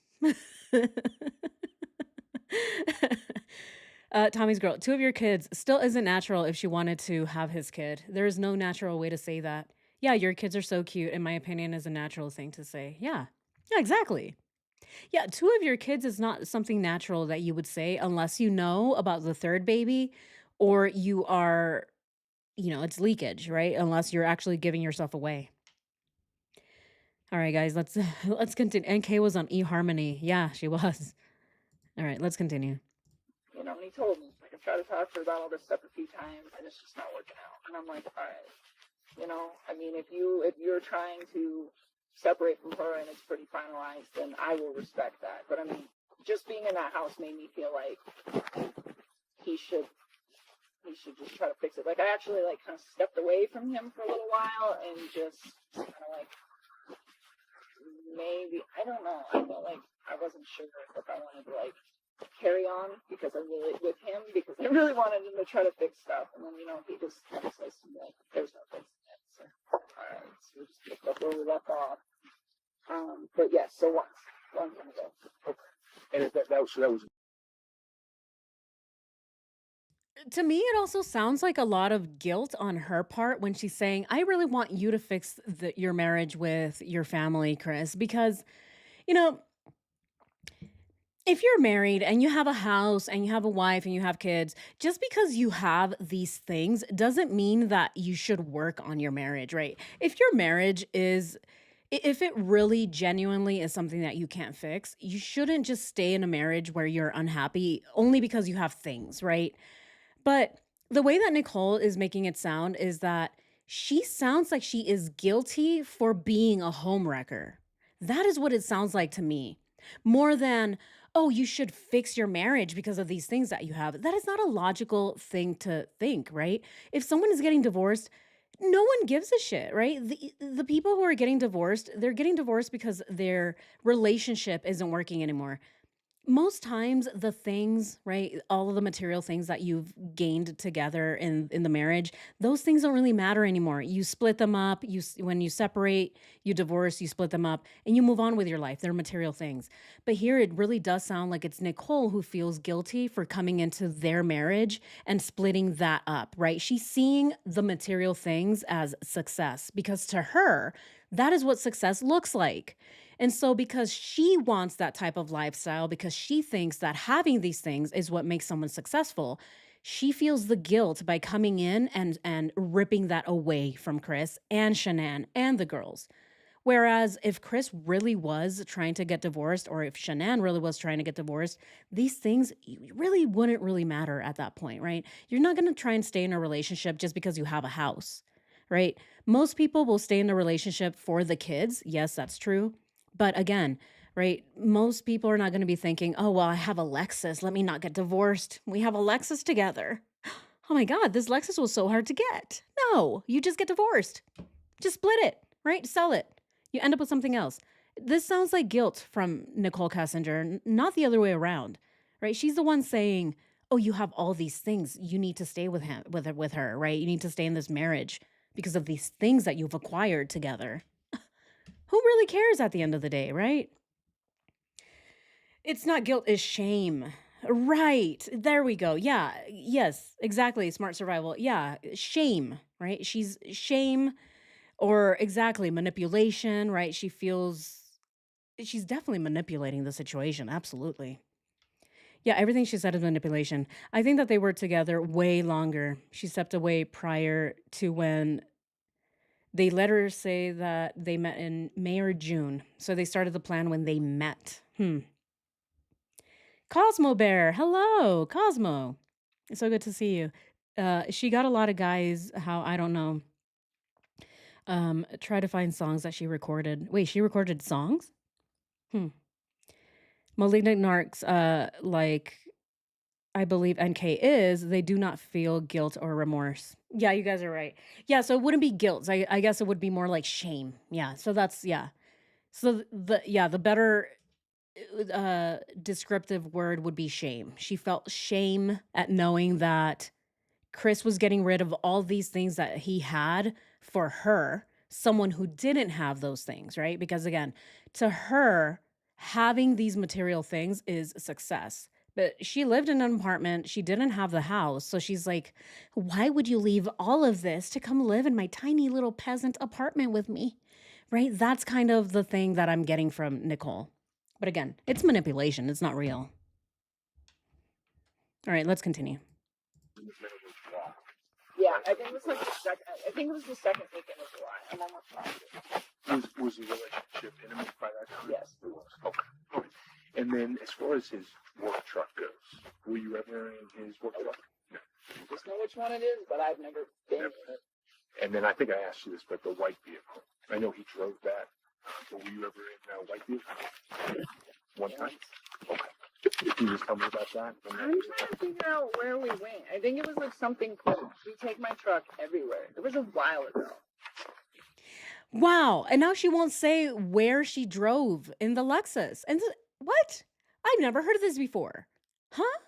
Tommy's girl, 2 of your kids still isn't natural if she wanted to have his kid. There is no natural way to say that. Yeah, your kids are so cute, in my opinion, is a natural thing to say. Yeah. Yeah, exactly. Yeah, 2 of your kids is not something natural that you would say unless you know about the 3rd baby or you are, it's leakage, right? Unless you're actually giving yourself away. All right, guys, let's continue. NK was on eHarmony. Yeah, she was. All right, let's continue. And he told me, like, I've tried to talk to her about all this stuff a few times, and it's just not working out. And I'm like, all right, I mean, if you're trying to separate from her and it's pretty finalized, then I will respect that. But I mean, just being in that house made me feel like he should just try to fix it. Like, I actually kind of stepped away from him for a little while and just kind of maybe, I don't know. I felt like I wasn't sure if I wanted to carry on because I really wanted him to try to fix stuff. And then, he just kind of says to me, there's no fixing it. So, all right, so we just picked up where we left off. But yes, so one time ago. Okay. And that was To me, it also sounds like a lot of guilt on her part when she's saying, I really want you to fix your marriage with your family, Chris, because, if you're married and you have a house and you have a wife and you have kids, just because you have these things doesn't mean that you should work on your marriage, right? If your marriage is If it really genuinely is something that you can't fix, you shouldn't just stay in a marriage where you're unhappy only because you have things, right? But the way that Nicole is making it sound is that she sounds like she is guilty for being a homewrecker. That is what it sounds like to me. More than, oh, you should fix your marriage because of these things that you have. That is not a logical thing to think, right? If someone is getting divorced, no one gives a shit, right? The people who are getting divorced, they're getting divorced because their relationship isn't working anymore. Most times the things, right, all of the material things that you've gained together in the marriage, those things don't really matter anymore. You split them up, when you separate, you divorce, you split them up, and you move on with your life. They're material things. But here it really does sound like it's Nicole who feels guilty for coming into their marriage and splitting that up, right? She's seeing the material things as success because to her, that is what success looks like. And so, because she wants that type of lifestyle, because she thinks that having these things is what makes someone successful, she feels the guilt by coming in and ripping that away from Chris and Shanann and the girls. Whereas if Chris really was trying to get divorced, or if Shanann really was trying to get divorced, these things really wouldn't really matter at that point, right? You're not going to try and stay in a relationship just because you have a house, right? Most people will stay in a relationship for the kids. Yes, that's true. But again, right, most people are not going to be thinking, oh, well, I have a Lexus. Let me not get divorced. We have a Lexus together. Oh my God, this Lexus was so hard to get. No, you just get divorced. Just split it, right? Sell it. You end up with something else. This sounds like guilt from Nichol Kessinger, not the other way around, right? She's the one saying, oh, you have all these things. You need to stay with him, with her, right? You need to stay in this marriage because of these things that you've acquired together. Who really cares at the end of the day, right? It's not guilt, it's shame. Right. There we go. Yeah. Yes, exactly. Smart survival. Yeah. Shame, right? She's shame or exactly manipulation, right? She feels she's definitely manipulating the situation. Absolutely. Yeah. Everything she said is manipulation. I think that they were together way longer. She stepped away prior to when they let her say that they met in May or June. So they started the plan when they met. Cosmo Bear, hello, Cosmo. It's so good to see you. She got a lot of guys, how I don't know. Try to find songs that she recorded. Wait, she recorded songs? Hmm. Malignant Narcs, like I believe NK is, they do not feel guilt or remorse. Yeah, you guys are right. Yeah, so it wouldn't be guilt. I guess it would be more like shame. Yeah, so that's yeah. So the better descriptive word would be shame. She felt shame at knowing that Chris was getting rid of all these things that he had for her, someone who didn't have those things, right? Because again, to her, having these material things is success. But she lived in an apartment, she didn't have the house. So she's like, why would you leave all of this to come live in my tiny little peasant apartment with me? Right? That's kind of the thing that I'm getting from Nicole. But again, it's manipulation, it's not real. All right, let's continue. Yeah, I think it was like the second. I think it was the second weekend of July. I'm almost positive. Was the relationship intimate by that time? Yes. It was. Okay. All right. And then as far as his work truck goes, were you ever in his work truck? No. Just know which one it is, but I've never been in it. And then I think I asked you this, but the white vehicle. I know he drove that. But were you ever in a white vehicle? One time? Okay. Can you just tell me about that? I'm trying to figure out where we went. I think it was like something cool. We take my truck everywhere. It was a while ago. Wow. And now she won't say where she drove in the Lexus. And what? I've never heard of this before. Huh?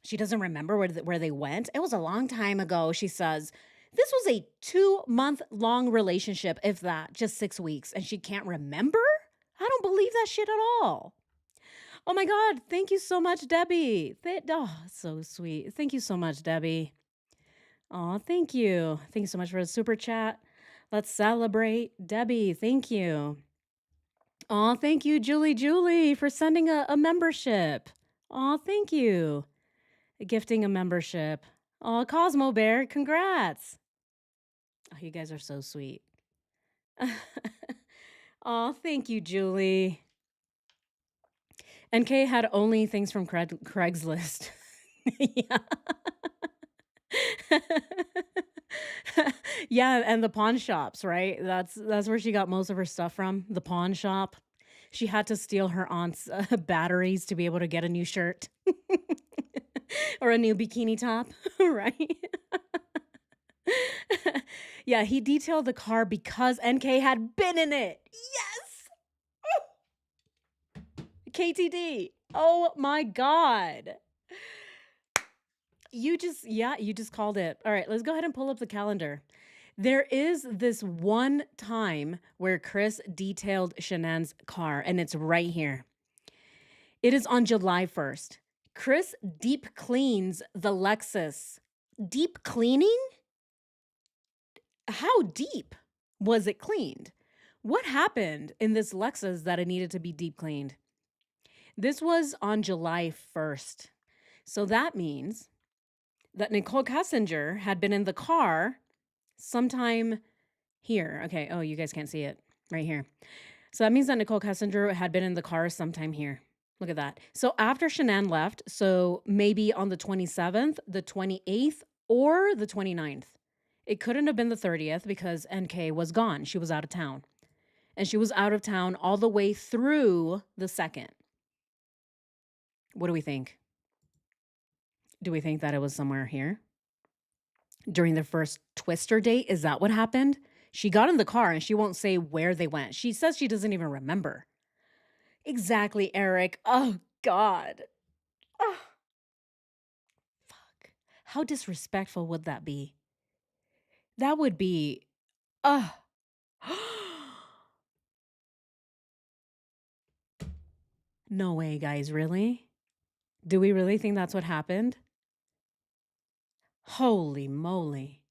She doesn't remember where they went. It was a long time ago, she says. This was a 2-month-long relationship, if that, just 6 weeks. And she can't remember? I don't believe that shit at all. Oh my God. Thank you so much, Debbie. So sweet. Thank you so much, Debbie. Oh, thank you. Thank you so much for the super chat. Let's celebrate. Debbie, thank you. Oh, thank you, Julie, for sending a membership. Oh, thank you. Gifting a membership. Oh, Cosmo Bear, congrats. Oh, you guys are so sweet. Oh, thank you, Julie. NK had only things from Craigslist. Yeah. Yeah, and the pawn shops, right? That's where she got most of her stuff from, the pawn shop. She had to steal her aunt's batteries to be able to get a new shirt or a new bikini top, right? Yeah, he detailed the car because NK had been in it. Yes! KTD. Oh my god. You just called it. All right, let's go ahead and pull up the calendar. There is this one time where Chris detailed Shanann's car, and it's right here. It is on July 1st. Chris deep cleans the Lexus. Deep cleaning? How deep was it cleaned? What happened in this Lexus that it needed to be deep cleaned? This was on July 1st. So that means that Nichol Kessinger had been in the car sometime here. Okay. Oh, you guys can't see it right here. So that means that Nichol Kessinger had been in the car sometime here. Look at that. So after Shanann left, so maybe on the 27th, the 28th, or the 29th. It couldn't have been the 30th because NK was gone. She was out of town. And she was out of town all the way through the 2nd. What do we think? Do we think that it was somewhere here? During the first Twister date? Is that what happened? She got in the car and she won't say where they went. She says she doesn't even remember. Exactly, Eric. Oh, God. Oh, fuck. How disrespectful would that be? That would be. Oh. No way, guys. Really? Do we really think that's what happened? Holy moly.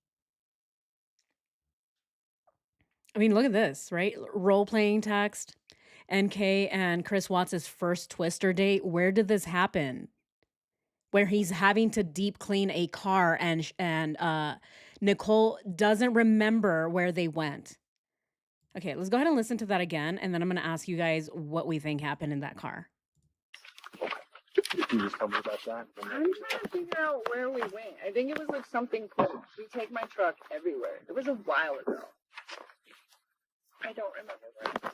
I mean, look at this, right? Role playing text. NK and Chris Watts' first Twister date. Where did this happen? Where he's having to deep clean a car and Nicole doesn't remember where they went. Okay, let's go ahead and listen to that again, and then I'm going to ask you guys what we think happened in that car. If you just tell me about that. I'm trying to figure out where we went. I think it was like something quick. We take my truck everywhere. It was a while ago. I don't remember where it was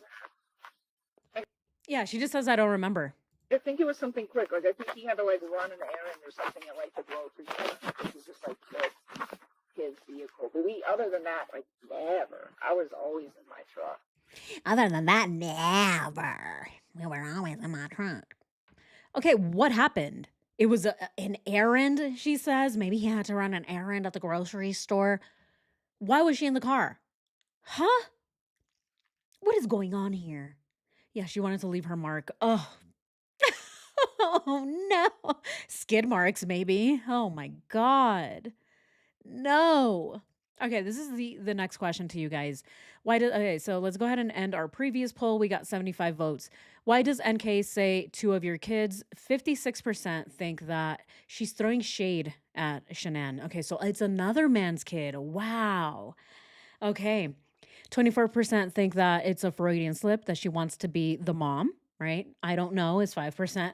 at. Yeah, she just says, I don't remember. I think it was something quick. Like, I think he had to, like, run an errand or something at, like, the grocery store. This was just, like, his vehicle. But other than that, like, never. I was always in my truck. Other than that, never. We were always in my truck. Okay, what happened? It was an errand, she says. Maybe he had to run an errand at the grocery store. Why was she in the car? Huh? What is going on here? Yeah, she wanted to leave her mark. Oh. Oh, no. Skid marks, maybe. Oh, my God. No. Okay, this is the next question to you guys. Okay, so let's go ahead and end our previous poll. We got 75 votes. Why does NK say 2 of your kids? 56% think that she's throwing shade at Shanann. Okay, so it's another man's kid. Wow. Okay. 24% think that it's a Freudian slip, that she wants to be the mom, right? I don't know is 5%.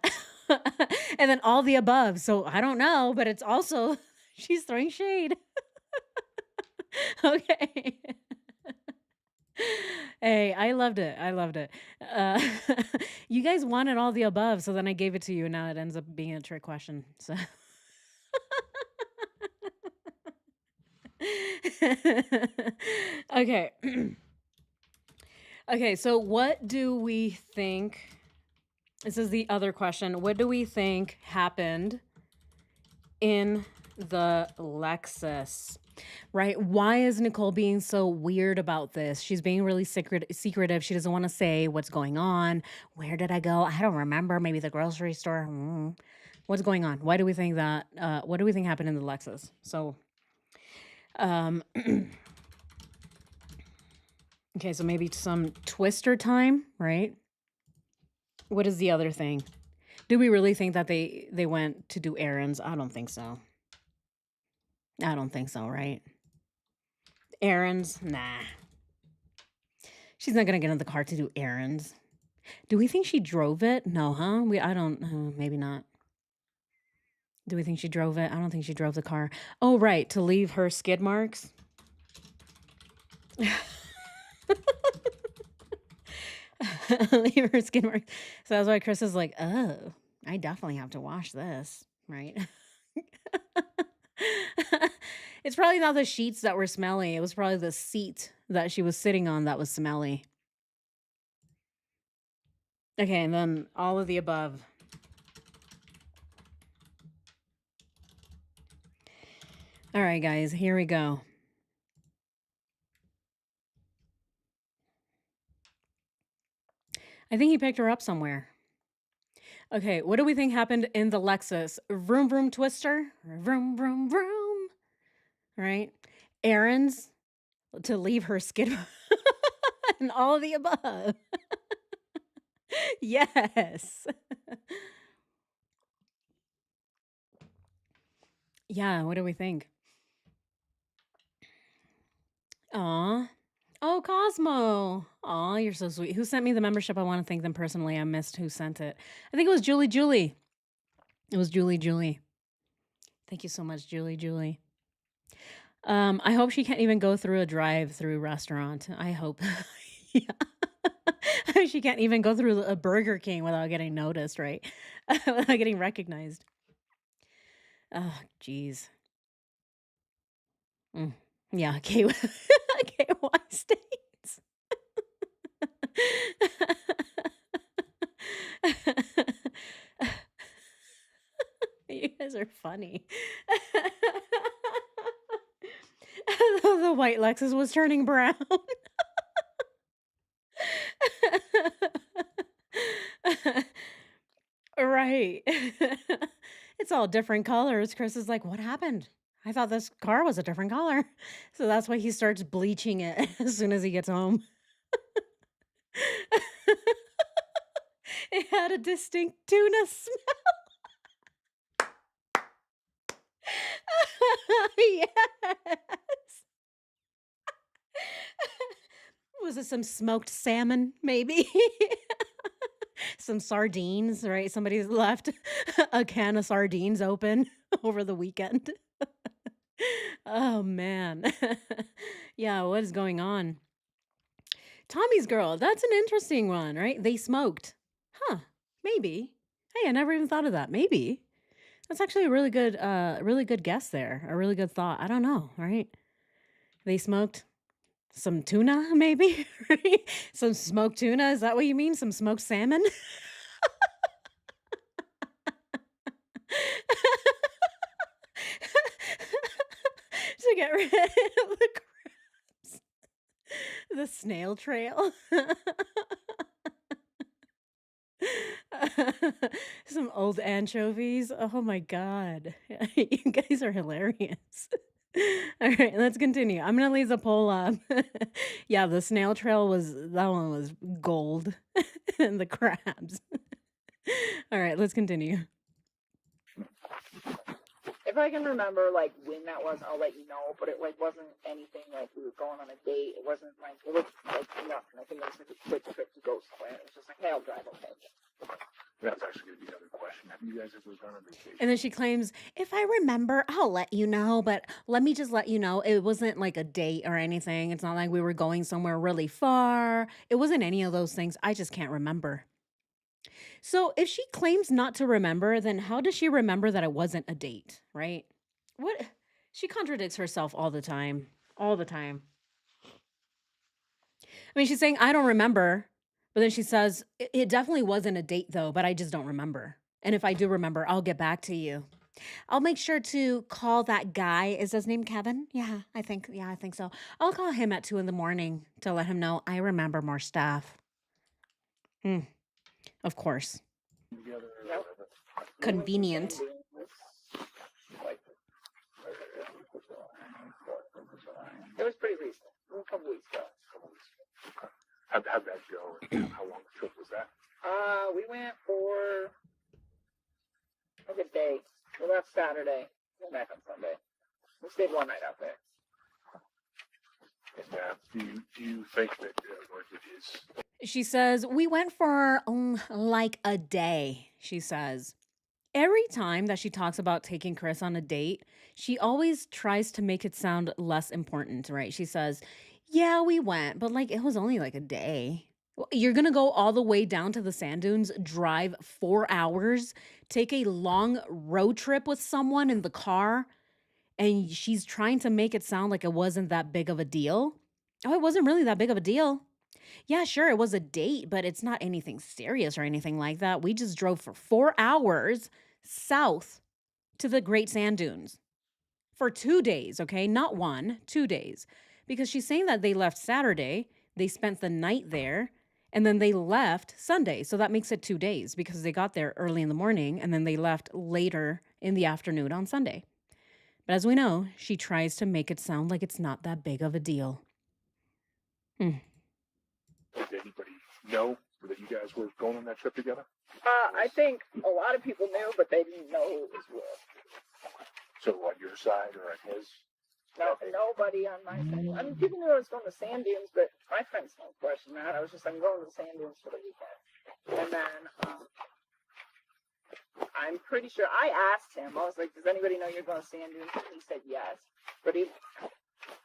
And then all the above. So I don't know, but it's also she's throwing shade. Okay. Hey, I loved it. I loved it. You guys wanted all the above, so then I gave it to you, and now it ends up being a trick question. So okay. Okay, so what do we think? This is the other question. What do we think happened in the Lexus? Right? Why is Nicole being so weird about this? She's being really secretive. She doesn't want to say what's going on. Where did I go? I don't remember. Maybe the grocery store. What's going on? Why do we think that? What do we think happened in the Lexus? So, okay, so maybe some Twister time, right? What is the other thing? Do we really think that they went to do errands? I don't think so. I don't think so, right? Errands? Nah. She's not gonna get in the car to do errands. Do we think she drove it? No, huh? I don't, maybe not. Do we think she drove it? I don't think she drove the car. Oh, right, to leave her skid marks. Leave her skid marks. So that's why Chris is like, oh, I definitely have to wash this, right? It's probably not the sheets that were smelly. It was probably the seat that she was sitting on that was smelly. Okay, and then all of the above. All right, guys, here we go. I think he picked her up somewhere. Okay, what do we think happened in the Lexus? Vroom, vroom, twister. Vroom, vroom, vroom. Right? Errands to leave her skid and all of the above. Yes. Yeah, what do we think? Aw. Oh, Cosmo. Aw, you're so sweet. Who sent me the membership? I want to thank them personally. I missed who sent it. I think it was Julie Julie. It was Julie Julie. Thank you so much, Julie Julie. I hope she can't even go through a drive-through restaurant. I hope. Yeah. She can't even go through a Burger King without getting noticed, right? Without getting recognized. Oh, jeez. Yeah, KY states. You guys are funny. The white Lexus was turning brown. Right. It's all different colors. Chris is like, what happened? I thought this car was a different color. So that's why he starts bleaching it as soon as he gets home. It had a distinct tuna smell. Yes. Was it some smoked salmon, maybe? Some sardines, right? Somebody's left a can of sardines open over the weekend. Oh, man. Yeah, what is going on? Tommy's girl, that's an interesting one, right? They smoked. Huh, maybe. Hey, I never even thought of that. Maybe. That's actually a really good guess there. A really good thought. I don't know, right? They smoked some tuna, maybe? Right? Some smoked tuna. Is that what you mean? Some smoked salmon? To get rid of the crabs. The snail trail. Some old anchovies. Oh my god. You guys are hilarious. All right, let's continue. I'm gonna leave the poll up. Yeah, the snail trail that one was gold. And the crabs. All right, let's continue. If I can remember like when that was, I'll let you know. But it like wasn't anything like we were going on a date. It wasn't like nothing. I think it was like a quick trip to go somewhere. It was just like, hey, I'll drive. Okay. That's actually going to be another question. Have you guys ever gone on vacation? And then she claims, if I remember, I'll let you know. But let me just let you know, it wasn't like a date or anything. It's not like we were going somewhere really far. It wasn't any of those things. I just can't remember. So if she claims not to remember, then how does she remember that it wasn't a date, right? What? She contradicts herself all the time. All the time. I mean, she's saying, I don't remember. But then she says, it definitely wasn't a date, though, but I just don't remember. And if I do remember, I'll get back to you. I'll make sure to call that guy. Is his name Kevin? Yeah, I think so. I'll call him at 2 a.m. to let him know I remember more stuff. Of course. Together, Yep. Convenient. It was pretty recent. A couple weeks ago. How'd that go? How long a trip was that? We went for like a day. We left Saturday. Went back on Sunday. We stayed one night out there. And do you think that, or it is? She says, we went for like a day, she says. Every time that she talks about taking Chris on a date, she always tries to make it sound less important, right? She says, yeah, we went, but like it was only like a day. You're going to go all the way down to the sand dunes, drive 4 hours, take a long road trip with someone in the car, and she's trying to make it sound like it wasn't that big of a deal. Oh, it wasn't really that big of a deal. Yeah, sure, it was a date, but it's not anything serious or anything like that. We just drove for 4 hours south to the Great Sand Dunes for 2 days, okay? Not one, 2 days. Because she's saying that they left Saturday, they spent the night there, and then they left Sunday. So that makes it 2 days because they got there early in the morning and then they left later in the afternoon on Sunday. But as we know, she tries to make it sound like it's not that big of a deal. Did anybody know that you guys were going on that trip together? I think a lot of people knew, but they didn't know who it was with. So on your side or on his? No, nobody on my side. I mean, people knew I was going to sand dunes, but my friends don't question that. I was just, I'm going to the sand dunes for the weekend. And then, I'm pretty sure, I asked him, I was like, does anybody know you're going to sand dunes? And he said yes. But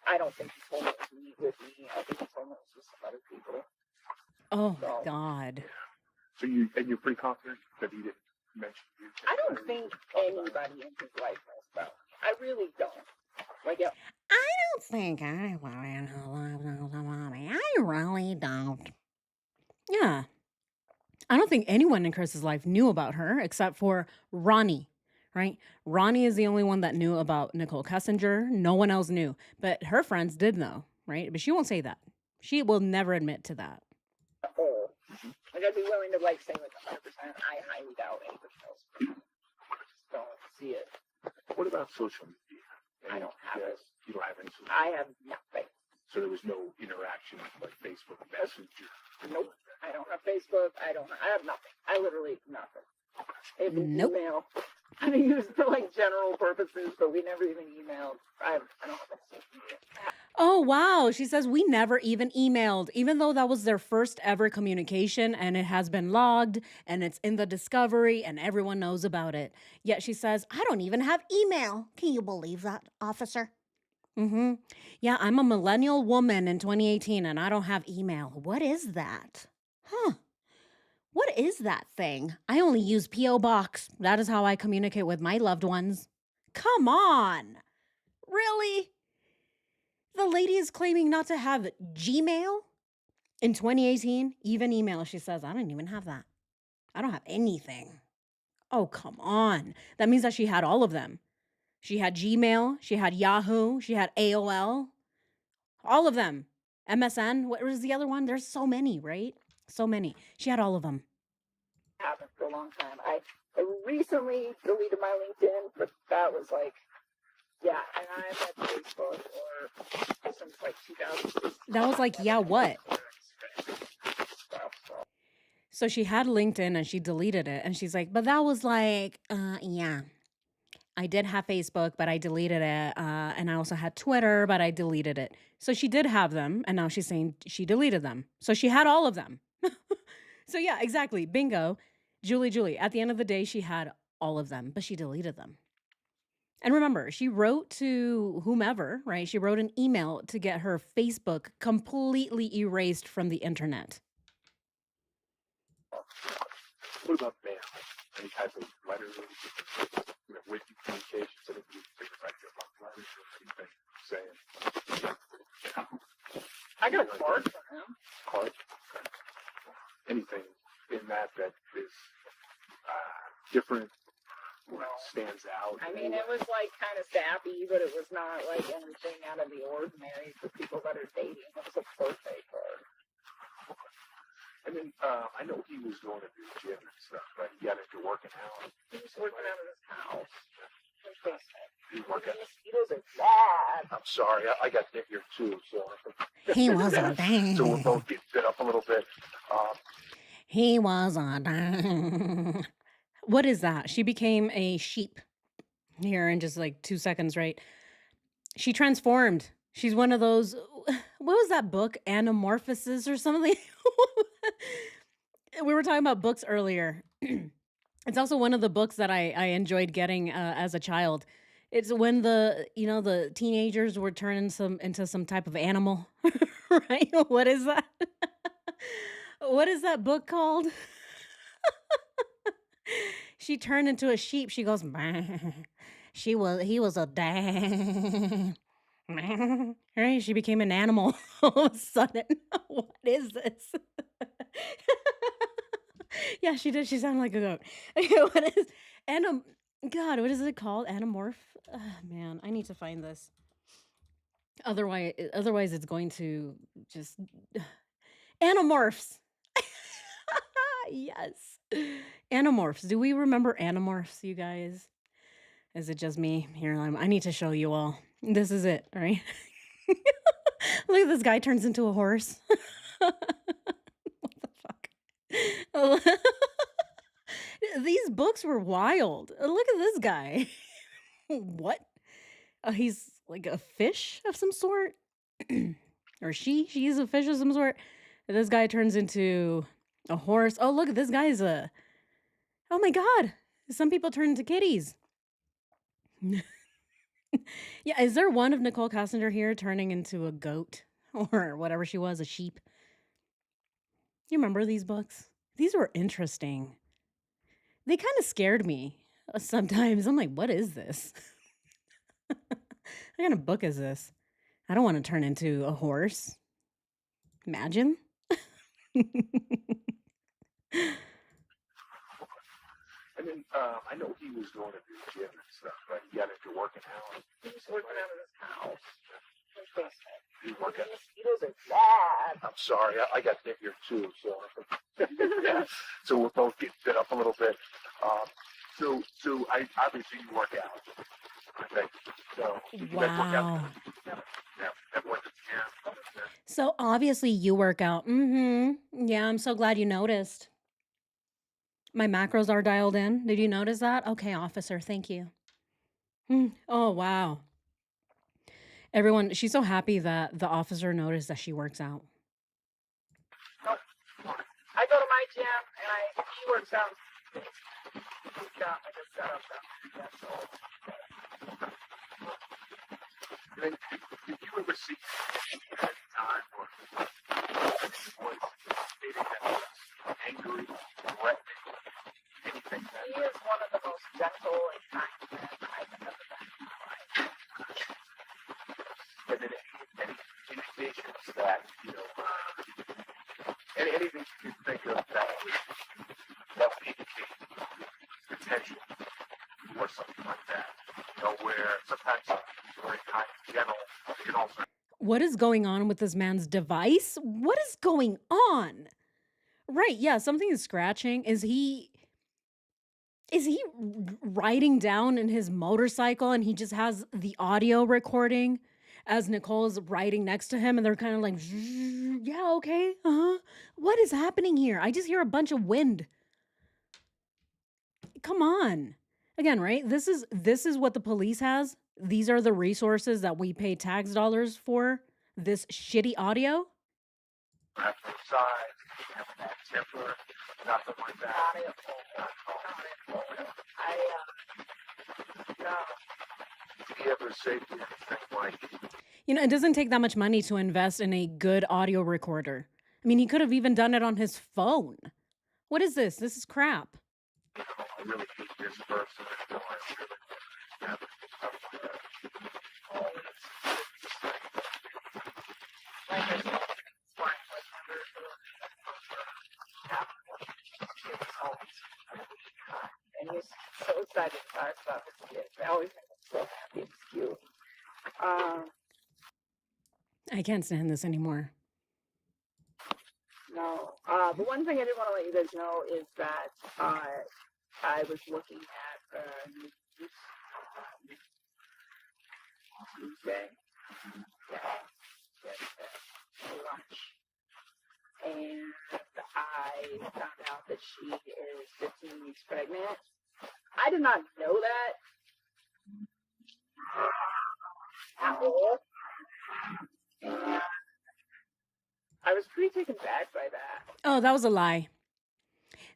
I don't think he told me it was with me. I think he told me it was with some other people. Oh, So, God. So you're pretty confident that he didn't mention you? I don't think anybody in his life knows about me. I really don't. Like, I don't think anyone in her life knows about me. I really don't. Yeah. I don't think anyone in Chris's life knew about her except for Ronnie, right? Ronnie is the only one that knew about Nichol Kessinger. No one else knew, but her friends did know, right? But she won't say that. She will never admit to that. oh, like I'd be willing to like say like 100%. I highly doubt anybody knows. I just don't see it. What about social media? I don't have it. You don't have any social I media? have nothing. So there was no interaction like Facebook Messenger? Nope. I don't have Facebook. I have nothing. I literally nothing. I have an Nope. email. I use it for like general purposes, but we never even emailed. I don't have any social media. Oh, wow. She says we never even emailed, even though that was their first ever communication and it has been logged and it's in the discovery and everyone knows about it. Yet she says, I don't even have email. Can you believe that, officer? Mm-hmm. Yeah, I'm a millennial woman in 2018 and I don't have email. What is that? Huh. What is that thing? I only use P.O. Box. That is how I communicate with my loved ones. Come on. Really? The lady is claiming not to have Gmail in 2018, even email. She says, I don't even have that. I don't have anything. Oh, come on. That means that she had all of them. She had Gmail, she had Yahoo, she had AOL, all of them. MSN, what was the other one? There's so many, right? So many. She had all of them. Happened for a long time. I recently deleted my LinkedIn, but that was like, yeah, and I've had Facebook or since like 2016. That was like, yeah, what? So, So she had LinkedIn and she deleted it. And she's like, but that was like, Yeah. I did have Facebook, but I deleted it. And I also had Twitter, but I deleted it. So she did have them. And now she's saying she deleted them. So she had all of them. So yeah, exactly. Bingo. Julie. At the end of the day, she had all of them, but she deleted them. And remember, she wrote to whomever, right? She wrote an email to get her Facebook completely erased from the internet. What about mail? Any type of letters, written communications? I think we figured right here about letters or anything saying. I got a card from him. Card? Okay. Anything in that is different, stands out? I mean, it was like kind of sappy, but it was not like anything out of the ordinary for people that are dating. It was a birthday card. And then I know he was going to the gym and stuff, but he got into working out. He was working out of his house. His basement. He worked out. The mosquitoes are bad. I'm sorry, I got hit here too, so. He was a dang. So we'll both get bit up a little bit. He was a dang. What is that? She became a sheep here in just like 2 seconds, right? She transformed She's one of those. What was that book? Anamorphosis or something? We were talking about books earlier. It's also one of the books that I enjoyed getting as a child. It's when the teenagers were turning some into some type of animal, right? What is that? What is that book called? She turned into a sheep. She goes, "Bah." He was a dang. Right? She became an animal all of a sudden. What is this? Yeah, she did. She sounded like a goat. Okay, what is anam? God, what is it called? Anamorph? Man, I need to find this. Otherwise, it's going to just Animorphs. Yes, Animorphs. Do we remember Animorphs, you guys? Is it just me? Here, I need to show you all. This is it, all right? Look at this guy turns into a horse. What the fuck? These books were wild. Look at this guy. What? He's like a fish of some sort, or she's a fish of some sort. This guy turns into a horse. Oh, look, this guy's a. Oh my god! Some people turn into kitties. Yeah, is there one of Nichol Kessinger here turning into a goat or whatever she was, a sheep? You remember these books? These were interesting. They kind of scared me sometimes. I'm like, what is this? What kind of book is this? I don't want to turn into a horse. Imagine. And then I know he was going to the gym and stuff, but he got into working out. He was working out of his house. His basement. He working. He doesn't bad. I'm sorry, I got hit here too, so so we're both getting fit up a little bit. So I obviously you work out. Okay. So you guys work out. Wow. Yeah, went to the gym. So obviously you work out. Mm-hmm. Yeah, I'm so glad you noticed. My macros are dialed in. Did you notice that? Okay, officer, thank you. Oh, wow. Everyone, she's so happy that the officer noticed that she works out. I go to my gym and he works out. He's got like a setup down there. Did you ever see at any time or was stating that he was angry, threatening, anything that He is one of the most gentle and kind men I've ever met in my life. and then any indications that, anything you can think of that would indicate potential or something like that. Where sometimes he's very kind and gentle, it can also What is going on with this man's device? What is going on? Right, yeah, something is scratching. Is he riding down in his motorcycle and he just has the audio recording as Nicole's riding next to him and they're kind of like, yeah, okay, uh-huh. What is happening here? I just hear a bunch of wind. Come on. Again, right? This is what the police has. These are the resources that we pay tax dollars for. This shitty audio. have no size, have a bad temper, nothing like that. Not at all. Not at all. No. Did he ever say to you anything like, It doesn't take that much money to invest in a good audio recorder. I mean, he could have even done it on his phone. What is this? This is crap. I really hate this person, I really have stuff like that. Oh, Like I said, it's fine. Like, never and he's so excited to talk about his kids. I always make him so happy. It's cute. I can't stand this anymore. No. The one thing I did want to let you guys know is that I was looking at Tuesday. Lunch. And I found out that she is 15 weeks pregnant. I did not know that at all. I was pretty taken back by that. Oh, that was a lie.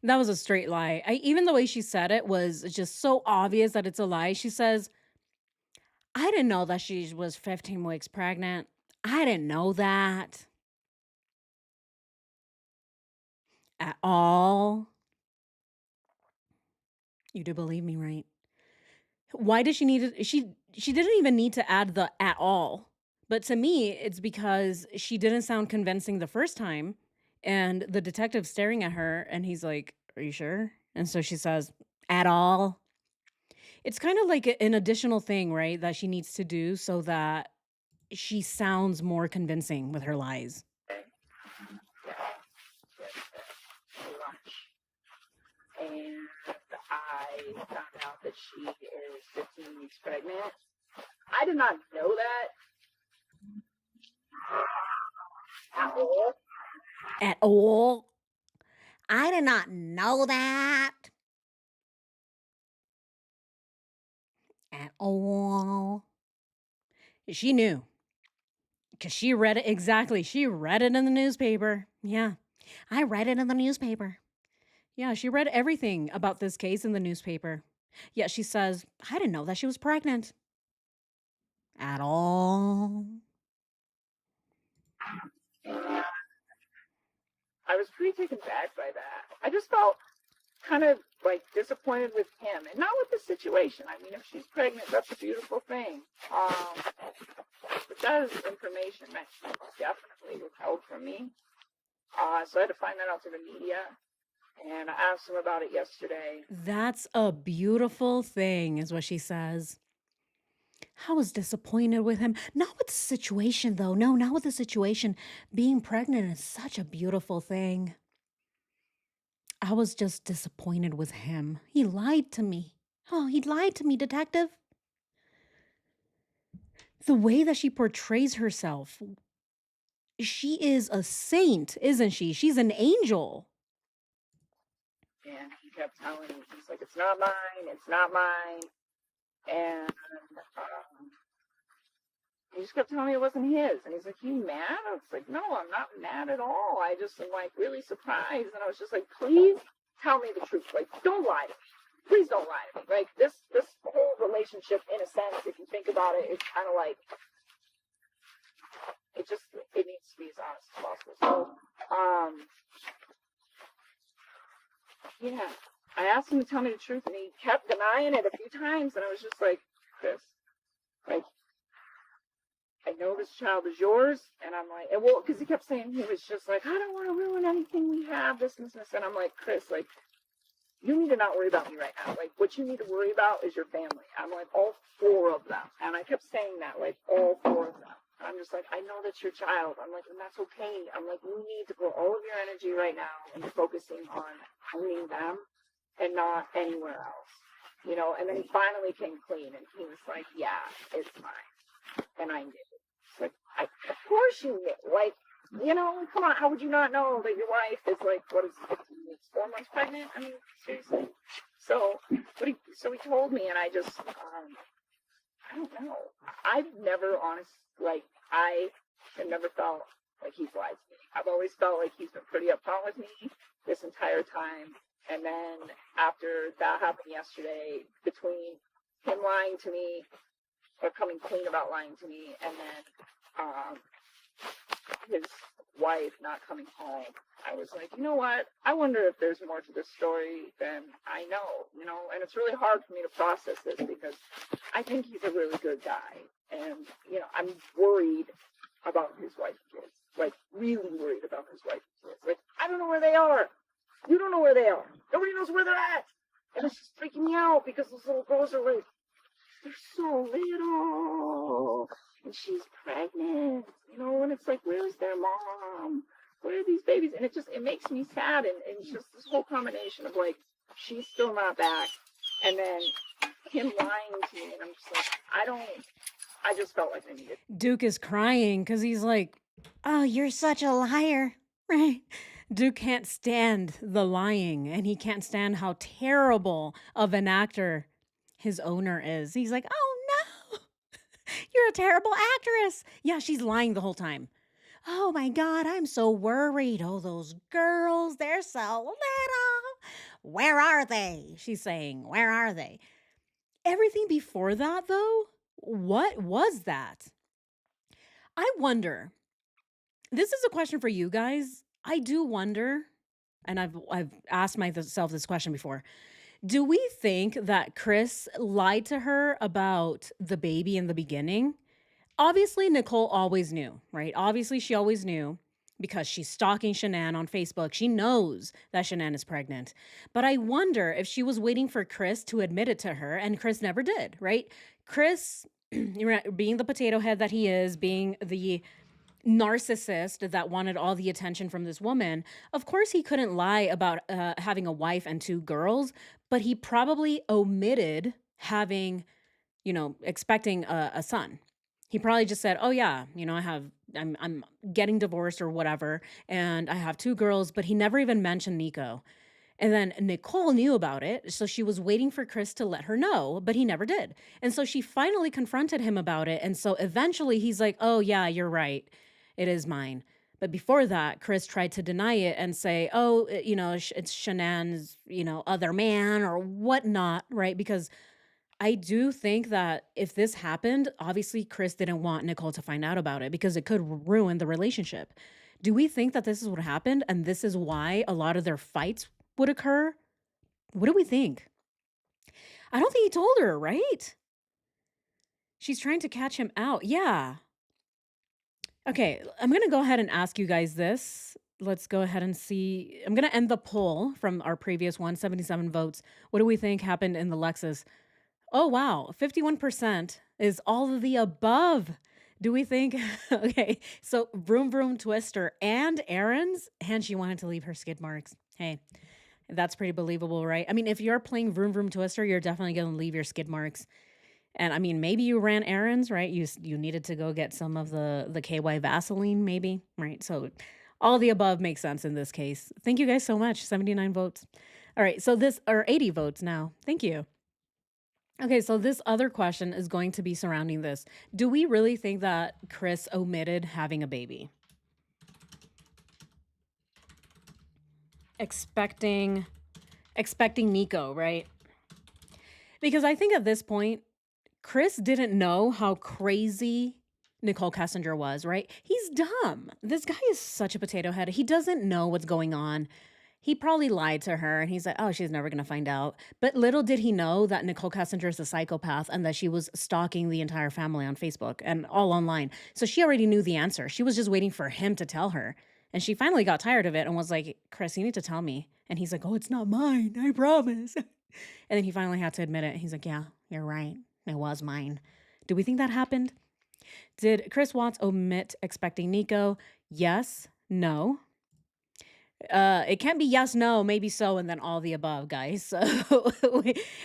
That was a straight lie. Even the way she said it was just so obvious that it's a lie. She says, I didn't know that she was 15 weeks pregnant. I didn't know that at all. You do believe me, right? Why did she need it? She didn't even need to add the at all. But to me, it's because she didn't sound convincing the first time. And the detective's staring at her and he's like, are you sure? And so she says, at all. It's kind of like an additional thing, right? That she needs to do so that she sounds more convincing with her lies. Lunch. And I found out that she is 15 weeks pregnant. I did not know that at all. At all. I did not know that. At all. She knew. Because she read it exactly. She read it in the newspaper. Yeah. I read it in the newspaper. Yeah, she read everything about this case in the newspaper. Yet she says, I didn't know that she was pregnant. At all. And I was pretty taken back by that. I just felt kind of like disappointed with him and not with the situation. I mean, if she's pregnant, that's a beautiful thing. But that is information that she definitely withheld from me. So I had to find that out through the media. And I asked him about it yesterday. That's a beautiful thing, is what she says. I was disappointed with him. Not with the situation, though. No, not with the situation. Being pregnant is such a beautiful thing. I was just disappointed with him. He lied to me. Oh, he lied to me, detective. The way that she portrays herself, she is a saint, isn't she? She's an angel. And he kept telling me, he's like, it's not mine, it's not mine. And he just kept telling me it wasn't his. And he's like, you mad? I was like, no, I'm not mad at all. I just am like really surprised. And I was just like, please tell me the truth. Like, don't lie to me. Please don't lie to me. Like, this whole relationship, in a sense, if you think about it, it's kind of like, it needs to be as honest as possible. So, yeah, I asked him to tell me the truth, and he kept denying it a few times, and I was just like, Chris, like, I know this child is yours, and I'm like, and well, because he kept saying, he was just like, I don't want to ruin anything we have, this and this, and I'm like, Chris, like, you need to not worry about me right now. Like, what you need to worry about is your family. I'm like, all four of them, and I kept saying that, like, all four of them. I'm just like, I know that's your child. I'm like, and that's okay. I'm like, you need to put all of your energy right now into focusing on owning them and not anywhere else. You know, and then he finally came clean and he was like, yeah, it's mine. And I knew. It's like, of course you knew. Like, you know, come on, how would you not know that your wife is like, what is it, 15 weeks, 4 months pregnant? I mean, seriously. So he told me, and I just, I don't know. I've never I have never felt like he's lied to me. I've always felt like he's been pretty upfront with me this entire time. And then after that happened yesterday, between him lying to me, or coming clean about lying to me, and then his wife not coming home, I was like, you know what? I wonder if there's more to this story than I know, you know? And it's really hard for me to process this because I think he's a really good guy. And, you know, I'm worried about his wife and kids. Like, really worried about his wife and kids. Like, I don't know where they are. You don't know where they are. Nobody knows where they're at. And it's just freaking me out because those little girls are like, they're so little. And she's pregnant, you know, and it's like, where's their mom? Where are these babies? And it makes me sad. And it's just this whole combination of like, she's still not back. And then him lying to me. And I'm just like, I just felt like I needed. Duke is crying because he's like, oh, you're such a liar. Right? Duke can't stand the lying and he can't stand how terrible of an actor his owner is. He's like, oh no, you're a terrible actress. Yeah, she's lying the whole time. Oh my God, I'm so worried. Oh, those girls, they're so little. Where are they? She's saying, where are they? Everything before that, though, what was that? I wonder. This is a question for you guys. I do wonder, and I've asked myself this question before. Do we think that Chris lied to her about the baby in the beginning? Obviously, Nicole always knew, right? Obviously, she always knew because she's stalking Shanann on Facebook. She knows that Shanann is pregnant. But I wonder if she was waiting for Chris to admit it to her, and Chris never did, right? Chris, being the potato head that he is, being the narcissist that wanted all the attention from this woman, of course he couldn't lie about having a wife and two girls, but he probably omitted having, expecting a son. He probably just said, "Oh yeah, I'm getting divorced or whatever, and I have two girls," but he never even mentioned Nico. And then Nicole knew about it, so she was waiting for Chris to let her know, but he never did. And so she finally confronted him about it, and so eventually he's like, "Oh yeah, you're right. It is mine." But before that, Chris tried to deny it and say, "Oh, it's Shanann's, other man or whatnot," right? Because I do think that if this happened, obviously Chris didn't want Nicole to find out about it because it could ruin the relationship. Do we think that this is what happened and this is why a lot of their fights would occur? What do we think? I don't think he told her, right? She's trying to catch him out. Yeah. Okay, I'm going to go ahead and ask you guys this. Let's go ahead and see. I'm going to end the poll from our previous 177 votes. What do we think happened in the Lexus? Oh, wow. 51% is all of the above. Do we think? Okay. So, Vroom Vroom Twister and Aaron's, and she wanted to leave her skid marks. Hey, that's pretty believable, right? I mean, if you're playing Vroom Vroom Twister, you're definitely going to leave your skid marks. And I mean, maybe you ran errands, right? You needed to go get some of the KY Vaseline, maybe, right? So, all the above makes sense in this case. Thank you guys so much. 79 votes. All right. So, this, or 80 votes now. Thank you. Okay, so this other question is going to be surrounding this. Do we really think that Chris omitted having a baby? Expecting Nico, right? Because I think at this point, Chris didn't know how crazy Nichol Kessinger was, right? He's dumb. This guy is such a potato head. He doesn't know what's going on. He probably lied to her and he's like, "Oh, she's never going to find out." But little did he know that Nichol Kessinger is a psychopath and that she was stalking the entire family on Facebook and all online. So she already knew the answer. She was just waiting for him to tell her. And she finally got tired of it and was like, "Chris, you need to tell me." And he's like, "Oh, it's not mine. I promise." And then he finally had to admit it. He's like, "Yeah, you're right. It was mine." Do we think that happened? Did Chris Watts omit expecting Nico? Yes. No. It can't be yes, no, maybe so, and then all the above, guys. So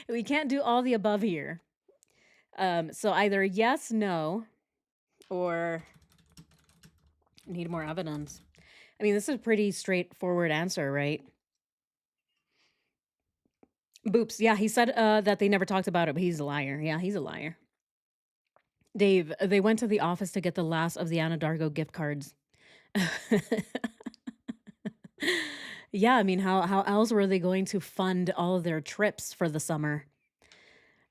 we can't do all the above here. So either yes, no, or need more evidence. I mean, this is a pretty straightforward answer, right? Boops. Yeah, he said that they never talked about it, but he's a liar. Yeah, he's a liar. Dave, they went to the office to get the last of the Anna Dargo gift cards. Yeah, I mean, how else were they going to fund all of their trips for the summer?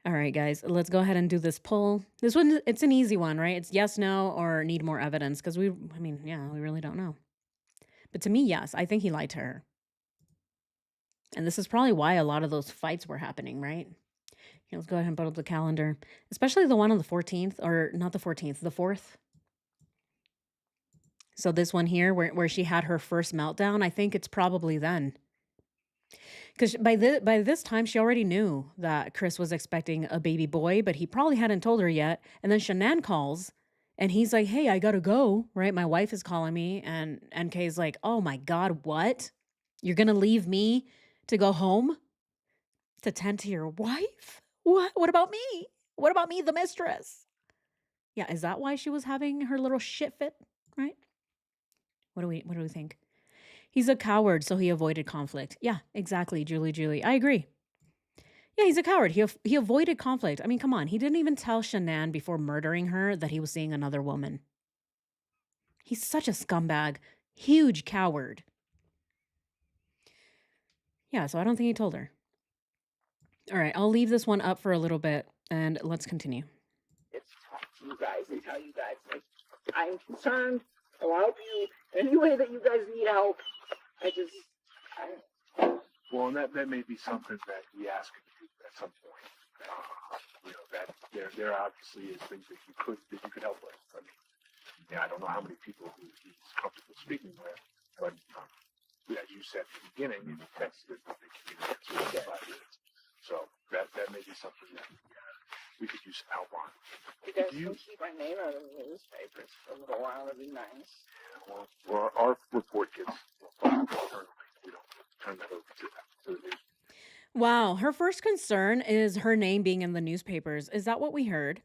All right, guys, let's go ahead and do this poll. This one, it's an easy one, right? It's yes, no, or need more evidence because we really don't know. But to me, yes, I think he lied to her. And this is probably why a lot of those fights were happening, right? Here, let's go ahead and put up the calendar, especially the one on the 14th, or not the 14th, the 4th. So this one here, where she had her first meltdown, I think it's probably then. Because by this time, she already knew that Chris was expecting a baby boy, but he probably hadn't told her yet. And then Shanann calls, and he's like, "Hey, I gotta go, right? My wife is calling me." And Kay's like, "Oh my God, what? You're gonna leave me to go home to tend to your wife? What? What about me? What about me, the mistress?" Yeah, is that why she was having her little shit fit, right? What do we think? He's a coward, so he avoided conflict. Yeah, exactly, Julie. I agree. Yeah, he's a coward. He avoided conflict. I mean, come on. He didn't even tell Shanann before murdering her that he was seeing another woman. He's such a scumbag. Huge coward. Yeah, so I don't think he told her. All right, I'll leave this one up for a little bit and let's continue. It's talk to you guys and tell you guys, like, I'm concerned. I will help you any way that you guys need help. Well, and that may be something that we ask you at some point. That there obviously is things that you could help with. I mean, I don't know how many people he's comfortable speaking with, but as you said at the beginning, you texted that they can get an answer in 5 minutes. So that may be something that we could use help on. You guys can keep my name out of the newspapers for a little while. That'd be nice. Well, our report gets internally. We don't turn that over to the news. Wow, her first concern is her name being in the newspapers. Is that what we heard?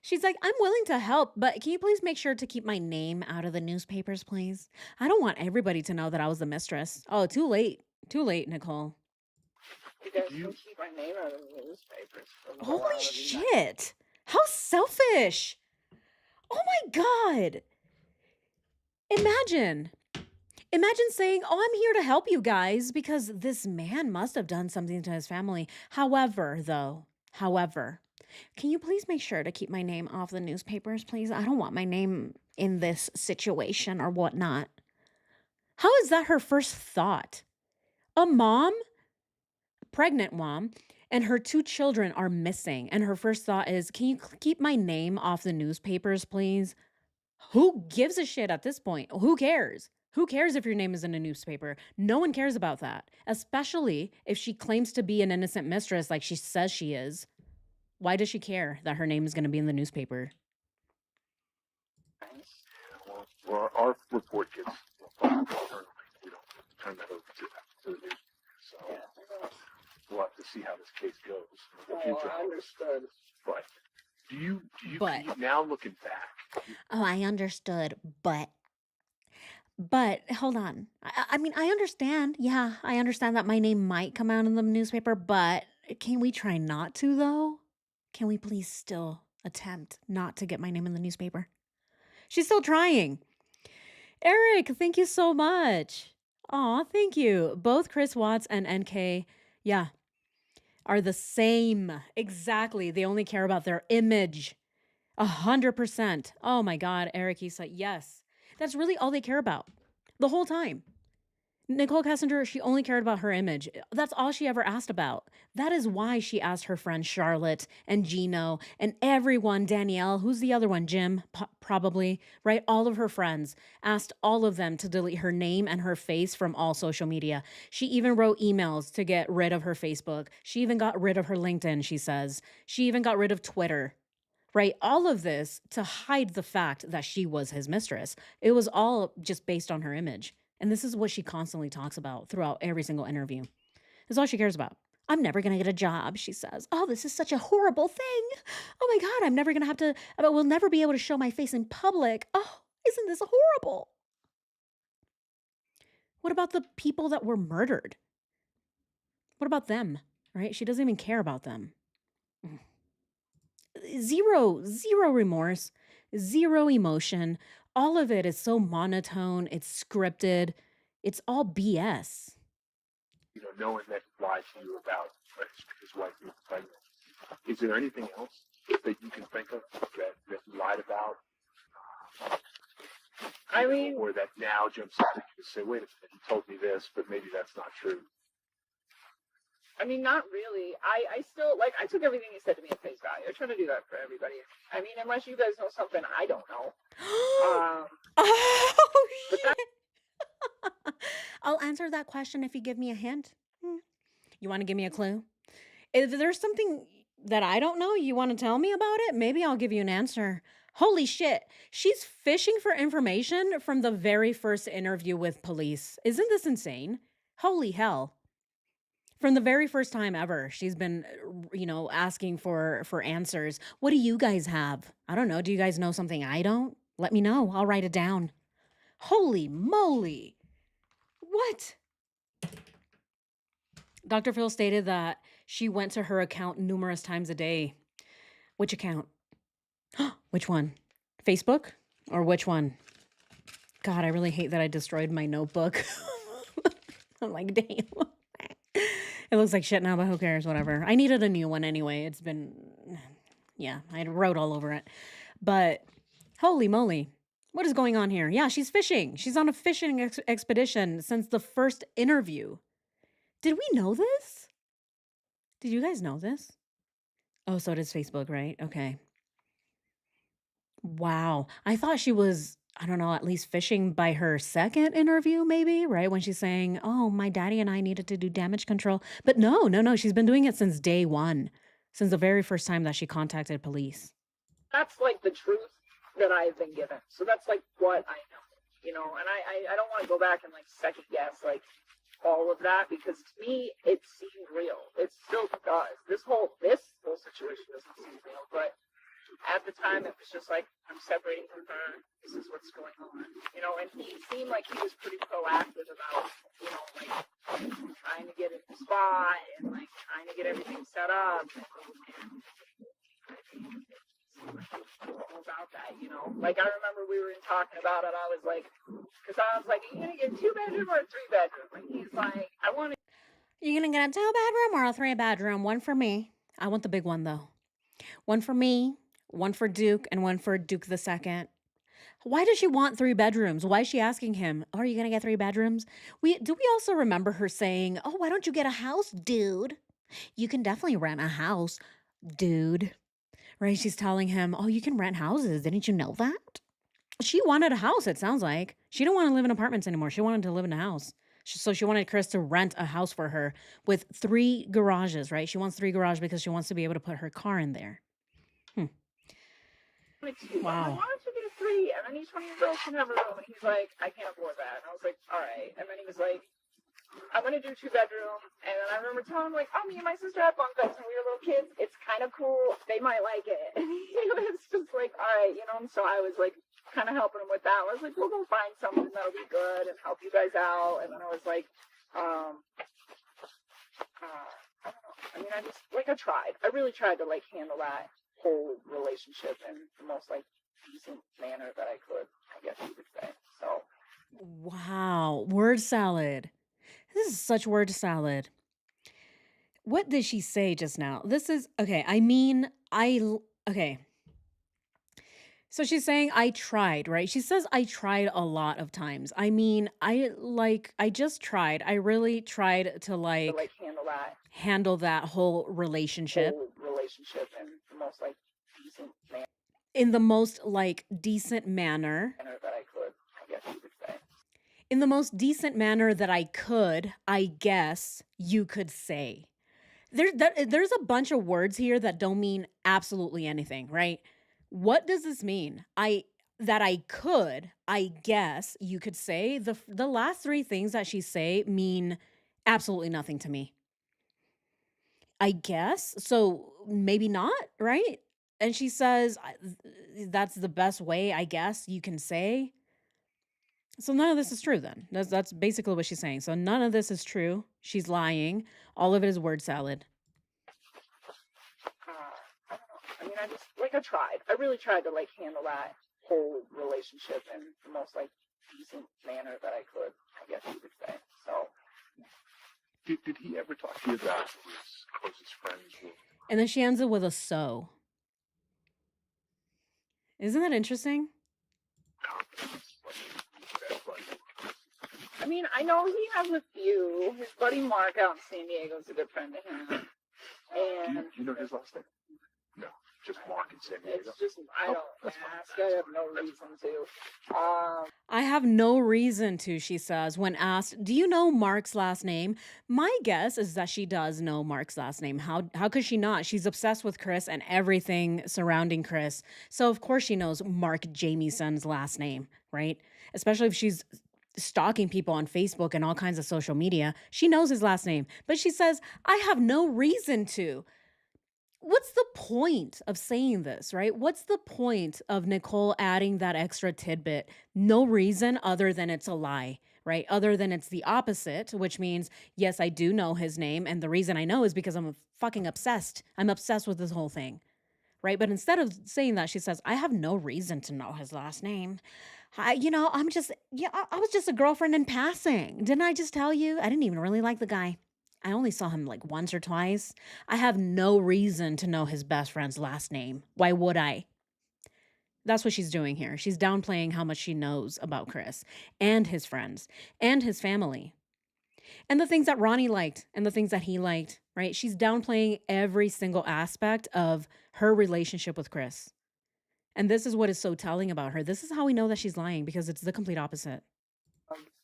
She's like, I'm willing to help, but can you please make sure to keep my name out of the newspapers, please? I don't want everybody to know that I was the mistress. Oh, too late. Too late, Nicole. You guys can keep my name out of the newspapers for a little while. Holy That'd be nice. shit. How selfish. Oh my God. Imagine saying, oh, I'm here to help you guys because this man must have done something to his family. However, can you please make sure to keep my name off the newspapers, please? I don't want my name in this situation or whatnot. How is that her first thought? A mom, pregnant mom, and her 2 children are missing. And her first thought is, can you keep my name off the newspapers, please? Who gives a shit at this point? Who cares? Who cares if your name is in a newspaper? No one cares about that, especially if she claims to be an innocent mistress like she says she is. Why does she care that her name is going to be in the newspaper? Well, our report gets internally. We don't turn that over to the news. So we'll have to see how this case goes in the future. I understood. But do you But- now looking back? Oh, I understood, but hold on. I mean, I understand. Yeah, I understand that my name might come out in the newspaper, but can we try not to, though? Can we please still attempt not to get my name in the newspaper? She's still trying. Eric, thank you so much. Aw, thank you. Both Chris Watts and NK, are the same. Exactly. They only care about their image. 100%. Oh my God, Eric, he's like, yes. That's really all they care about the whole time. Nichol Kessinger, she only cared about her image. That's all she ever asked about. That is why she asked her friend Charlotte and Gino and everyone, Danielle, who's the other one, Jim, probably, right? All of her friends asked all of them to delete her name and her face from all social media. She even wrote emails to get rid of her Facebook. She even got rid of her LinkedIn, she says. She even got rid of Twitter. Right? All of this to hide the fact that she was his mistress. It was all just based on her image. And this is what she constantly talks about throughout every single interview. This is all she cares about. I'm never going to get a job, she says. Oh, this is such a horrible thing. Oh my God, I'm never going to have to, we'll never be able to show my face in public. Oh, isn't this horrible? What about the people that were murdered? What about them? Right? She doesn't even care about them. Zero remorse, zero emotion. All of it is so monotone. It's scripted. It's all BS. Knowing that he lied to you about his wife being pregnant. Is there anything else that you can think of that he lied about? I mean, or that now jumps out at you to say, wait a minute, he told me this, but maybe that's not true. I mean, not really. I still, I took everything he said to me at face value. I try to do that for everybody. I mean, unless you guys know something I don't know. Oh, but shit. I'll answer that question if you give me a hint. You want to give me a clue? If there's something that I don't know, you want to tell me about it? Maybe I'll give you an answer. Holy shit. She's fishing for information from the very first interview with police. Isn't this insane? Holy hell. From the very first time ever, she's been, asking for answers. What do you guys have? I don't know. Do you guys know something I don't? Let me know. I'll write it down. Holy moly. What? Dr. Phil stated that she went to her account numerous times a day. Which account? Which one? Facebook? Or which one? God, I really hate that I destroyed my notebook. I'm like, damn. It looks like shit now, but who cares? Whatever. I needed a new one anyway. It's been, yeah, I wrote all over it. But holy moly, what is going on here? Yeah, she's fishing. She's on a fishing expedition since the first interview. Did we know this? Did you guys know this? Oh, so does Facebook, right? Okay. Wow. I thought she was, I don't know, at least fishing by her second interview, maybe, right? When she's saying, oh, my daddy and I needed to do damage control. But no. She's been doing it since day one, since the very first time that she contacted police. That's like the truth that I've been given. So that's like what I know, you know, and I don't want to go back and like second guess like all of that because to me it seemed real. It still does. This whole situation doesn't seem real, but at the time it was just like I'm separating from her. This is what's going on, you know. And he seemed like he was pretty proactive about, you know, like trying to get in the spot and like trying to get everything set up. About that, you know, like I remember we were talking about it. I was like, because I was like, are you gonna get a 2-bedroom or a 3-bedroom? And he's like, I want. You gonna get a 2-bedroom or a 3-bedroom? One for me. I want the big one though. One for me, one for Duke, and one for Duke the Second. Why does she want 3 bedrooms? Why is she asking him, oh, are you gonna get 3 bedrooms? We also remember her saying, oh, why don't you get a house, dude? You can definitely rent a house, dude. Right? She's telling him, oh, you can rent houses. Didn't you know that? She wanted a house, it sounds like. She didn't want to live in apartments anymore. She wanted to live in a house. So she wanted Chris to rent a house for her with 3 garages, right? She wants 3 garages because she wants to be able to put her car in there. Wow. Why don't you get a 3? And then each one of your girls can have a room. And he's like, I can't afford that. And I was like, all right. And then he was like, I'm gonna do 2-bedroom. And then I remember telling him like, oh, me and my sister had bunk beds when we were little kids. It's kind of cool. They might like it. And he was just like, all right, you know. And so I was like, kind of helping him with that. I was like, we'll go find something that'll be good and help you guys out. And then I was like, I don't know. I mean, I just like I tried. I really tried to like handle that whole relationship in the most like decent manner that I could, I guess you could say. So Wow. Word salad. This is such word salad. What did she say just now? This is okay. I mean, okay. So she's saying I tried, right? She says I tried a lot of times. I mean, I just tried. I really tried to like handle that whole relationship in the most like decent manner in the most like decent manner. That I could, I guess you could say. In the most decent manner that I could, I guess you could say. There's a bunch of words here that don't mean absolutely anything, right? What does this mean? I could, I guess you could say. The last 3 things that she say mean absolutely nothing to me. I guess. So maybe not, right? And she says that's the best way, I guess you can say. So none of this is true then. That's basically what she's saying. So none of this is true. She's lying. All of it is word salad. I don't know. I mean, I tried. I really tried to like handle that whole relationship in the most like decent manner that I could, I guess you could say. So Did he ever talk to you about who his closest friends were? And then she ends it with a so. Isn't that interesting? I mean, I know he has a few. His buddy Mark out in San Diego is a good friend of him. And Do you know his last name? No, just Mark in San Diego. it's just, I don't that's ask. fine. I have no reason to. I have no reason to, she says, when asked, do you know Mark's last name? My guess is that she does know Mark's last name. How could she not? She's obsessed with Chris and everything surrounding Chris. So of course she knows Mark Jamieson's last name, right? Especially if she's stalking people on Facebook and all kinds of social media. She knows his last name. But she says, I have no reason to. What's the point of saying this, right? What's the point of Nichol adding that extra tidbit? No reason other than it's a lie, right? Other than it's the opposite, which means, yes, I do know his name. And the reason I know is because I'm fucking obsessed. I'm obsessed with this whole thing. right? But instead of saying that, she says, I have no reason to know his last name. I'm just, yeah, I was just a girlfriend in passing. Didn't I just tell you? I didn't even really like the guy. I only saw him like once or twice. I have no reason to know his best friend's last name. Why would I? That's what she's doing here. She's downplaying how much she knows about Chris and his friends and his family and the things that Ronnie liked and the things that he liked, right? She's downplaying every single aspect of her relationship with Chris. And this is what is so telling about her. This is how we know that she's lying, because it's the complete opposite.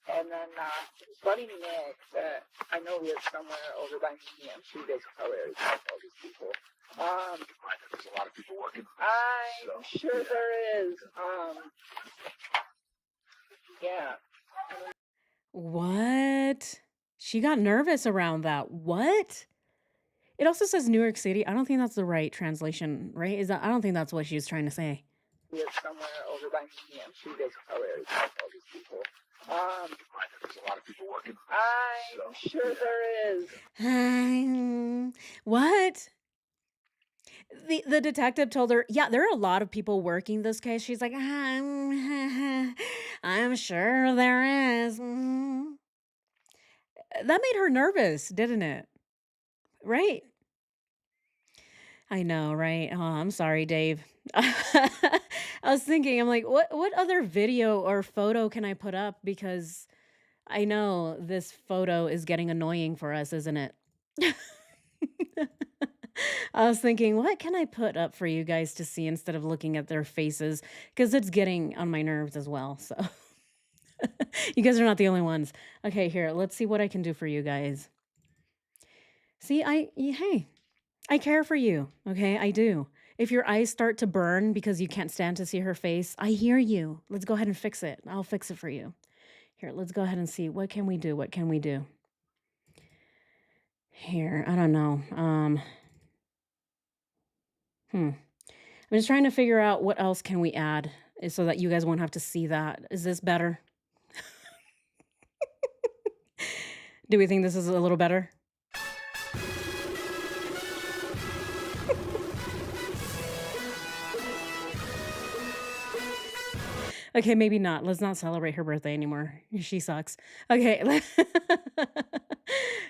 And then his buddy Nick, that I know lives somewhere over by me. I'm sure you guys are probably already talked to all these people. There's a lot of people working. I'm sure there is. Yeah. What? She got nervous around that. What? It also says New York City. I don't think that's the right translation, right? I don't think that's what she was trying to say. Lives somewhere over by me. I'm sure you guys are probably already talked to all these people. There's a lot of people working. I'm sure there is. What? The detective told her, yeah, there are a lot of people working this case. She's like, I'm sure there is. That made her nervous, didn't it? Right? I know, right? Oh, I'm sorry, Dave. I was thinking, I'm like, what other video or photo can I put up? Because I know this photo is getting annoying for us, isn't it? I was thinking, what can I put up for you guys to see instead of looking at their faces? Because it's getting on my nerves as well. So you guys are not the only ones. Okay, here, let's see what I can do for you guys. See, hey, I care for you. Okay, I do. If your eyes start to burn because you can't stand to see her face, I hear you. Let's go ahead and fix it. I'll fix it for you. Here, let's go ahead and see. What can we do? What can we do? Here, I don't know. I'm just trying to figure out what else can we add so that you guys won't have to see that. Is this better? Do we think this is a little better? Okay, maybe not. Let's not celebrate her birthday anymore. She sucks. Okay.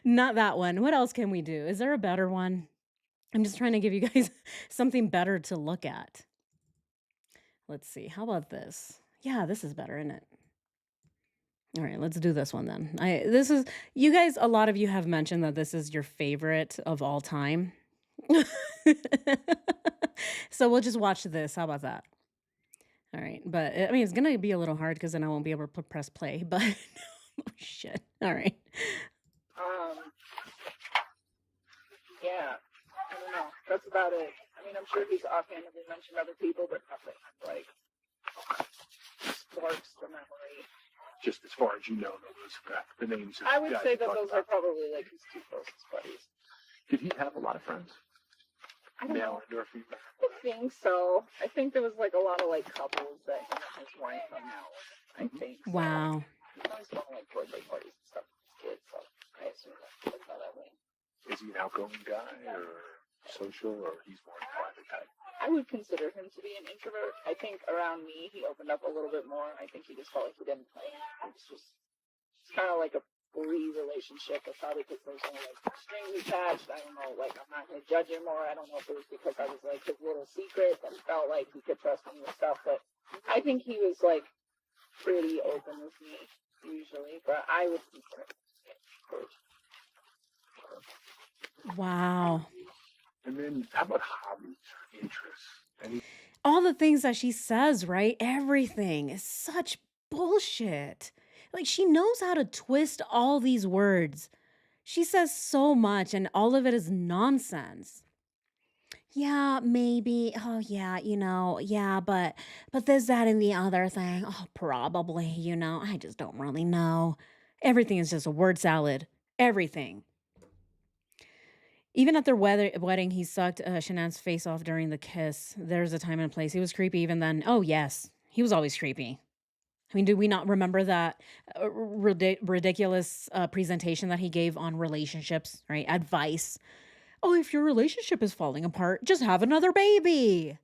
Not that one. What else can we do? Is there a better one? I'm just trying to give you guys something better to look at. Let's see. How about this? Yeah, this is better, isn't it? All right, let's do this one then. This is, you guys, a lot of you have mentioned that this is your favorite of all time. So we'll just watch this. How about that? All right, but I mean, it's gonna be a little hard because then I won't be able to press play. But oh shit! All right. Yeah. I don't know. That's about it. I mean, I'm sure he's offhandedly mentioned other people, but nothing like sparks the memory. Just as far as you know, the names. Of I would guys say you're that talking those are about. probably like his two closest buddies. Did he have a lot of friends? I don't know. Male or female? I think so. I think there was like a lot of like couples that him and his wife hung out with. I think. So. Wow. He's always going like birthday parties and stuff with his kids, so I assume that's how that went. Is he an outgoing guy or social, or he's more a private type? I would consider him to be an introvert. I think around me he opened up a little bit more. I think he just felt like he didn't play. It's kind of like a free relationship. It's probably because there's only like strings attached. I don't know. Like I'm not gonna judge him more. I don't know if it was because I was like his little secret and felt like he could trust me with stuff. But I think he was like pretty open with me usually. But I would consider him. Wow. And then how about hobbies or interests? All the things that she says, right? Everything is such bullshit. Like she knows how to twist all these words. She says so much and all of it is nonsense. Yeah, maybe. Oh yeah, yeah, but this, that, and the other thing. Oh, probably, I just don't really know. Everything is just a word salad. Everything. Even at their wedding, he sucked Shanann's face off during the kiss. There's a time and place. He was creepy even then. Oh, yes. He was always creepy. I mean, do we not remember that ridiculous presentation that he gave on relationships, right? Advice. oh, if your relationship is falling apart, just have another baby.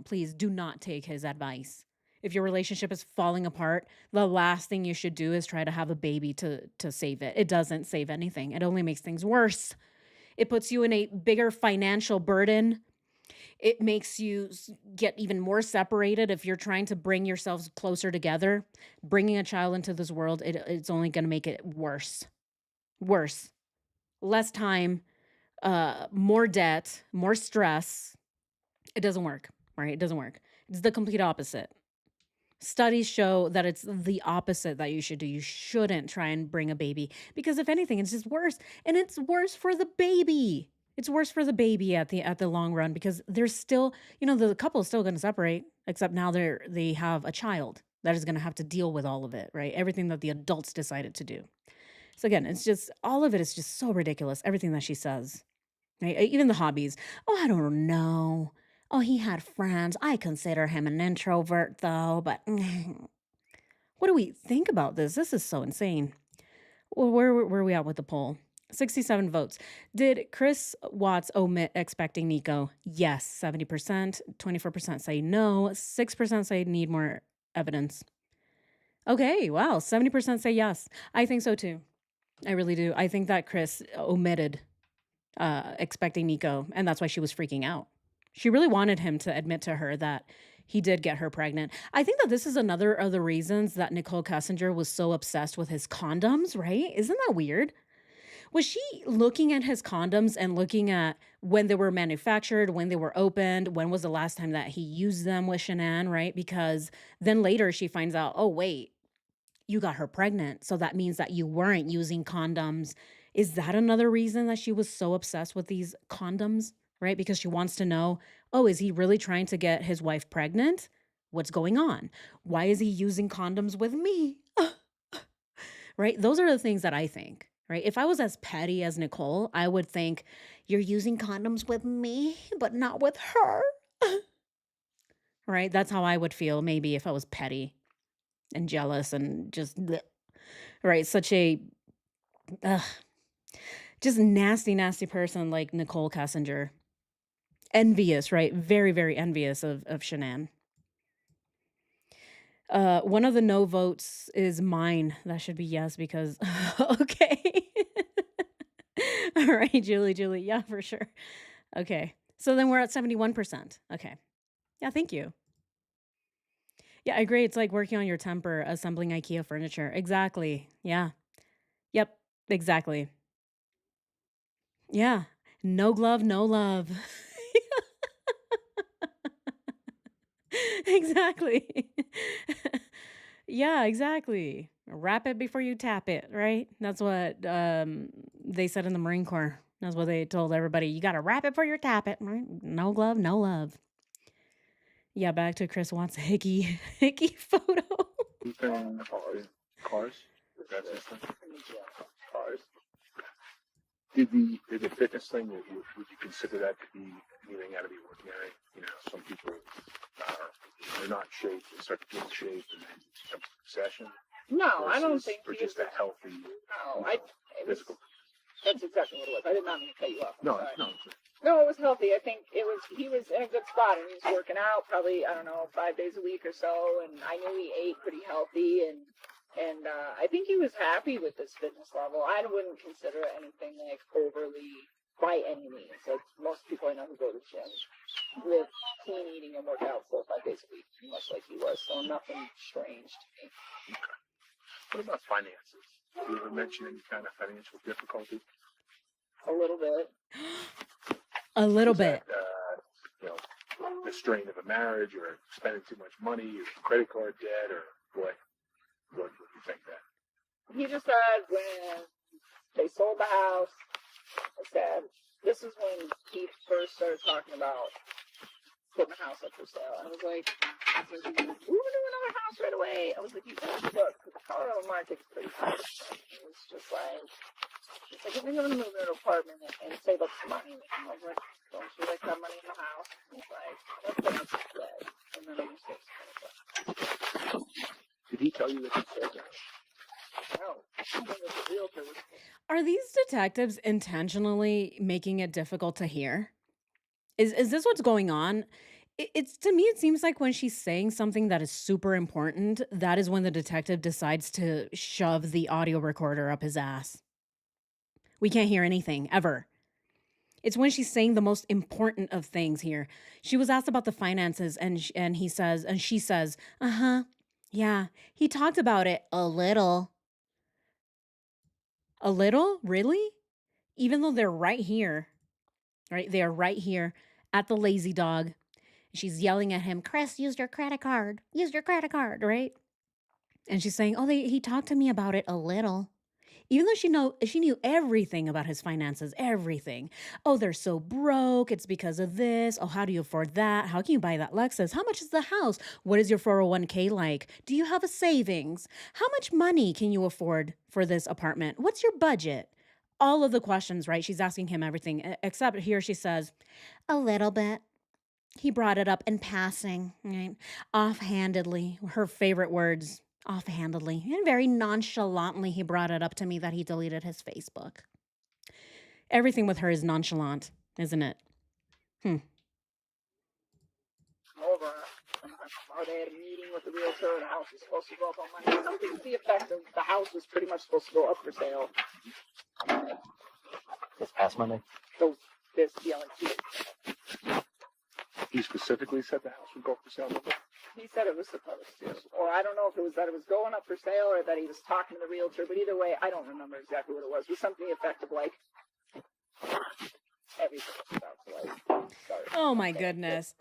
Please do not take his advice. If your relationship is falling apart, the last thing you should do is try to have a baby to save it. It doesn't save anything. It only makes things worse. It puts you in a bigger financial burden. It makes you get even more separated if you're trying to bring yourselves closer together. Bringing a child into this world, it's only going to make it worse. Worse. Less time, more debt, more stress. It doesn't work, right? It doesn't work. It's the complete opposite. Studies show that it's the opposite that you should do. You shouldn't try and bring a baby because if anything, it's just worse. And it's worse for the baby. It's worse for the baby at the long run because there's still, the couple is still going to separate, except now they have a child that is going to have to deal with all of it, right? Everything that the adults decided to do. So again, it's just all of it is just so ridiculous. Everything that she says, right? Even the hobbies. Oh, I don't know. Oh, he had friends. I consider him an introvert, though. But what do we think about this? This is so insane. Well, where are we at with the poll? 67 votes. Did Chris Watts omit expecting Nico? Yes, 70%. 24% say no. 6% say need more evidence. Okay, wow. 70% say yes. I think so too. I really do. I think that Chris omitted expecting Nico, and that's why she was freaking out. She really wanted him to admit to her that he did get her pregnant. I think that this is another of the reasons that Nichol Kessinger was so obsessed with his condoms, right? Isn't that weird? Was she looking at his condoms and looking at when they were manufactured, when they were opened, when was the last time that he used them with Shanann, right? Because then later she finds out, oh, wait, you got her pregnant. So that means that you weren't using condoms. Is that another reason that she was so obsessed with these condoms? Right? Because she wants to know, oh, is he really trying to get his wife pregnant? What's going on? Why is he using condoms with me? Right? Those are the things that I think, right? If I was as petty as Nicole, I would think, you're using condoms with me, but not with her. Right? That's how I would feel maybe if I was petty and jealous and just, bleh. Right? Such a, just nasty, nasty person like Nichol Kessinger. Envious, right? Very, very envious of Shanann. One of the no votes is mine. That should be yes because okay. All right, Julie. Yeah, for sure. Okay. So then we're at 71%. Okay. Yeah, thank you. Yeah, I agree. It's like working on your temper, assembling IKEA furniture. Exactly. Yeah. Yep. Exactly. Yeah. No glove, no love. Exactly. Yeah, exactly. Wrap it before you tap it, right? That's what they said in the Marine Corps. That's what they told everybody. You got to wrap it before you tap it, right? No glove, no love. Yeah, back to Chris Watts' hickey photo. Anything cars? That's his thing? Cars. Did the fitness thing, would you consider that to be anything out of the ordinary? Some people they're not in shape, they start to get in shape and then it becomes an obsession. No, I don't think or he just is. a healthy physical. That's exactly what it was. I did not mean to cut you off. I'm No, sorry. no. No, it was healthy. I think he was in a good spot and he was working out probably, I don't know, 5 days a week or so. And I knew he ate pretty healthy and I think he was happy with his fitness level. I wouldn't consider it anything like overly by any means. Like most people I know who go to the gym live clean eating and work out 4 or 5 days a week, much like he was. So nothing strange to me. What about finances? Did you ever mention any kind of financial difficulty? A little bit. A little bit. The strain of a marriage or spending too much money or credit card debt or what would you think that? He just said when they sold the house, I said, this is when he first started talking about putting the house up for sale. And I was like, we were doing another house right away. I was like, you guys look, the Colorado market's pretty high. It was just like, it's like, if you're going to move in an apartment and save up some money, I was like, don't you like that money in the house? And he's like, let's put up some debt. And then I'm just like, did he tell you that he said that? no, I think it's a realtor. Are these detectives intentionally making it difficult to hear? Is this what's going on? It's to me, it seems like when she's saying something that is super important, that is when the detective decides to shove the audio recorder up his ass. We can't hear anything ever. It's when she's saying the most important of things here. She was asked about the finances, and he says, and she says, "Uh huh, yeah, he talked about it a little, a little, really." Even though they're right here, right? They are right here at the lazy dog. She's yelling at him, "Chris, use your credit card. Use your credit card," right? And she's saying, "Oh, he talked to me about it a little." Even though she knew everything about his finances, everything. "Oh, they're so broke. It's because of this. Oh, how do you afford that? How can you buy that Lexus? How much is the house? What is your 401k like? Do you have a savings? How much money can you afford for this apartment? What's your budget?" All of the questions, right? She's asking him everything, except here she says, "A little bit." He brought it up in passing, right? Offhandedly, her favorite words, offhandedly, and very nonchalantly, he brought it up to me that he deleted his Facebook. Everything with her is nonchalant, isn't it? Over. Or they had a meeting with the realtor, and the house was supposed to go up on Monday. Something to the effect of the house was pretty much supposed to go up for sale. This past Monday. So this, He specifically said the house would go for sale. he said it was supposed to. Or I don't know if it was that it was going up for sale or that he was talking to the realtor, but either way, I don't remember exactly what it was. It was something to the effect of like everything about like. Oh my goodness.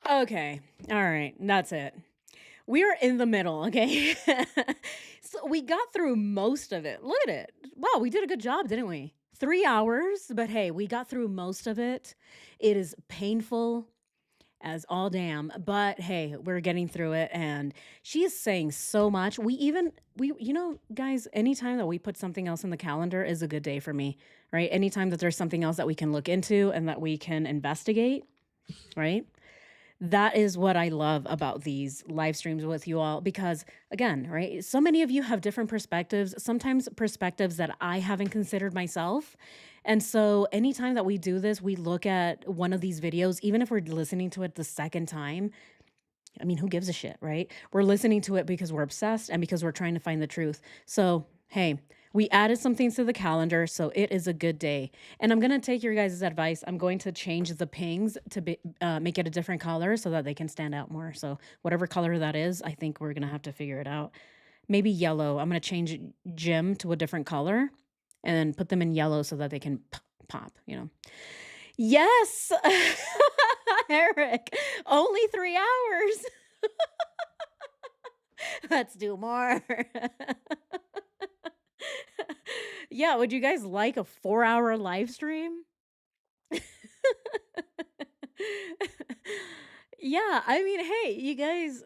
Okay. All right. That's it. We are in the middle, okay? So we got through most of it. Look at it. Wow, we did a good job, didn't we? 3 hours, but hey, we got through most of it. It is painful as all damn, but hey, we're getting through it, and she is saying so much. Guys, anytime that we put something else in the calendar is a good day for me, right? Anytime that there's something else that we can look into and that we can investigate, right? That is what I love about these live streams with you all because, again, right, so many of you have different perspectives, sometimes perspectives that I haven't considered myself. And so anytime that we do this, we look at one of these videos, even if we're listening to it the second time. I mean, who gives a shit, right? We're listening to it because we're obsessed and because we're trying to find the truth. So, hey, we added some things to the calendar, so it is a good day. And I'm going to take your guys' advice. I'm going to change the pings to make it a different color so that they can stand out more. So whatever color that is, I think we're going to have to figure it out. Maybe yellow. I'm going to change Jim to a different color and then put them in yellow so that they can pop, Yes, Eric, only 3 hours. Let's do more. Yeah, would you guys like a 4-hour live stream? Yeah, I mean, hey, you guys,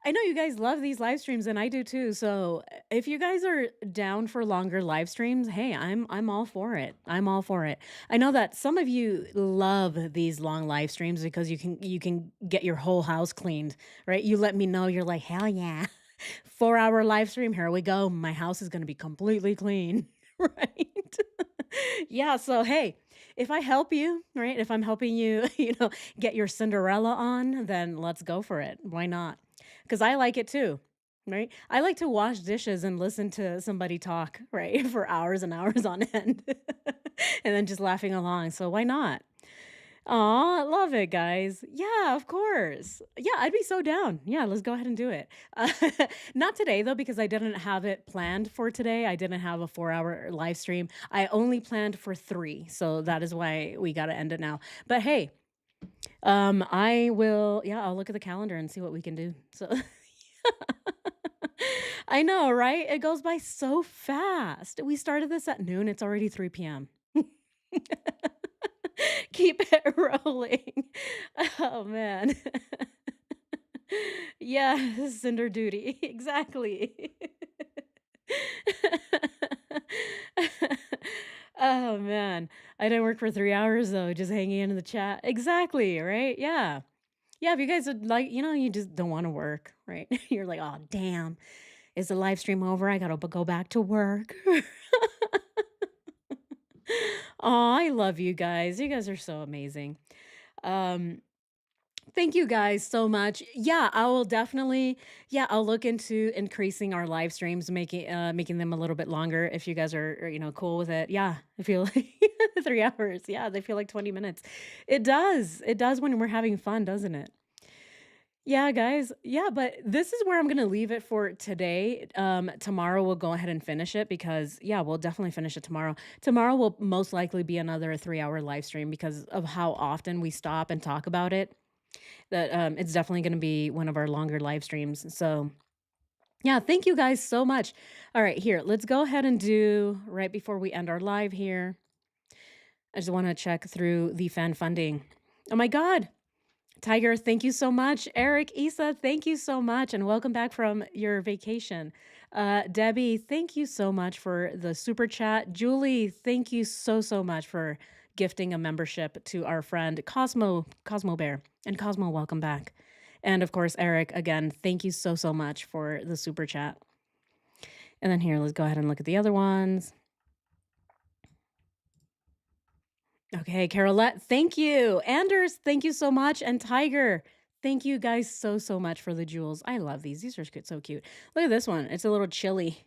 I know you guys love these live streams and I do too. So if you guys are down for longer live streams, hey, I'm all for it. I'm all for it. I know that some of you love these long live streams because you can get your whole house cleaned, right? You let me know you're like, hell yeah. 4-hour live stream, here we go. My house is gonna be completely clean, right? Yeah, so hey, if I help you, right? If I'm helping you, get your Cinderella on, then let's go for it. Why not? Because I like it too, right? I like to wash dishes and listen to somebody talk, right, for hours and hours on end, and then just laughing along. So why not? Aw, love it, guys. Yeah, of course. Yeah, I'd be so down. Yeah, let's go ahead and do it. Uh, Not today, though, because I didn't have it planned for today. I didn't have a 4-hour live stream. I only planned for 3. So that is why we got to end it now. But hey, I'll look at the calendar and see what we can do. So I know, right? It goes by so fast. We started this at noon. It's already 3 p.m. Keep it rolling. Oh man. Yeah, cinder duty. Exactly. Oh man. I didn't work for 3 hours though, just hanging in the chat. Exactly, right? Yeah. Yeah, if you guys would like, you just don't want to work, right? You're like, oh damn. Is the live stream over? I gotta go back to work. Aw, I love you guys. You guys are so amazing. Um, Thank you guys so much. Yeah, I will definitely I'll look into increasing our live streams, making them a little bit longer if you guys are, cool with it. Yeah, I feel like 3 hours. Yeah, they feel like 20 minutes. It does. It does when we're having fun, doesn't it? Yeah, guys. Yeah, but this is where I'm gonna leave it for today. Tomorrow we'll go ahead and finish it because yeah, we'll definitely finish it tomorrow. Tomorrow will most likely be another 3-hour live stream because of how often we stop and talk about it. That it's definitely gonna be one of our longer live streams. So yeah, thank you guys so much. All right, here, let's go ahead and do right before we end our live here. I just want to check through the fan funding. Oh my God. Tiger, thank you so much. Eric, Isa, thank you so much. And welcome back from your vacation. Debbie, thank you so much for the super chat. Julie, thank you so, so much for gifting a membership to our friend Cosmo Bear. And Cosmo, welcome back. And of course, Eric, again, thank you so, so much for the super chat. And then here, let's go ahead and look at the other ones. Okay, Carolette, thank you. Anders, thank you so much. And Tiger, thank you guys so, so much for the jewels. I love these. These are so cute. Look at this one. It's a little chili.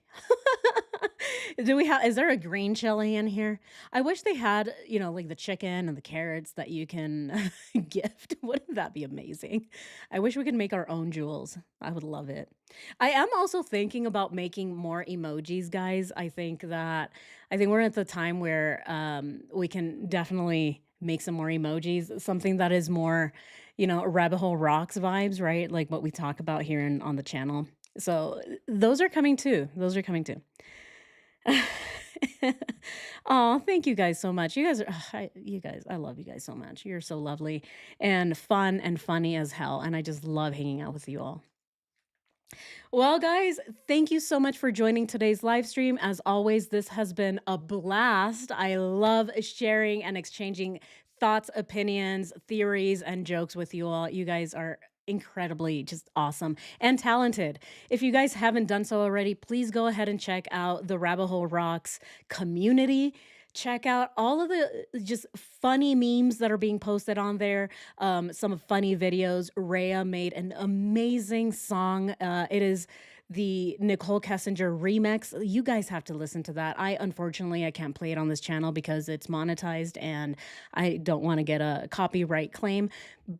Is there a green chili in here? I wish they had, like the chicken and the carrots that you can gift. Wouldn't that be amazing? I wish we could make our own jewels. I would love it. I am also thinking about making more emojis, guys. I think we're at the time where we can definitely make some more emojis, something that is more, Rabbit Hole Rocks vibes, right? Like what we talk about here on the channel. So those are coming too. Those are coming too. Oh, thank you guys so much. You guys are, I love you guys so much. You're so lovely and fun and funny as hell. And I just love hanging out with you all. Well, guys, thank you so much for joining today's live stream. As always, this has been a blast. I love sharing and exchanging thoughts, opinions, theories, and jokes with you all. You guys are incredibly just awesome and talented. If you guys haven't done so already, please go ahead and check out the Rabbit Hole Rocks community. Check out all of the just funny memes that are being posted on there, some funny videos. Rhea made an amazing song. It is the Nichol Kessinger remix. You guys have to listen to that. Unfortunately, I can't play it on this channel because it's monetized and I don't want to get a copyright claim,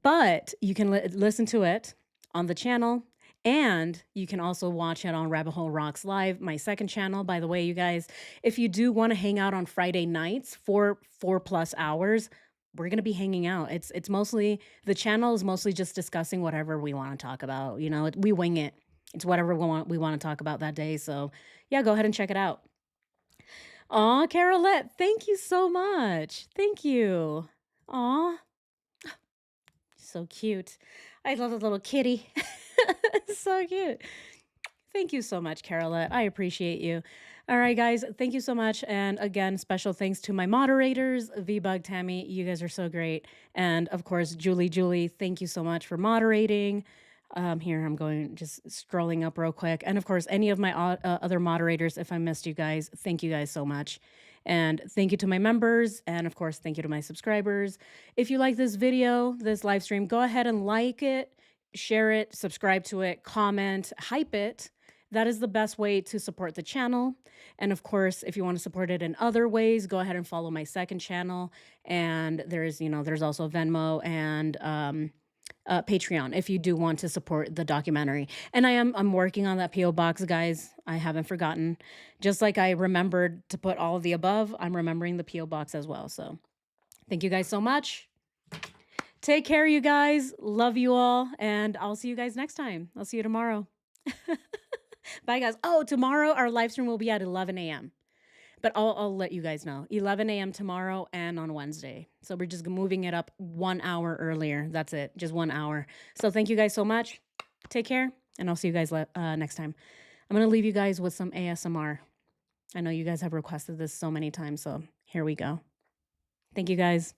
but you can listen to it on the channel. And you can also watch it on Rabbit Hole Rocks Live, my second channel. By the way, you guys, if you do want to hang out on Friday nights for 4+ hours, we're gonna be hanging out. It's mostly the channel is mostly just discussing whatever we want to talk about. We wing it. It's whatever we want to talk about that day. So yeah, go ahead and check it out. Aw, Carolette, thank you so much. Thank you. Aw, so cute. I love the little kitty. So cute. Thank you so much, Carolette. I appreciate you. All right, guys, thank you so much. And again, special thanks to my moderators, VBug, Tammy. You guys are so great. And of course, Julie, thank you so much for moderating. Here, I'm going just scrolling up real quick. And of course, any of my other moderators, if I missed you guys, thank you guys so much. And thank you to my members. And of course, thank you to my subscribers. If you like this video, this live stream, go ahead and like it, share it, subscribe to it, comment, hype it. That is the best way to support the channel. And of course, if you want to support it in other ways, go ahead and follow my second channel. And there's also Venmo and Patreon if you do want to support the documentary. And I'm working on that PO box, guys. I haven't forgotten. Just like I remembered to put all of the above, I'm remembering the PO box as well. So thank you guys so much. Take care, you guys. Love you all. And I'll see you guys next time. I'll see you tomorrow. Bye, guys. Oh, tomorrow our live stream will be at 11 a.m. But I'll let you guys know. 11 a.m. tomorrow and on Wednesday. So we're just moving it up 1 hour earlier. That's it. Just 1 hour. So thank you guys so much. Take care. And I'll see you guys next time. I'm going to leave you guys with some ASMR. I know you guys have requested this so many times. So here we go. Thank you, guys.